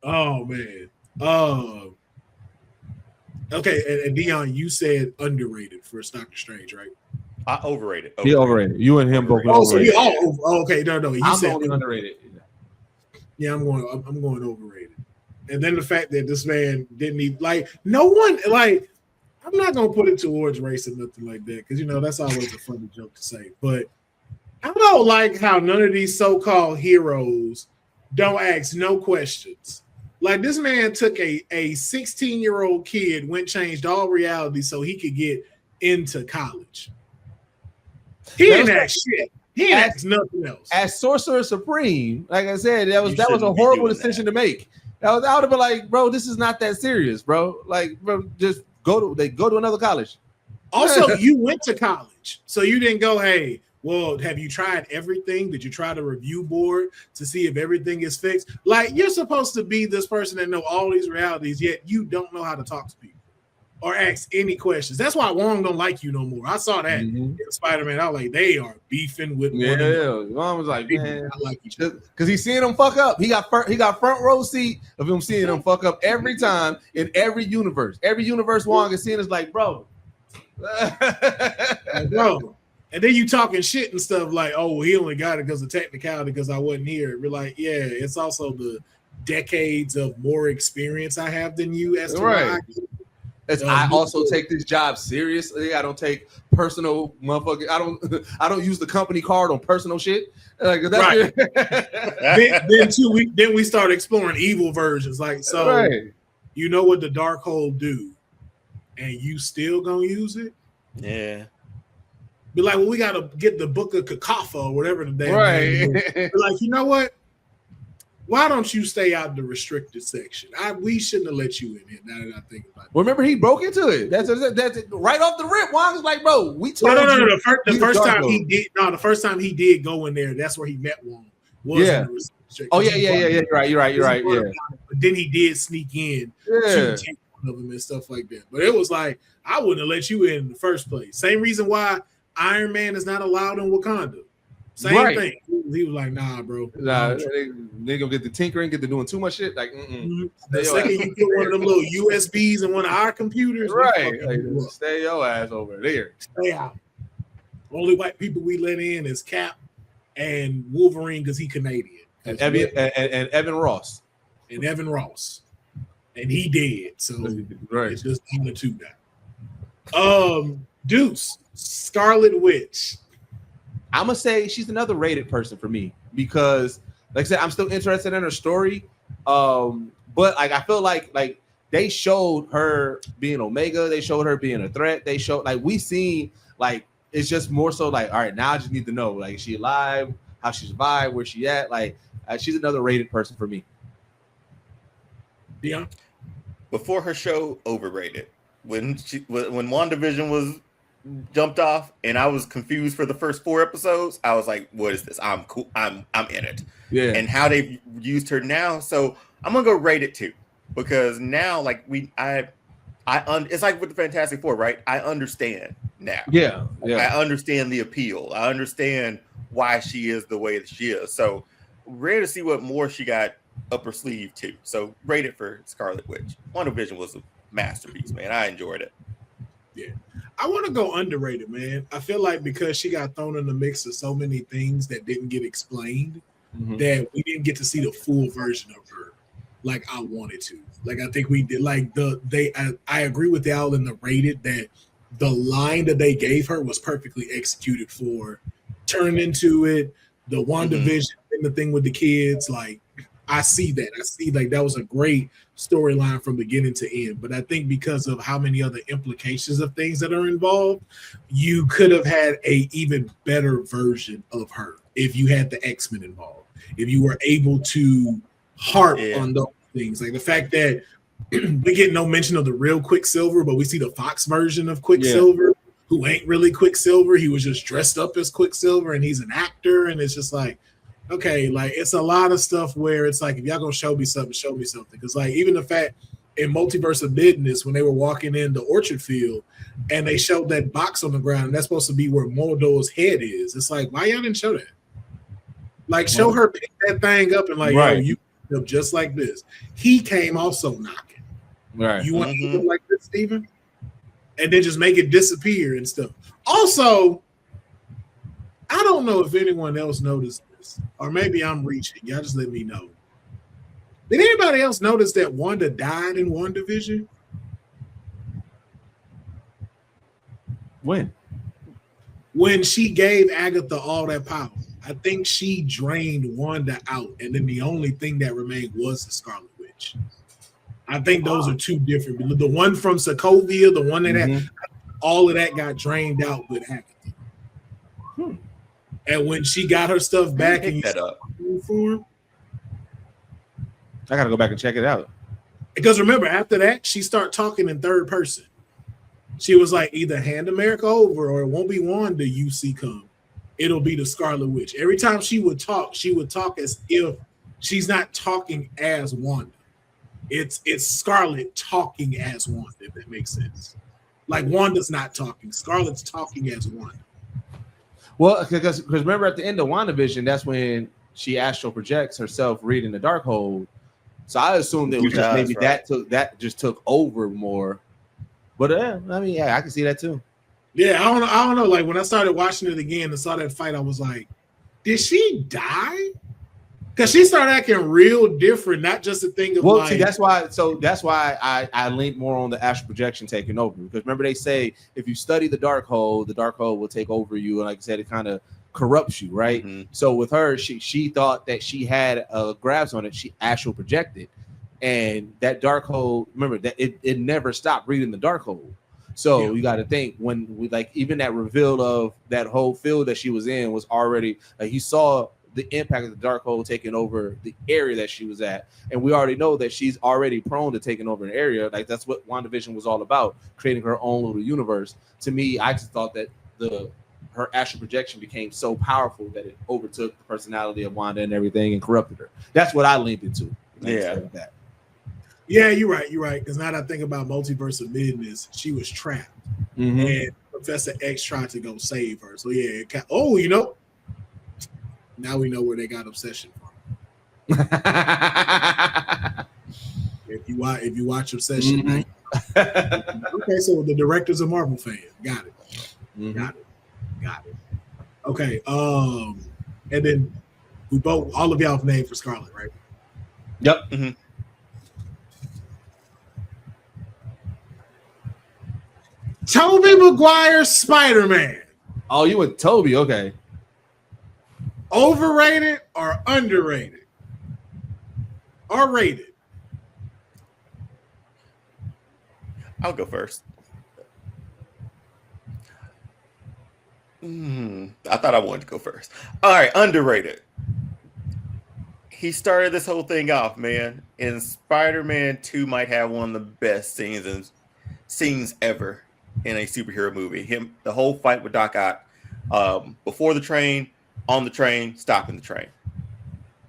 Oh man. Okay, and Dion, you said underrated for Doctor Strange, right? I overrated. He overrated. You and him both. Oh, so we all okay. No. You said underrated. Yeah, I'm going overrated. And then the fact that this man didn't even no one I'm not gonna put it towards race or nothing like that, because that's always a funny joke to say. But I don't like how none of these so-called heroes don't ask no questions. Like, this man took a 16-year-old kid, changed all reality so he could get into college. He didn't ask shit. He didn't ask nothing else. As Sorcerer Supreme, like I said, that was a horrible decision to make. I would have been like, bro, this is not that serious, bro. Like, bro, just go to another college. Also, you went to college, so you didn't go, hey, well, have you tried everything? Did you try the review board to see if everything is fixed? Like, you're supposed to be this person that know all these realities, yet you don't know how to talk to people or ask any questions. That's why Wong don't like you no more. I saw that in Spider-Man. I was like, they are beefing with one another. Wong was like, man, I like each other. Because he's seeing them fuck up. He got front row seat of him seeing them fuck up every time in every universe. Every universe Wong is seeing is like, bro. Bro. And then you talking shit and stuff like, oh, he only got it because of technicality because I wasn't here. We're like, yeah, it's also the decades of more experience I have than you. As to right. I also take this job seriously. I don't take personal motherfucker. I don't use the company card on personal shit. Like, that's right. then we start exploring evil versions. Like, so right. You know what the Darkhold do, and you still gonna use it? Yeah. Be like, well, we gotta get the book of Kakafa or whatever the damn name is. Be like, you know what? Why don't you stay out the restricted section? We shouldn't have let you in here. Now that I think about it. Remember, he broke into it. That's right off the rip. Wong was like, bro, we told no. you. The first time he did go in there, that's where he met Wong. Yeah. Oh yeah. You're right. Yeah. But then he did sneak in to take one of them and stuff like that. But it was like, I wouldn't have let you in the first place. Same reason why Iron Man is not allowed in Wakanda. Same thing. He was like, nah, bro. Nah, they gonna get the tinkering, get to doing too much shit. Like, the second you get one of them little USBs in one of our computers, right? Like, stay your ass over there. Stay out. Only white people we let in is Cap and Wolverine because he Canadian. And Evan Ross. And Evan Ross. And he dead. So it's just down to two now. Deuce, Scarlet Witch. I'm gonna say she's another rated person for me because, like I said, I'm still interested in her story. But like I feel like they showed her being Omega, they showed her being a threat. They showed we seen it's just more so all right, now I just need to know is she alive, how she survived, where she at. She's another rated person for me. Yeah. Before her show, overrated. When WandaVision was jumped off and I was confused for the first 4 episodes, I was like, what is this? I'm cool. I'm in it. Yeah. And how they've used her now. So I'm gonna go rate it 2 because now it's like with the Fantastic Four, right? I understand now. Yeah. I understand the appeal. I understand why she is the way that she is. So ready to see what more she got up her sleeve too. So rate it for Scarlet Witch. WandaVision was a masterpiece, man. I enjoyed it. Yeah. I want to go underrated, man. I feel like because she got thrown in the mix of so many things that didn't get explained, that we didn't get to see the full version of her like I wanted to. I think we did. I agree with y'all in the rated that the line that they gave her was perfectly executed for turning into it, the WandaVision and the thing with the kids. I I see that. I see like that was a great storyline from beginning to end. But I think because of how many other implications of things that are involved, you could have had a even better version of her if you had the X-Men involved. If you were able to harp on those things, like the fact that we get no mention of the real Quicksilver, but we see the Fox version of Quicksilver, who ain't really Quicksilver. He was just dressed up as Quicksilver, and he's an actor, and it's just like, okay, like it's a lot of stuff where it's like, if y'all gonna show me something, show me something. Because like even the fact in Multiverse of Madness, when they were walking in the orchard field and they showed that box on the ground, and that's supposed to be where Mordo's head is. It's like, why y'all didn't show that? Like, show her pick that thing up and like, yo, you up just like this. He came also knocking. Right. You want to look like this, Steven? And then just make it disappear and stuff. Also, I don't know if anyone else noticed this, or maybe I'm reaching. Y'all just let me know. Did anybody else notice that Wanda died in WandaVision? When she gave Agatha all that power. I think she drained Wanda out, and then the only thing that remained was the Scarlet Witch. I think those are two different. The one from Sokovia, the one that had all of that got drained out with Agatha. And when she got her stuff back, and that up. I gotta go back and check it out. Because remember, after that, she started talking in third person. She was like, either hand America over, or it won't be Wanda you see come. It'll be the Scarlet Witch. Every time she would talk as if she's not talking as Wanda. It's Scarlet talking as Wanda, if that makes sense. Like Wanda's not talking. Scarlet's talking as Wanda. Well, because remember at the end of WandaVision, that's when she astral projects herself reading the Darkhold. So I assumed it was just maybe that just took over more. But I mean, I can see that too. Yeah, I don't know. Like when I started watching it again and saw that fight, I was like, did she die? Because she started acting real different, not just a thing of see, that's why I leaned more on the astral projection taking over. Because remember, they say if you study the Darkhold will take over you, and like I said, it kind of corrupts you, right? So with her, she thought that she had a grasp on it. She astral projected, and that Darkhold, remember that it never stopped reading the Darkhold. So you got to think when we like even that reveal of that whole field that she was in was already like he saw the impact of the Darkhold taking over the area that she was at, and we already know that she's already prone to taking over an area. Like that's what WandaVision was all about, creating her own little universe. To me, I just thought that her astral projection became so powerful that it overtook the personality of Wanda and everything and corrupted her. That's what I leaned into. Yeah, you're right. Because now that I think about Multiverse of Madness, she was trapped, and Professor X tried to go save her. So now we know where they got Obsession from. if you watch Obsession, okay. So the director's a Marvel fan. Got it. Got it. Okay. And then we both, all of y'all have named for Scarlet, right? Yep. Tobey Maguire's Spider-Man. Oh, you with Toby? Okay. Overrated or underrated? Or rated? I'll go first. I thought I wanted to go first. All right, underrated. He started this whole thing off, man. And Spider-Man 2 might have one of the best scenes ever in a superhero movie. The whole fight with Doc Ock, before the train, on the train, stopping the train.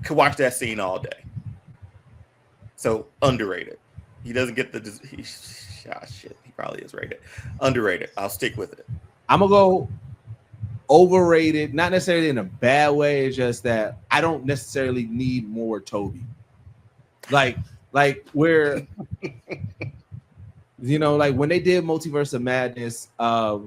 Could watch that scene all day. So underrated. He doesn't get shit. He probably is rated. Underrated. I'll stick with it. I'm gonna go overrated, not necessarily in a bad way. It's just that I don't necessarily need more Toby. Like where like when they did Multiverse of Madness, I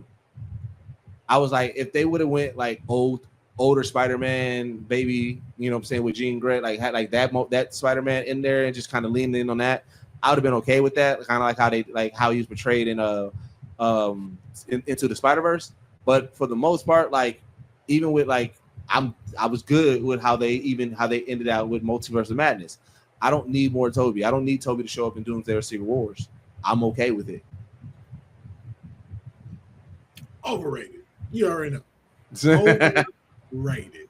was like, if they would have went like older Spider-Man, baby, you know what I'm saying, with Jean Grey, like had like that Spider-Man in there and just kind of leaned in on that, I would have been okay with that. Kind of like how he was portrayed in Into the Spider-Verse. But for the most part, like even with like I was good with how they ended out with Multiverse of Madness. I don't need more Toby. I don't need Toby to show up in Doomsday or Secret Wars. I'm okay with it. Overrated. You already know. Overrated.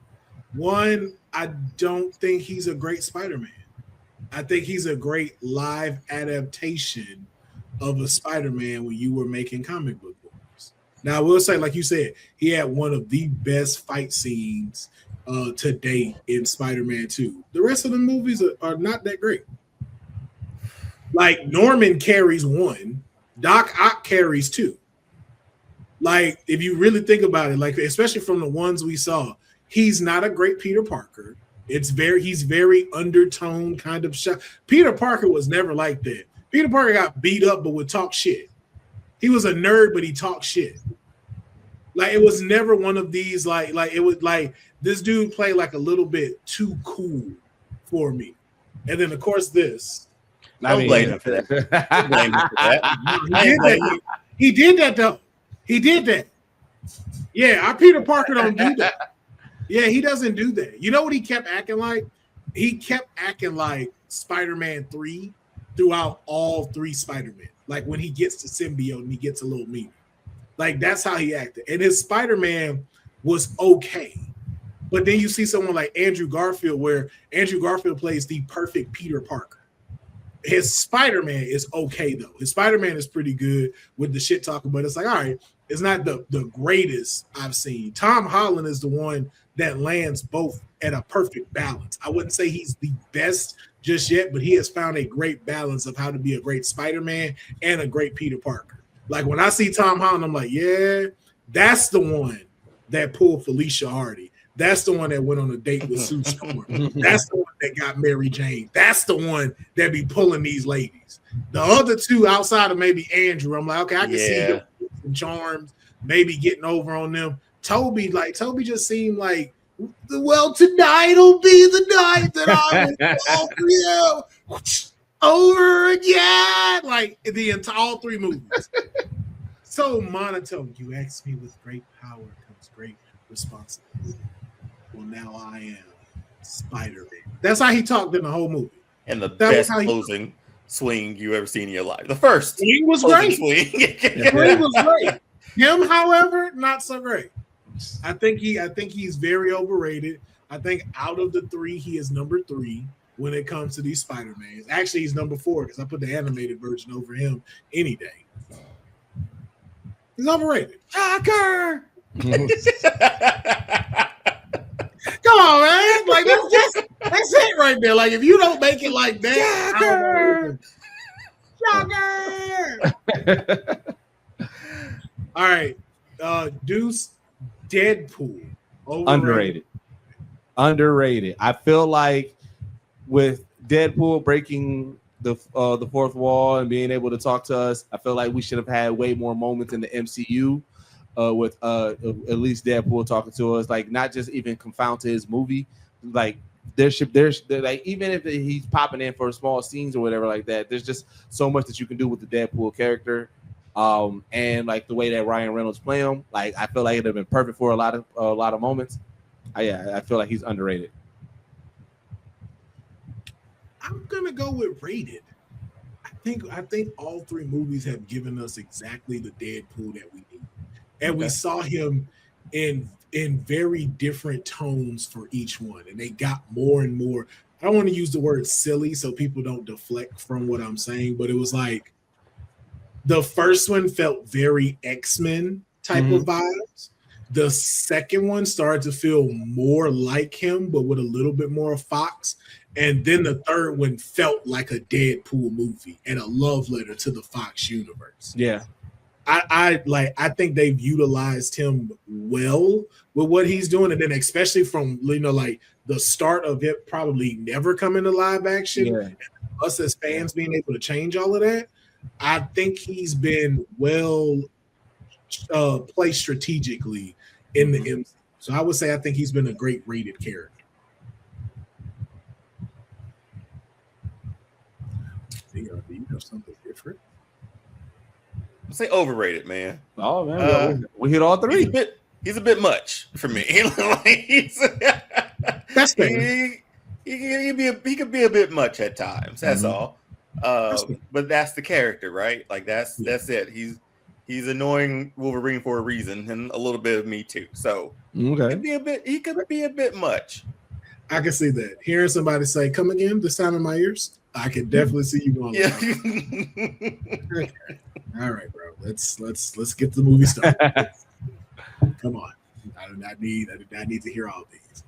One, I don't think he's a great Spider-Man. I think he's a great live adaptation of a Spider-Man when you were making comic book movies. Now, I will say, like you said, he had one of the best fight scenes to date in Spider-Man 2. The rest of the movies are not that great. Like, Norman carries one, Doc Ock carries two. Like, if you really think about it, like, especially from the ones we saw, he's not a great Peter Parker. He's very undertone kind of shot. Peter Parker was never like that. Peter Parker got beat up but would talk shit. He was a nerd, but he talked shit. Like, it was never one of these, like it was like this dude played like a little bit too cool for me. And then of course this. I blame him for that. I blame him for that. He did that though. He did that. Yeah, our Peter Parker don't do that. Yeah, he doesn't do that. You know what he kept acting like? He kept acting like Spider-Man 3 throughout all three Spider-Man. Like when he gets to symbiote and he gets a little meaner. Like that's how he acted. And his Spider-Man was okay. But then you see someone like Andrew Garfield, where Andrew Garfield plays the perfect Peter Parker. His Spider-Man is okay, though. His Spider-Man is pretty good with the shit talking, but it's like, all right, it's not the greatest I've seen. Tom Holland is the one that lands both at a perfect balance. I wouldn't say he's the best just yet, but he has found a great balance of how to be a great Spider-Man and a great Peter Parker. Like when I see Tom Holland, I'm like, yeah, that's the one that pulled Felicia Hardy. That's the one that went on a date with Sue Storm. That's the one that got Mary Jane. That's the one that be pulling these ladies. The other two outside of maybe Andrew, I'm like, okay, I can see him some charms, maybe getting over on them. Toby just seemed like, well, tonight will be the night that I will fall for you over again. Like all three movies. So monotone. You asked me with great power comes great responsibility. Well, now I am Spider-Man. That's how he talked in the whole movie. And the best closing swing you ever seen in your life. The first swing was great. Swing was great. Him, however, not so great. I think he's very overrated. I think out of the three, he is number 3 when it comes to these Spider-Mans. Actually, he's number 4 because I put the animated version over him any day. He's overrated. Shocker! Come on, man. Like that's it right there. Like if you don't make it like that, Shocker! All right. Deuce, Deadpool. Underrated. I feel like with Deadpool breaking the fourth wall and being able to talk to us, I feel like we should have had way more moments in the MCU with at least Deadpool talking to us, like not just even confound to his movie. Like there's like even if he's popping in for small scenes or whatever like that, there's just so much that you can do with the Deadpool character. And like the way that Ryan Reynolds play him, like I feel like it'd have been perfect for a lot of moments. I feel like he's underrated. I'm gonna go with rated. I think all three movies have given us exactly the Deadpool that we need, and we saw him in very different tones for each one, and they got more and more. I don't want to use the word silly so people don't deflect from what I'm saying, but it was like the first one felt very X-Men type of vibes. The second one started to feel more like him, but with a little bit more Fox. And then the third one felt like a Deadpool movie and a love letter to the Fox universe. Yeah. I think they've utilized him well with what he's doing. And then especially from, like the start of it probably never coming to live action. Yeah. And us as fans being able to change all of that. I think he's been well placed strategically in the MCU. So I would say I think he's been a great rated character. Do you know something different? I'd say overrated, man. Oh man, we hit all three. he's a bit much for me. That's fair. He could be a bit much at times. That's all. But that's the character, right? Like that's it. He's annoying Wolverine for a reason, and a little bit of me too. So he could be a bit much. I can see that. Hearing somebody say, "Come again," the sound in my ears, I can definitely see you going. Yeah. Okay. All right, bro. Let's get the movie started. Come on. I do not need to hear all these.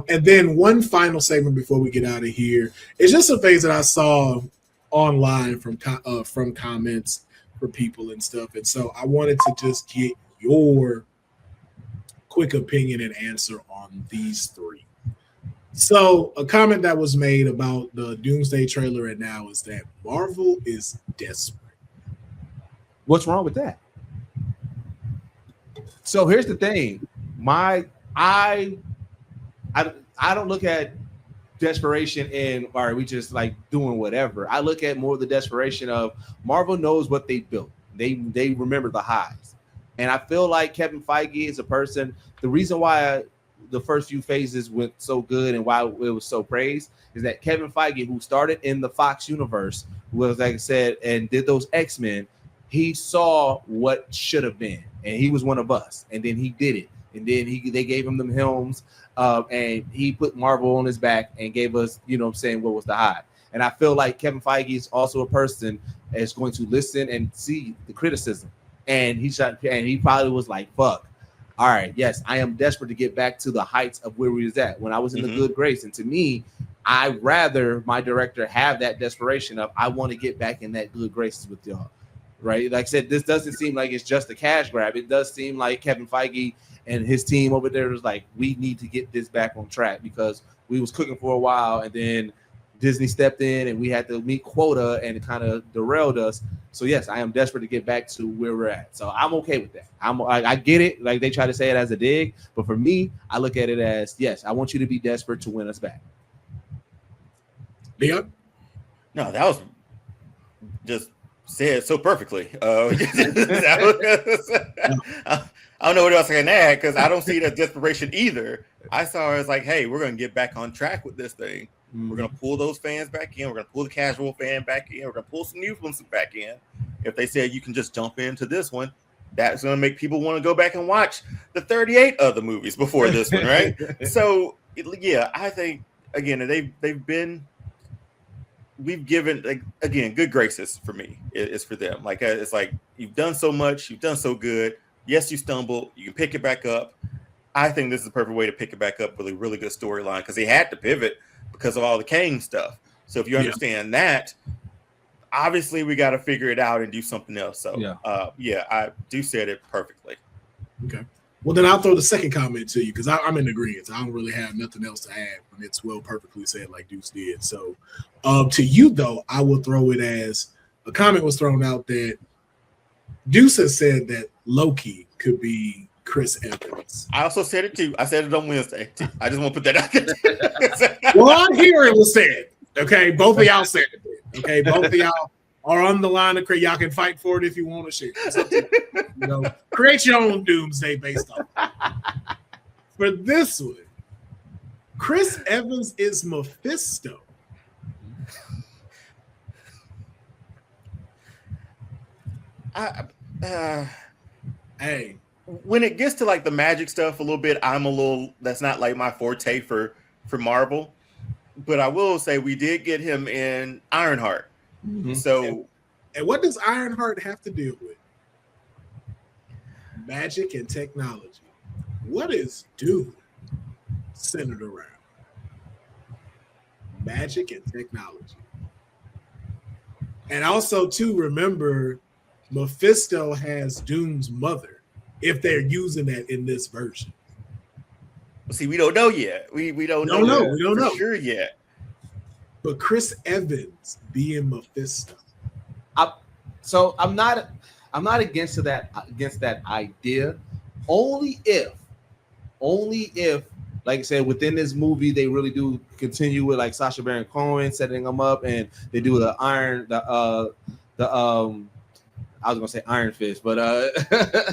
And then one final segment before we get out of here. It's just some things that I saw online from comments for people and stuff. And so I wanted to just get your quick opinion and answer on these three. So a comment that was made about the Doomsday trailer right now is that Marvel is desperate. What's wrong with that? So here's the thing. I don't look at desperation in, all right, we just like doing whatever. I look at more the desperation of Marvel knows what they built. They remember the highs. And I feel like Kevin Feige is a person, the reason why the first few phases went so good and why it was so praised is that Kevin Feige, who started in the Fox universe, was, like I said, and did those X-Men, he saw what should have been. And he was one of us. And then he did it. And then they gave him them helms. And he put Marvel on his back and gave us, you know what I'm saying, what was the high. And I feel like Kevin Feige is also a person that's going to listen and see the criticism. And he probably was like, fuck. All right, yes, I am desperate to get back to the heights of where we was at when I was in the good grace. And to me, I'd rather my director have that desperation of I want to get back in that good graces with y'all. Right? Like I said, this doesn't seem like it's just a cash grab. It does seem like Kevin Feige and his team over there was like, we need to get this back on track because we was cooking for a while and then Disney stepped in and we had to meet quota and it kind of derailed us. So yes, I am desperate to get back to where we're at. So I'm okay with that. I get it. Like they try to say it as a dig, but for me, I look at it as, yes, I want you to be desperate to win us back. Leon? No, that was just said so perfectly. I don't know what else I can add because I don't see that desperation either. I saw it as like, hey, we're going to get back on track with this thing. We're going to pull those fans back in. We're going to pull the casual fan back in. We're going to pull some new ones back in. If they say you can just jump into this one, that's going to make people want to go back and watch the 38 other movies before this one, right? So, yeah, I think, again, we've given, like, again, good graces for me. It's for them. Like, it's like, you've done so much. You've done so good. Yes, you stumbled. You can pick it back up. I think this is the perfect way to pick it back up with a really good storyline because he had to pivot because of all the Kang stuff. So if you understand that, obviously we got to figure it out and do something else. So I do said it perfectly. Okay. Well, then I'll throw the second comment to you because I'm in agreement. I don't really have nothing else to add when it's well perfectly said like Deuce did. So to you, though, I will throw it as a comment was thrown out that Deuce has said that Loki could be Chris Evans. I also said it too. I said it on Wednesday too. I just want to put that out there. Well, on here it was said. Okay, both of y'all said it. Okay, both of y'all are on the line of create. Y'all can fight for it if you want to share. You know, create your own Doomsday based on it. For this one, Chris Evans is Mephisto. Hey, when it gets to like the magic stuff a little bit, that's not like my forte for Marvel. But I will say we did get him in Ironheart. Mm-hmm. So, and what does Ironheart have to deal with? Magic and technology. What is Doom centered around? Magic and technology. And also, too, remember, Mephisto has Doom's mother, if they're using that in this version. See, we don't know yet. We don't know. We don't know sure yet. But Chris Evans being Mephisto. I'm not against that idea. Only if, like I said, within this movie they really do continue with like Sacha Baron Cohen setting them up, and they do I was gonna say Iron Fist, but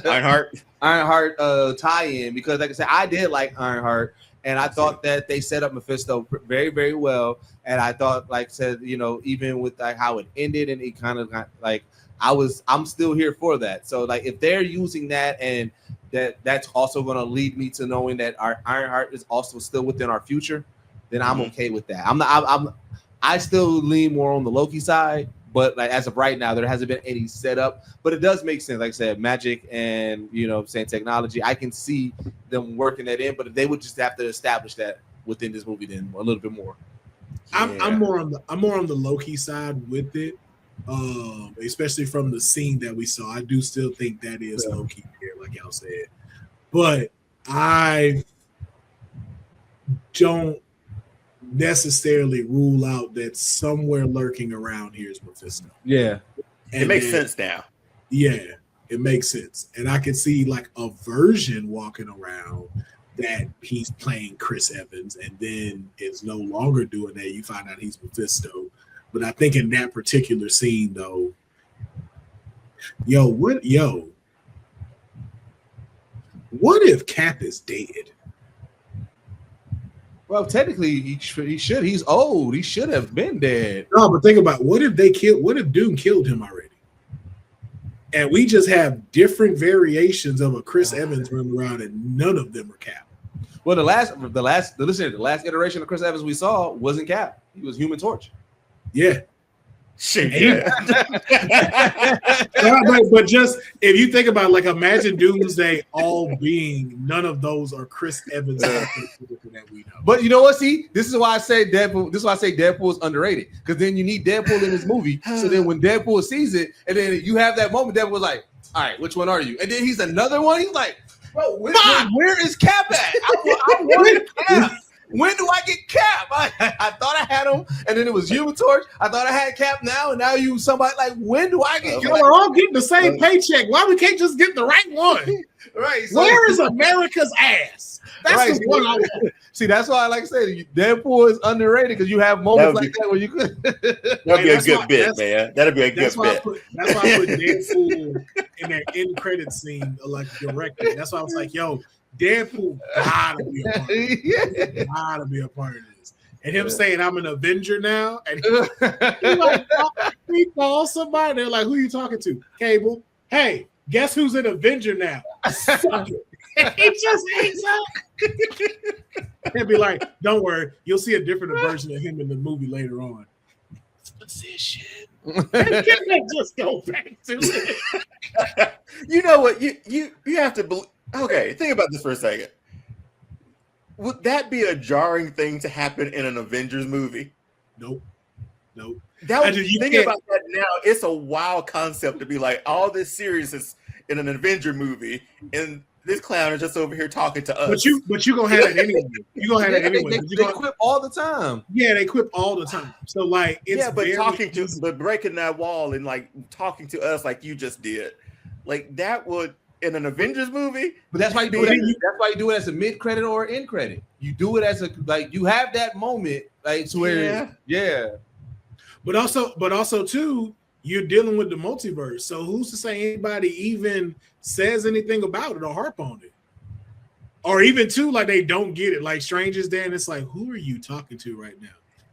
Ironheart tie-in, because like I said, I did like Ironheart, and I thought that they set up Mephisto very, very well. And I thought, like I said, you know, even with like how it ended, and it kind of got like I'm still here for that. So like if they're using that, and that's also going to lead me to knowing that our Ironheart is also still within our future, then I'm okay with that. I still lean more on the Loki side, but like as of right now, there hasn't been any setup. But it does make sense, like I said, magic and saying technology. I can see them working that in, but they would just have to establish that within this movie then a little bit more. Yeah. I'm more on the Loki side with it, especially from the scene that we saw. I do still think that is Loki here, like y'all said, but I don't necessarily rule out that somewhere lurking around here is Mephisto. Yeah, and it makes sense now. Yeah, it makes sense, and I can see like a version walking around that he's playing Chris Evans, and then is no longer doing that. You find out he's Mephisto. But I think in that particular scene, though, what if Cap is dead? Well, technically, he should. He's old. He should have been dead. No, but think about what if Doom killed him already? And we just have different variations of a Chris Evans running around, and none of them are Cap. Well, the last iteration of Chris Evans we saw wasn't Cap. He was Human Torch. Yeah. Shit. Yeah. But just if you think about, like, imagine Doomsday all being, none of those are Chris Evans that we know. But you know what? See, this is why I say Deadpool. This is why I say Deadpool is underrated, because then you need Deadpool in this movie. So then when Deadpool sees it, and then you have that moment, Deadpool's like, "All right, which one are you?" And then he's another one. He's like, "Bro, where is Cap at? I wanted Cap. When do I get Cap? I thought I had him, and then it was Human Torch. I thought I had Cap now, and now you somebody like, when do I get? We're all getting the same paycheck. Why we can't just get the right one? Right? So, where is America's ass? That's right. the one I want. See, that's why I like to say Deadpool is underrated, because you have moments like that where you could. That'd be a good bit, man. That'd be a good bit. That's why I put Deadpool in that end credit scene, like directed. That's why I was like, yo, Deadpool gotta be a part of this. Gotta be a part of this. And him saying I'm an Avenger now, and he calls somebody. They're like, "Who are you talking to?" Cable. Hey, guess who's an Avenger now? Suck it. He just hangs out. He'll be like, "Don't worry, you'll see a different version of him in the movie later on." Position. Just go back to it. You know what? You have to believe. Okay, think about this for a second. Would that be a jarring thing to happen in an Avengers movie? Nope. That would, you think about that now. It's a wild concept to be like, all this series is in an Avenger movie, and this clown is just over here talking to us. But you gonna have it anyway. You gonna have it anyway. They quip all the time. Yeah, they quip all the time. So like, it's but breaking that wall and like talking to us like you just did, like that would. In an Avengers movie, but that's why you do it. That's why you do it as a mid credit or end credit. You do it as a you have that moment, like to where But also too, you're dealing with the multiverse. So who's to say anybody even says anything about it or harp on it, or even too like they don't get it. Like Stranger's Day, and it's like, who are you talking to right now?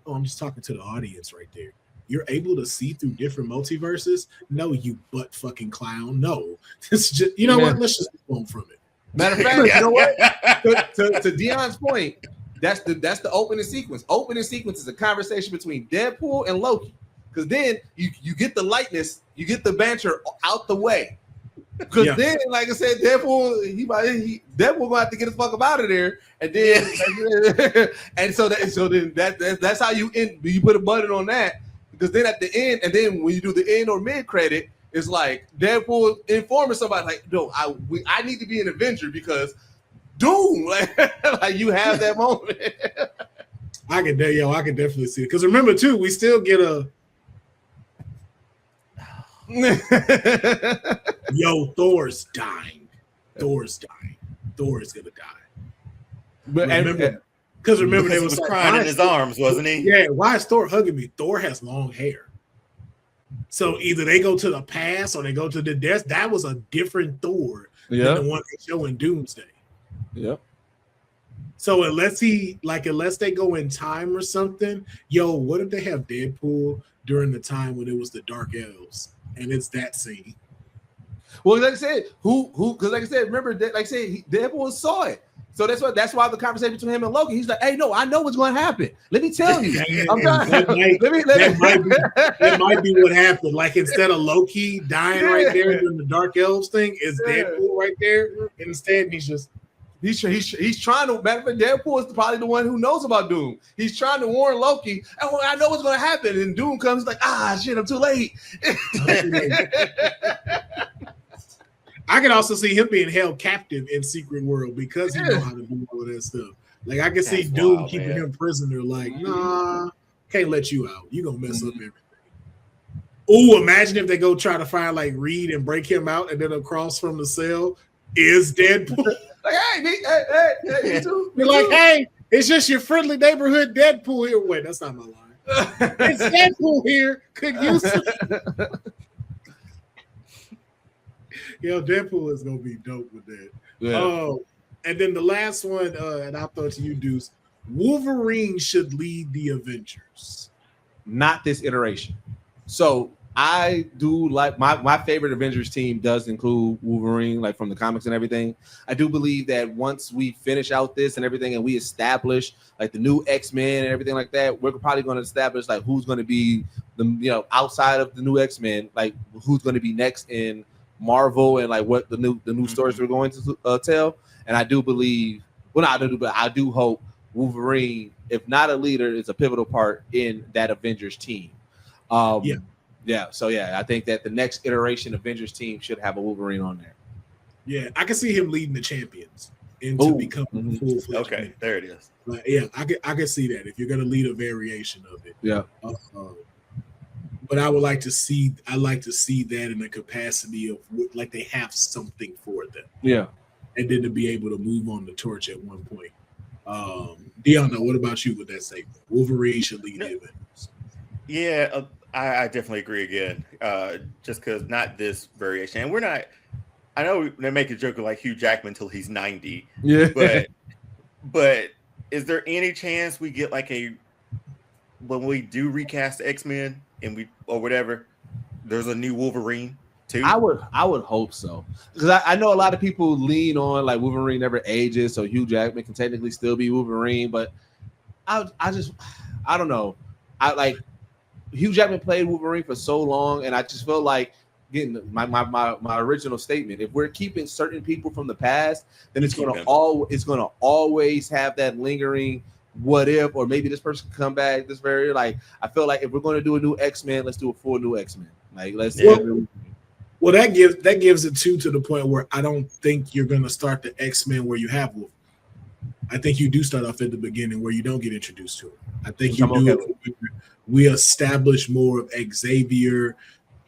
Oh, I'm just talking to the audience right there. You're able to see through different multiverses? No, you butt fucking clown. No. It's just, what? Let's just move on from it. Matter of fact, you know what? To Dion's point, that's the opening sequence. Opening sequence is a conversation between Deadpool and Loki. Because then you get the lightness, you get the banter out the way. Because then, like I said, Deadpool gonna have to get the fuck up out of there, and then that's how you end. You put a button on that. Because then at the end, and then when you do the end or mid credit, it's like Deadpool informing somebody like, "No, I need to be an Avenger because Doom." Like you have that moment. I can definitely see it. Because remember too, we still get a Thor's dying. Thor is gonna die. But remember. Because remember, he was crying in his arms, wasn't he? Yeah. Why is Thor hugging me? Thor has long hair. So either they go to the past or they go to the death. That was a different Thor than the one they show in Doomsday. Yep. So unless they go in time or something, what if they have Deadpool during the time when it was the Dark Elves and it's that scene? Well, like I said, because like I said, remember, like I said, Deadpool saw it. So that's why the conversation between him and Loki. He's like, "Hey, no, I know what's going to happen. Let me tell you." That might be what happened. Like instead of Loki dying right there during the Dark Elves thing, is Deadpool right there? And instead, he's trying to. Matter of fact, Deadpool is probably the one who knows about Doom. He's trying to warn Loki. Oh, I know what's going to happen, and Doom comes like, shit, I'm too late. I can also see him being held captive in Secret World because he know how to do all that stuff. Like I can see Doom keeping him prisoner. Like, nah, can't let you out. You gonna mess up everything. Oh, imagine if they go try to find like Reed and break him out, and then across from the cell is Deadpool. Like, hey, You're like, hey, it's just your friendly neighborhood Deadpool here. Wait, that's not my line. It's Deadpool here. Could you? Deadpool is gonna be dope with that. Yeah. Oh, and then the last one, and I'll throw it to you, Deuce. Wolverine should lead the Avengers. Not this iteration. So I do like my favorite Avengers team does include Wolverine, like from the comics and everything. I do believe that once we finish out this and everything, and we establish like the new X-Men and everything like that, we're probably going to establish like who's going to be the outside of the new X-Men, like who's going to be next in Marvel and like what the new stories we're going to tell. And I do believe, I do hope Wolverine, if not a leader, is a pivotal part in that Avengers team. So I think that the next iteration Avengers team should have a Wolverine on there. Yeah, I can see him leading the champions into becoming full-fledged. Okay, man. there it is. I can see that if you're gonna lead a variation of it. Yeah. But I would like to see that in the capacity of like they have something for them. Yeah. And then to be able to move on the torch at one point. Deanna, what about you with that statement? Wolverine should lead the Avengers. Yeah, I definitely agree again. Just because not this variation. And we're not, I know they make a joke of like Hugh Jackman until he's 90. Yeah. But is there any chance we get like when we do recast X-Men and or whatever, there's a new Wolverine too? I would hope so. Because I know a lot of people lean on like Wolverine never ages, so Hugh Jackman can technically still be Wolverine, but I don't know. Hugh Jackman played Wolverine for so long, and I just feel like getting my original statement. If we're keeping certain people from the past, then it's gonna always have that lingering what if, or maybe this person can come back. I feel like if we're going to do a new X-Men, let's do a full new X-Men. Like let's. Well, that gives it to the point where I don't think you're going to start the X-Men where you have Wolverine. I think you do start off at the beginning where you don't get introduced to him. I think you do it. We establish more of Xavier,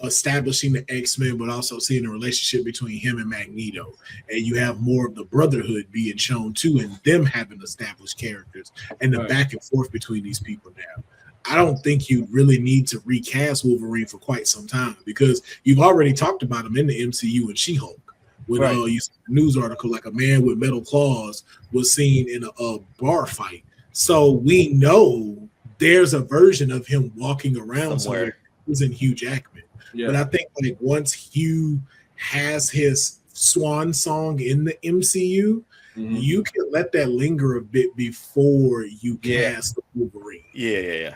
establishing the X-Men, but also seeing the relationship between him and Magneto. And you have more of the brotherhood being shown too, and them having established characters and the back and forth between these people now. I don't think you really need to recast Wolverine for quite some time because you've already talked about him in the MCU and She-Hulk. When you see a news article like a man with metal claws was seen in a bar fight. So we know there's a version of him walking around somewhere who's in Hugh Jackman. Yeah. But I think like once Hugh has his swan song in the MCU, you can let that linger a bit before you cast Wolverine. Yeah.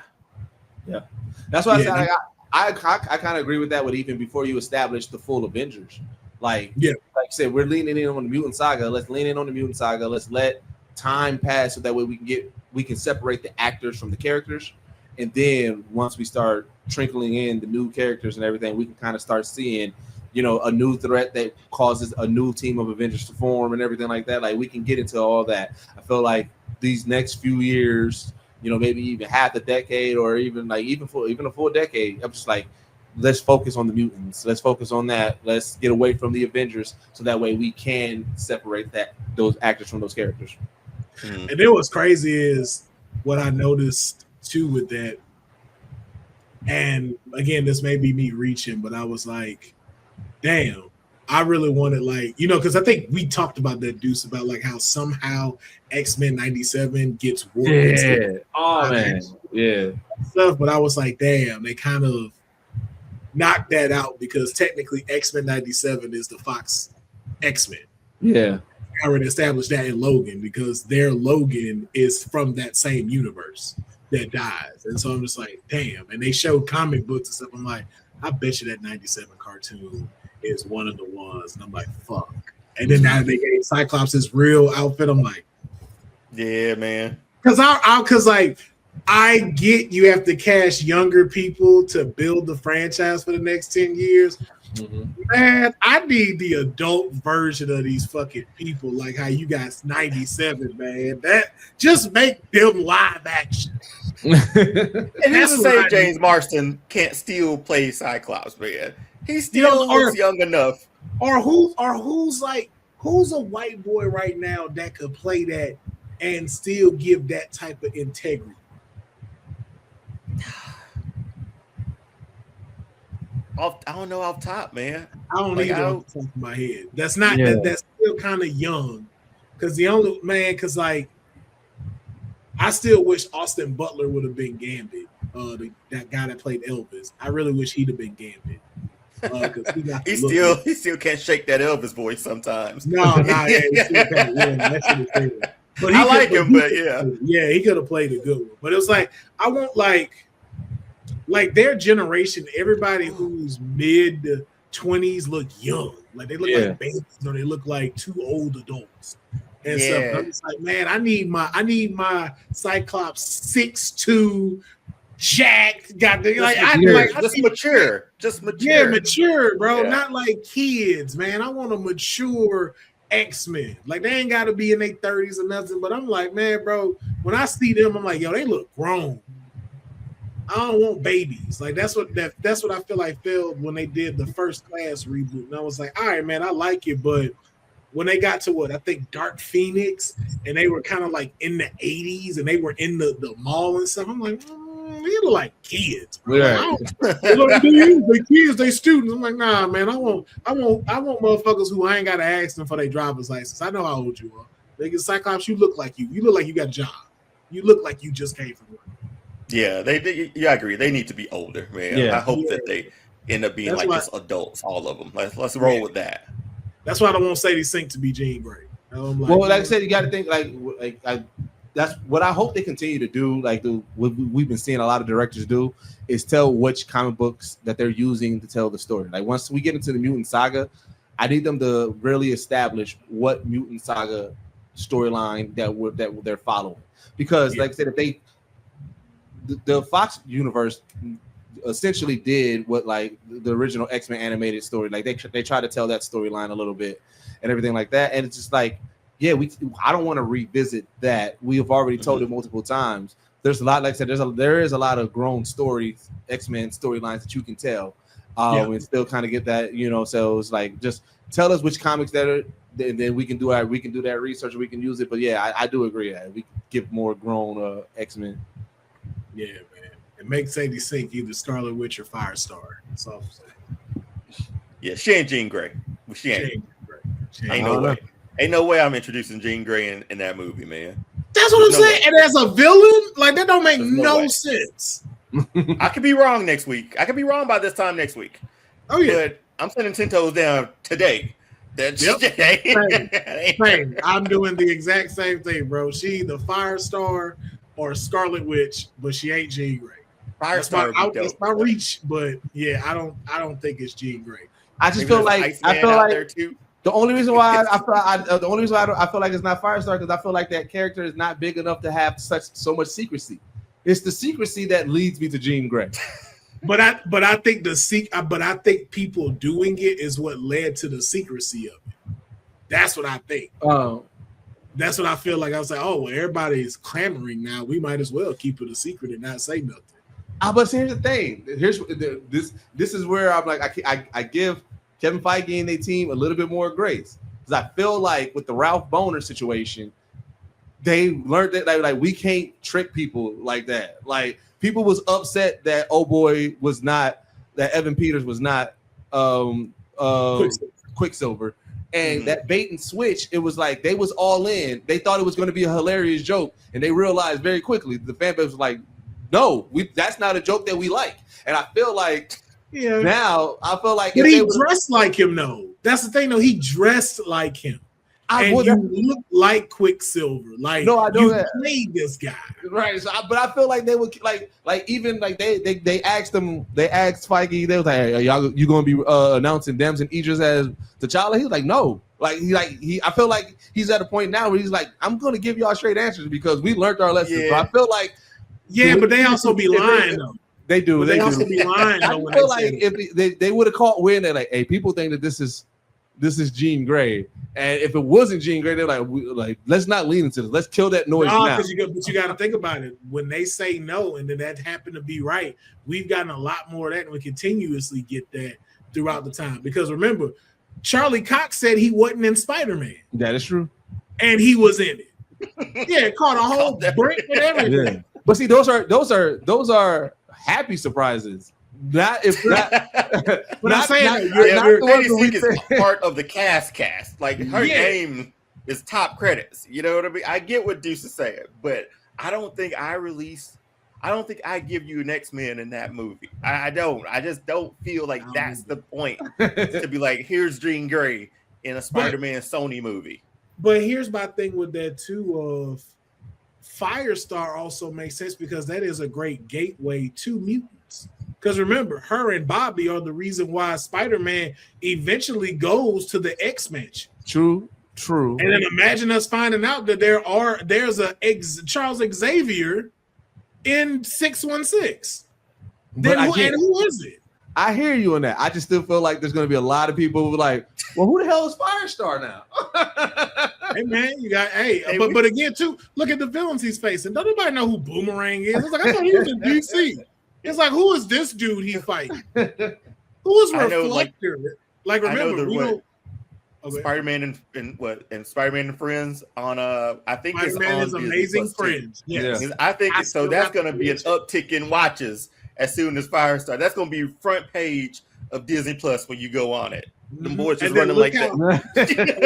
That's why I kind of agree with that. With even before you establish the full Avengers, like I said, we're leaning in on the mutant saga. Let's lean in on the mutant saga. Let's let time pass so that way we can separate the actors from the characters, and then once we start trickling in the new characters and everything, we can kind of start seeing, a new threat that causes a new team of Avengers to form and everything like that. Like we can get into all that. I feel like these next few years, maybe even half a decade or even a full decade, I'm just like, let's focus on the mutants. Let's focus on that. Let's get away from the Avengers so that way we can separate those actors from those characters. And then what's crazy is what I noticed too with that. And again, this may be me reaching, but I was like, damn, I really wanted, like, you know, because I think we talked about that, Deuce, about like how somehow X-Men 97 gets warped. Yeah. Oh man. Yeah. Stuff, but I was like, damn, they kind of knocked that out because technically X-Men 97 is the Fox X-Men. Yeah. I already established that in Logan because their Logan is from that same universe that dies. And so I'm just like, damn. And they showed comic books and stuff. I'm like, I bet you that 97 cartoon is one of the ones. And I'm like, fuck. And then now they gave Cyclops his real outfit. I'm like, yeah, man. Because like, I get you have to cast younger people to build the franchise for the next 10 years. Mm-hmm. Man, I need the adult version of these fucking people, like how you guys 97, man. That just make them live action. And that's to say James Marsden can't still play Cyclops, man. He still looks young enough. Or who's a white boy right now that could play that and still give that type of integrity? I don't know off top, man. I don't either off the top of my head. That's not that's still kind of young. Because like I still wish Austin Butler would have been Gambit. That guy that played Elvis. I really wish he'd have been Gambit. He still can't shake that Elvis voice sometimes. No, he still can't. But I like him, but yeah, he could have played a good one. But it was like I want like their generation, everybody who's mid 20s look young. Like they look like babies or they look like two old adults. And stuff. I'm just like, man, I need my Cyclops 6'2", jacked, mature. Yeah, mature, bro. Yeah. Not like kids, man. I want a mature X-Men. Like they ain't gotta be in their 30s or nothing. But I'm like, man, bro, when I see them, I'm like, yo, they look grown. I don't want babies. Like that's what I feel like failed when they did the First Class reboot. And I was like, all right, man, I like it, but when they got to I think Dark Phoenix, and they were kind of like in the 80s, and they were in the mall and stuff. I'm like, they look like kids. Yeah. They kids, they students. I'm like, nah, man, I want motherfuckers who I ain't gotta ask them for their driver's license. I know how old you are. They get Cyclops, you look like you look like you got a job. You look like you just came from work. Yeah, I agree. They need to be older, man. Yeah. I hope that they end up being just adults, all of them. Let's roll with that. That's why I don't want Sadie Sink to be Jean Grey. Like I said, you got to think that's what I hope they continue to do. Like what we've been seeing a lot of directors do is tell which comic books that they're using to tell the story. Like once we get into the Mutant Saga, I need them to really establish what Mutant Saga storyline that they're following. Because like I said, if the Fox universe essentially did what like the original X-Men animated story, like they try to tell that storyline a little bit and everything like that, and it's just like, yeah, I don't want to revisit that. We have already told it multiple times. There's a lot, like I said, there is a lot of grown stories, X-Men storylines that you can tell, and still kind of get that, So it's like just tell us which comics that are, and then we can do that research, we can use it. But yeah, I do agree that we give more grown X-Men. Yeah, man. And make Sadie Sink either Scarlet Witch or Firestar. That's all I'm saying. Yeah, she ain't Jean Grey. She ain't no way. Ain't no way I'm introducing Jean Grey in that movie, man. That's what I'm saying. And as a villain, like that don't make no sense. I could be wrong next week. I could be wrong by this time next week. Oh yeah. But I'm sending 10 toes down today. Same. I'm doing the exact same thing, bro. She the Firestar or Scarlet Witch, but she ain't Jean Grey. That's my reach, but yeah, I don't think it's Jean Grey. I just feel like the only reason why I feel like it's not Firestar because I feel like that character is not big enough to have so much secrecy. It's the secrecy that leads me to Jean Grey. But I think people doing it is what led to the secrecy of it. That's what I think. That's what I feel like. I was like, oh well, everybody's clamoring now. We might as well keep it a secret and not say nothing. But here's the thing. This is where I'm like, I give Kevin Feige and their team a little bit more grace because I feel like with the Ralph Boner situation, they learned that like we can't trick people like that. Like people was upset that that Evan Peters was not Quicksilver. And that bait and switch, it was like they was all in. They thought it was going to be a hilarious joke, and they realized very quickly the fan base was like, "No, that's not a joke that we like." And I feel like now I feel like but he dressed like him though. That's the thing though. He dressed like him. And you look like Quicksilver. Like no, I know you that. played this guy. Right. So but I feel like they would like even like they asked Feige, they was like, hey, you gonna be announcing Dems and Idris as T'Challa? He was like, no. I feel like he's at a point now where he's like, I'm gonna give y'all straight answers because we learned our lesson. So I feel like but they also be lying though. They do. They also be lying though. I feel like if they would have caught wind, they're like, hey, people think that this is Jean Grey, and if it wasn't Jean Grey, they're like, let's not lean into this. Let's kill that noise now. But you got to think about it. When they say no, and then that happened to be right, we've gotten a lot more of that, and we continuously get that throughout the time. Because remember, Charlie Cox said he wasn't in Spider-Man. That is true, and he was in it. Yeah, caught a whole brick and everything. Yeah. But see, those are happy surprises. Not if not. But I'm saying is part of the cast. Like her name is top credits. You know what I mean? I get what Deuce is saying, but I don't think I give you an X-Men in that movie. I don't. I just don't feel like that's the point to be like, here's Jean Grey in a Spider-Man Sony movie. But here's my thing with that too. Of Firestar also makes sense because that is a great gateway to mutants. Because remember, her and Bobby are the reason why Spider-Man eventually goes to the X-Mansion. True. And then imagine us finding out that there's a Charles Xavier in 616. Then who is it? I hear you on that. I just still feel like there's going to be a lot of people who are like, well, who the hell is Firestar now? Hey man, you got but again too, look at the villains he's facing. Don't nobody know who Boomerang is. It's like I thought he was in DC. It's like, who is this dude he fighting? Who is Reflector? Like remember, we know Spider-Man and Spider-Man and Friends on I think Spider-Man it's on is Amazing Friends. Yes. Yeah. I think so. That's going to be an uptick in watches as soon as Firestar. That's going to be front page of Disney Plus when you go on it. The boys just running like that.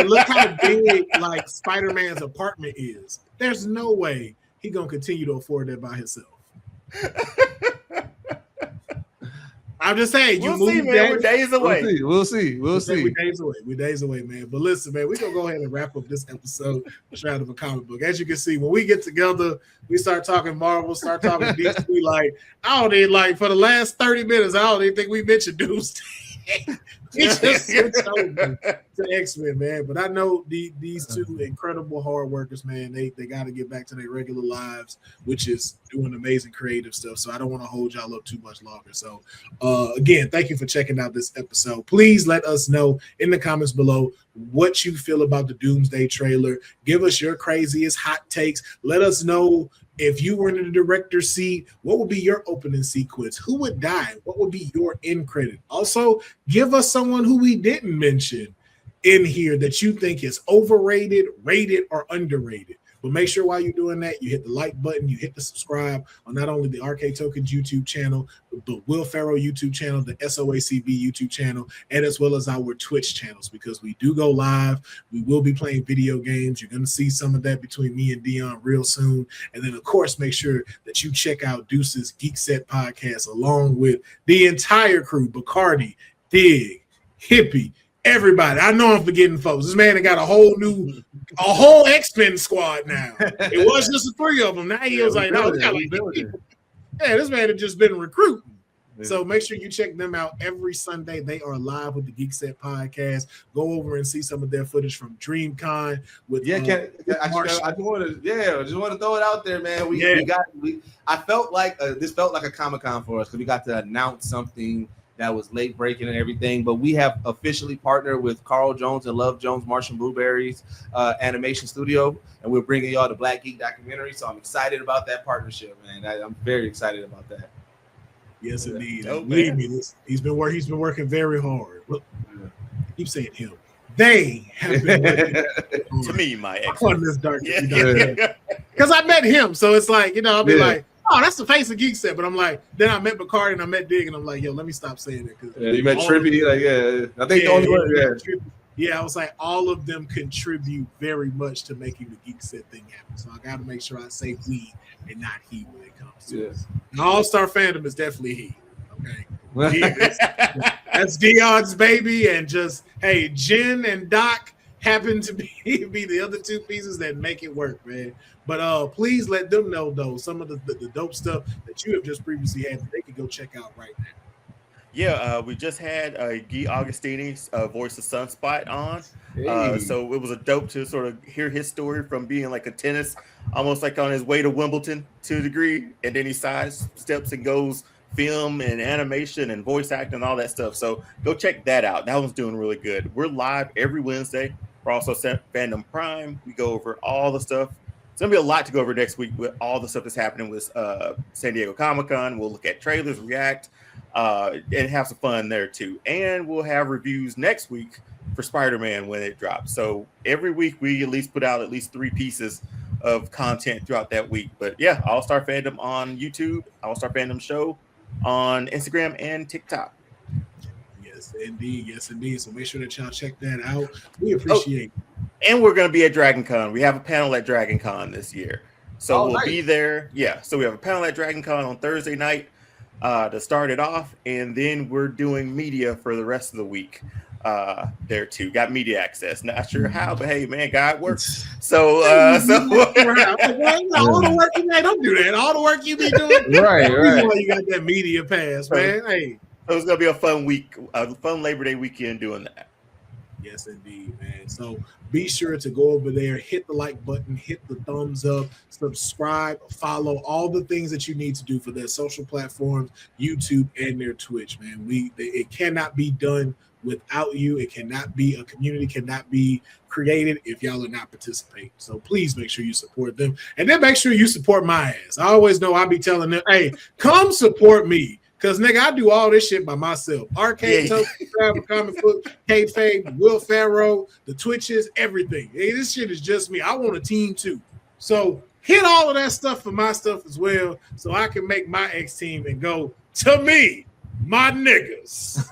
Look how big like Spider-Man's apartment is. There's no way he's gonna continue to afford that by himself. I'm just saying, we'll see, man. We're days away. We'll see. We're days away, man. But listen, man, we're gonna go ahead and wrap up this episode of Shroud of a Comic Book. As you can see, when we get together, we start talking Marvel, start talking DC. Like, I don't even for the last 30 minutes, I don't even think we mentioned Doomsday. We just switched over to X-Men, man. But I know these two incredible hard workers, man, they got to get back to their regular lives, which is doing amazing creative stuff. So I don't want to hold y'all up too much longer. So again, thank you for checking out this episode. Please let us know in the comments below what you feel about the Doomsday trailer. Give us your craziest hot takes. Let us know if you were in the director's seat, what would be your opening sequence? Who would die? What would be your end credit? Also, give us someone who we didn't mention in here that you think is overrated, rated, or underrated. But make sure while you're doing that, you hit the like button, you hit the subscribe on not only the Arcade Tokens YouTube channel, the Will Pharaoh YouTube channel, the SOACB YouTube channel, and as well as our Twitch channels, because we do go live. We will be playing video games. You're going to see some of that between me and Dion real soon. And then, of course, make sure that you check out Deuces Geek Set Podcast along with the entire crew, Bacardi, Dig, Hippie, everybody. I know I'm forgetting folks. This man got a whole X-Men squad now. It was just the three of them. Now he was like, no, we got like people. Yeah, this man had just been recruiting. Yeah. So make sure you check them out every Sunday. They are live with the Geek Set Podcast. Go over and see some of their footage from DreamCon. With I just want to throw it out there, man. I felt like this felt like a Comic-Con for us because we got to announce something that was late breaking and everything, but we have officially partnered with Carl Jones and Love Jones Martian Blueberries animation studio, and we're bringing y'all the Black Geek documentary. So I'm excited about that partnership, man. I'm very excited about that. Yes, indeed. Believe me, he's been working very hard. Look, keep saying him. They have been working to me, my ex on this dark because I met him, so it's like I'll be like, oh, that's the face of Geek Set. But I'm like, then I met Bacardi and I met Dig, and I'm like, yo, let me stop saying it. Yeah, you met Trippy, like, I think the only one, yeah, I was like, all of them contribute very much to making the Geek Set thing happen. So I got to make sure I say we and not he when it comes to it. All-Star Fandom is definitely he. Okay, that's Dion's baby, and just hey, Jen and Doc happen to be the other two pieces that make it work, man. But please let them know though some of the dope stuff that you have just previously had that they can go check out right now. Yeah, we just had Guy Augustini's Voice of Sunspot on. So it was a dope to sort of hear his story from being like a tennis, almost like on his way to Wimbledon to a degree. And then he sidesteps and goes film and animation and voice acting and all that stuff. So go check that out. That one's doing really good. We're live every Wednesday. We're also Fandom Prime. We go over all the stuff. It's going to be a lot to go over next week with all the stuff that's happening with San Diego Comic-Con. We'll look at trailers, react, and have some fun there too. And we'll have reviews next week for Spider-Man when it drops. So every week we at least put out at least 3 pieces of content throughout that week. But yeah, All-Star Fandom on YouTube, All-Star Fandom Show on Instagram and TikTok. Yes, indeed. So make sure that y'all check that out. We appreciate it. And we're going to be at Dragon Con. We have a panel at Dragon Con this year. So we'll be there. Yeah. So we have a panel at Dragon Con on Thursday night to start it off. And then we're doing media for the rest of the week there too. Got media access. Not sure how, but hey, man, God works. So all the work you made, don't do that. All the work you be doing. Right. You got that media pass, man. Hey. So it's going to be a fun week, a fun Labor Day weekend doing that. Yes, indeed, man. So be sure to go over there, hit the like button, hit the thumbs up, subscribe, follow, all the things that you need to do for their social platforms, YouTube and their Twitch, man. It cannot be done without you. It cannot be, a community cannot be created if y'all are not participating. So please make sure you support them. And then make sure you support my ass. I always know I be telling them, hey, come support me. Because, nigga, I do all this shit by myself. Arcade, Travel, Comic Book, Kayfabe, Will Pharaoh, the Twitches, everything. Hey, this shit is just me. I want a team, too. So hit all of that stuff for my stuff as well so I can make my X team and go, to me, my niggas.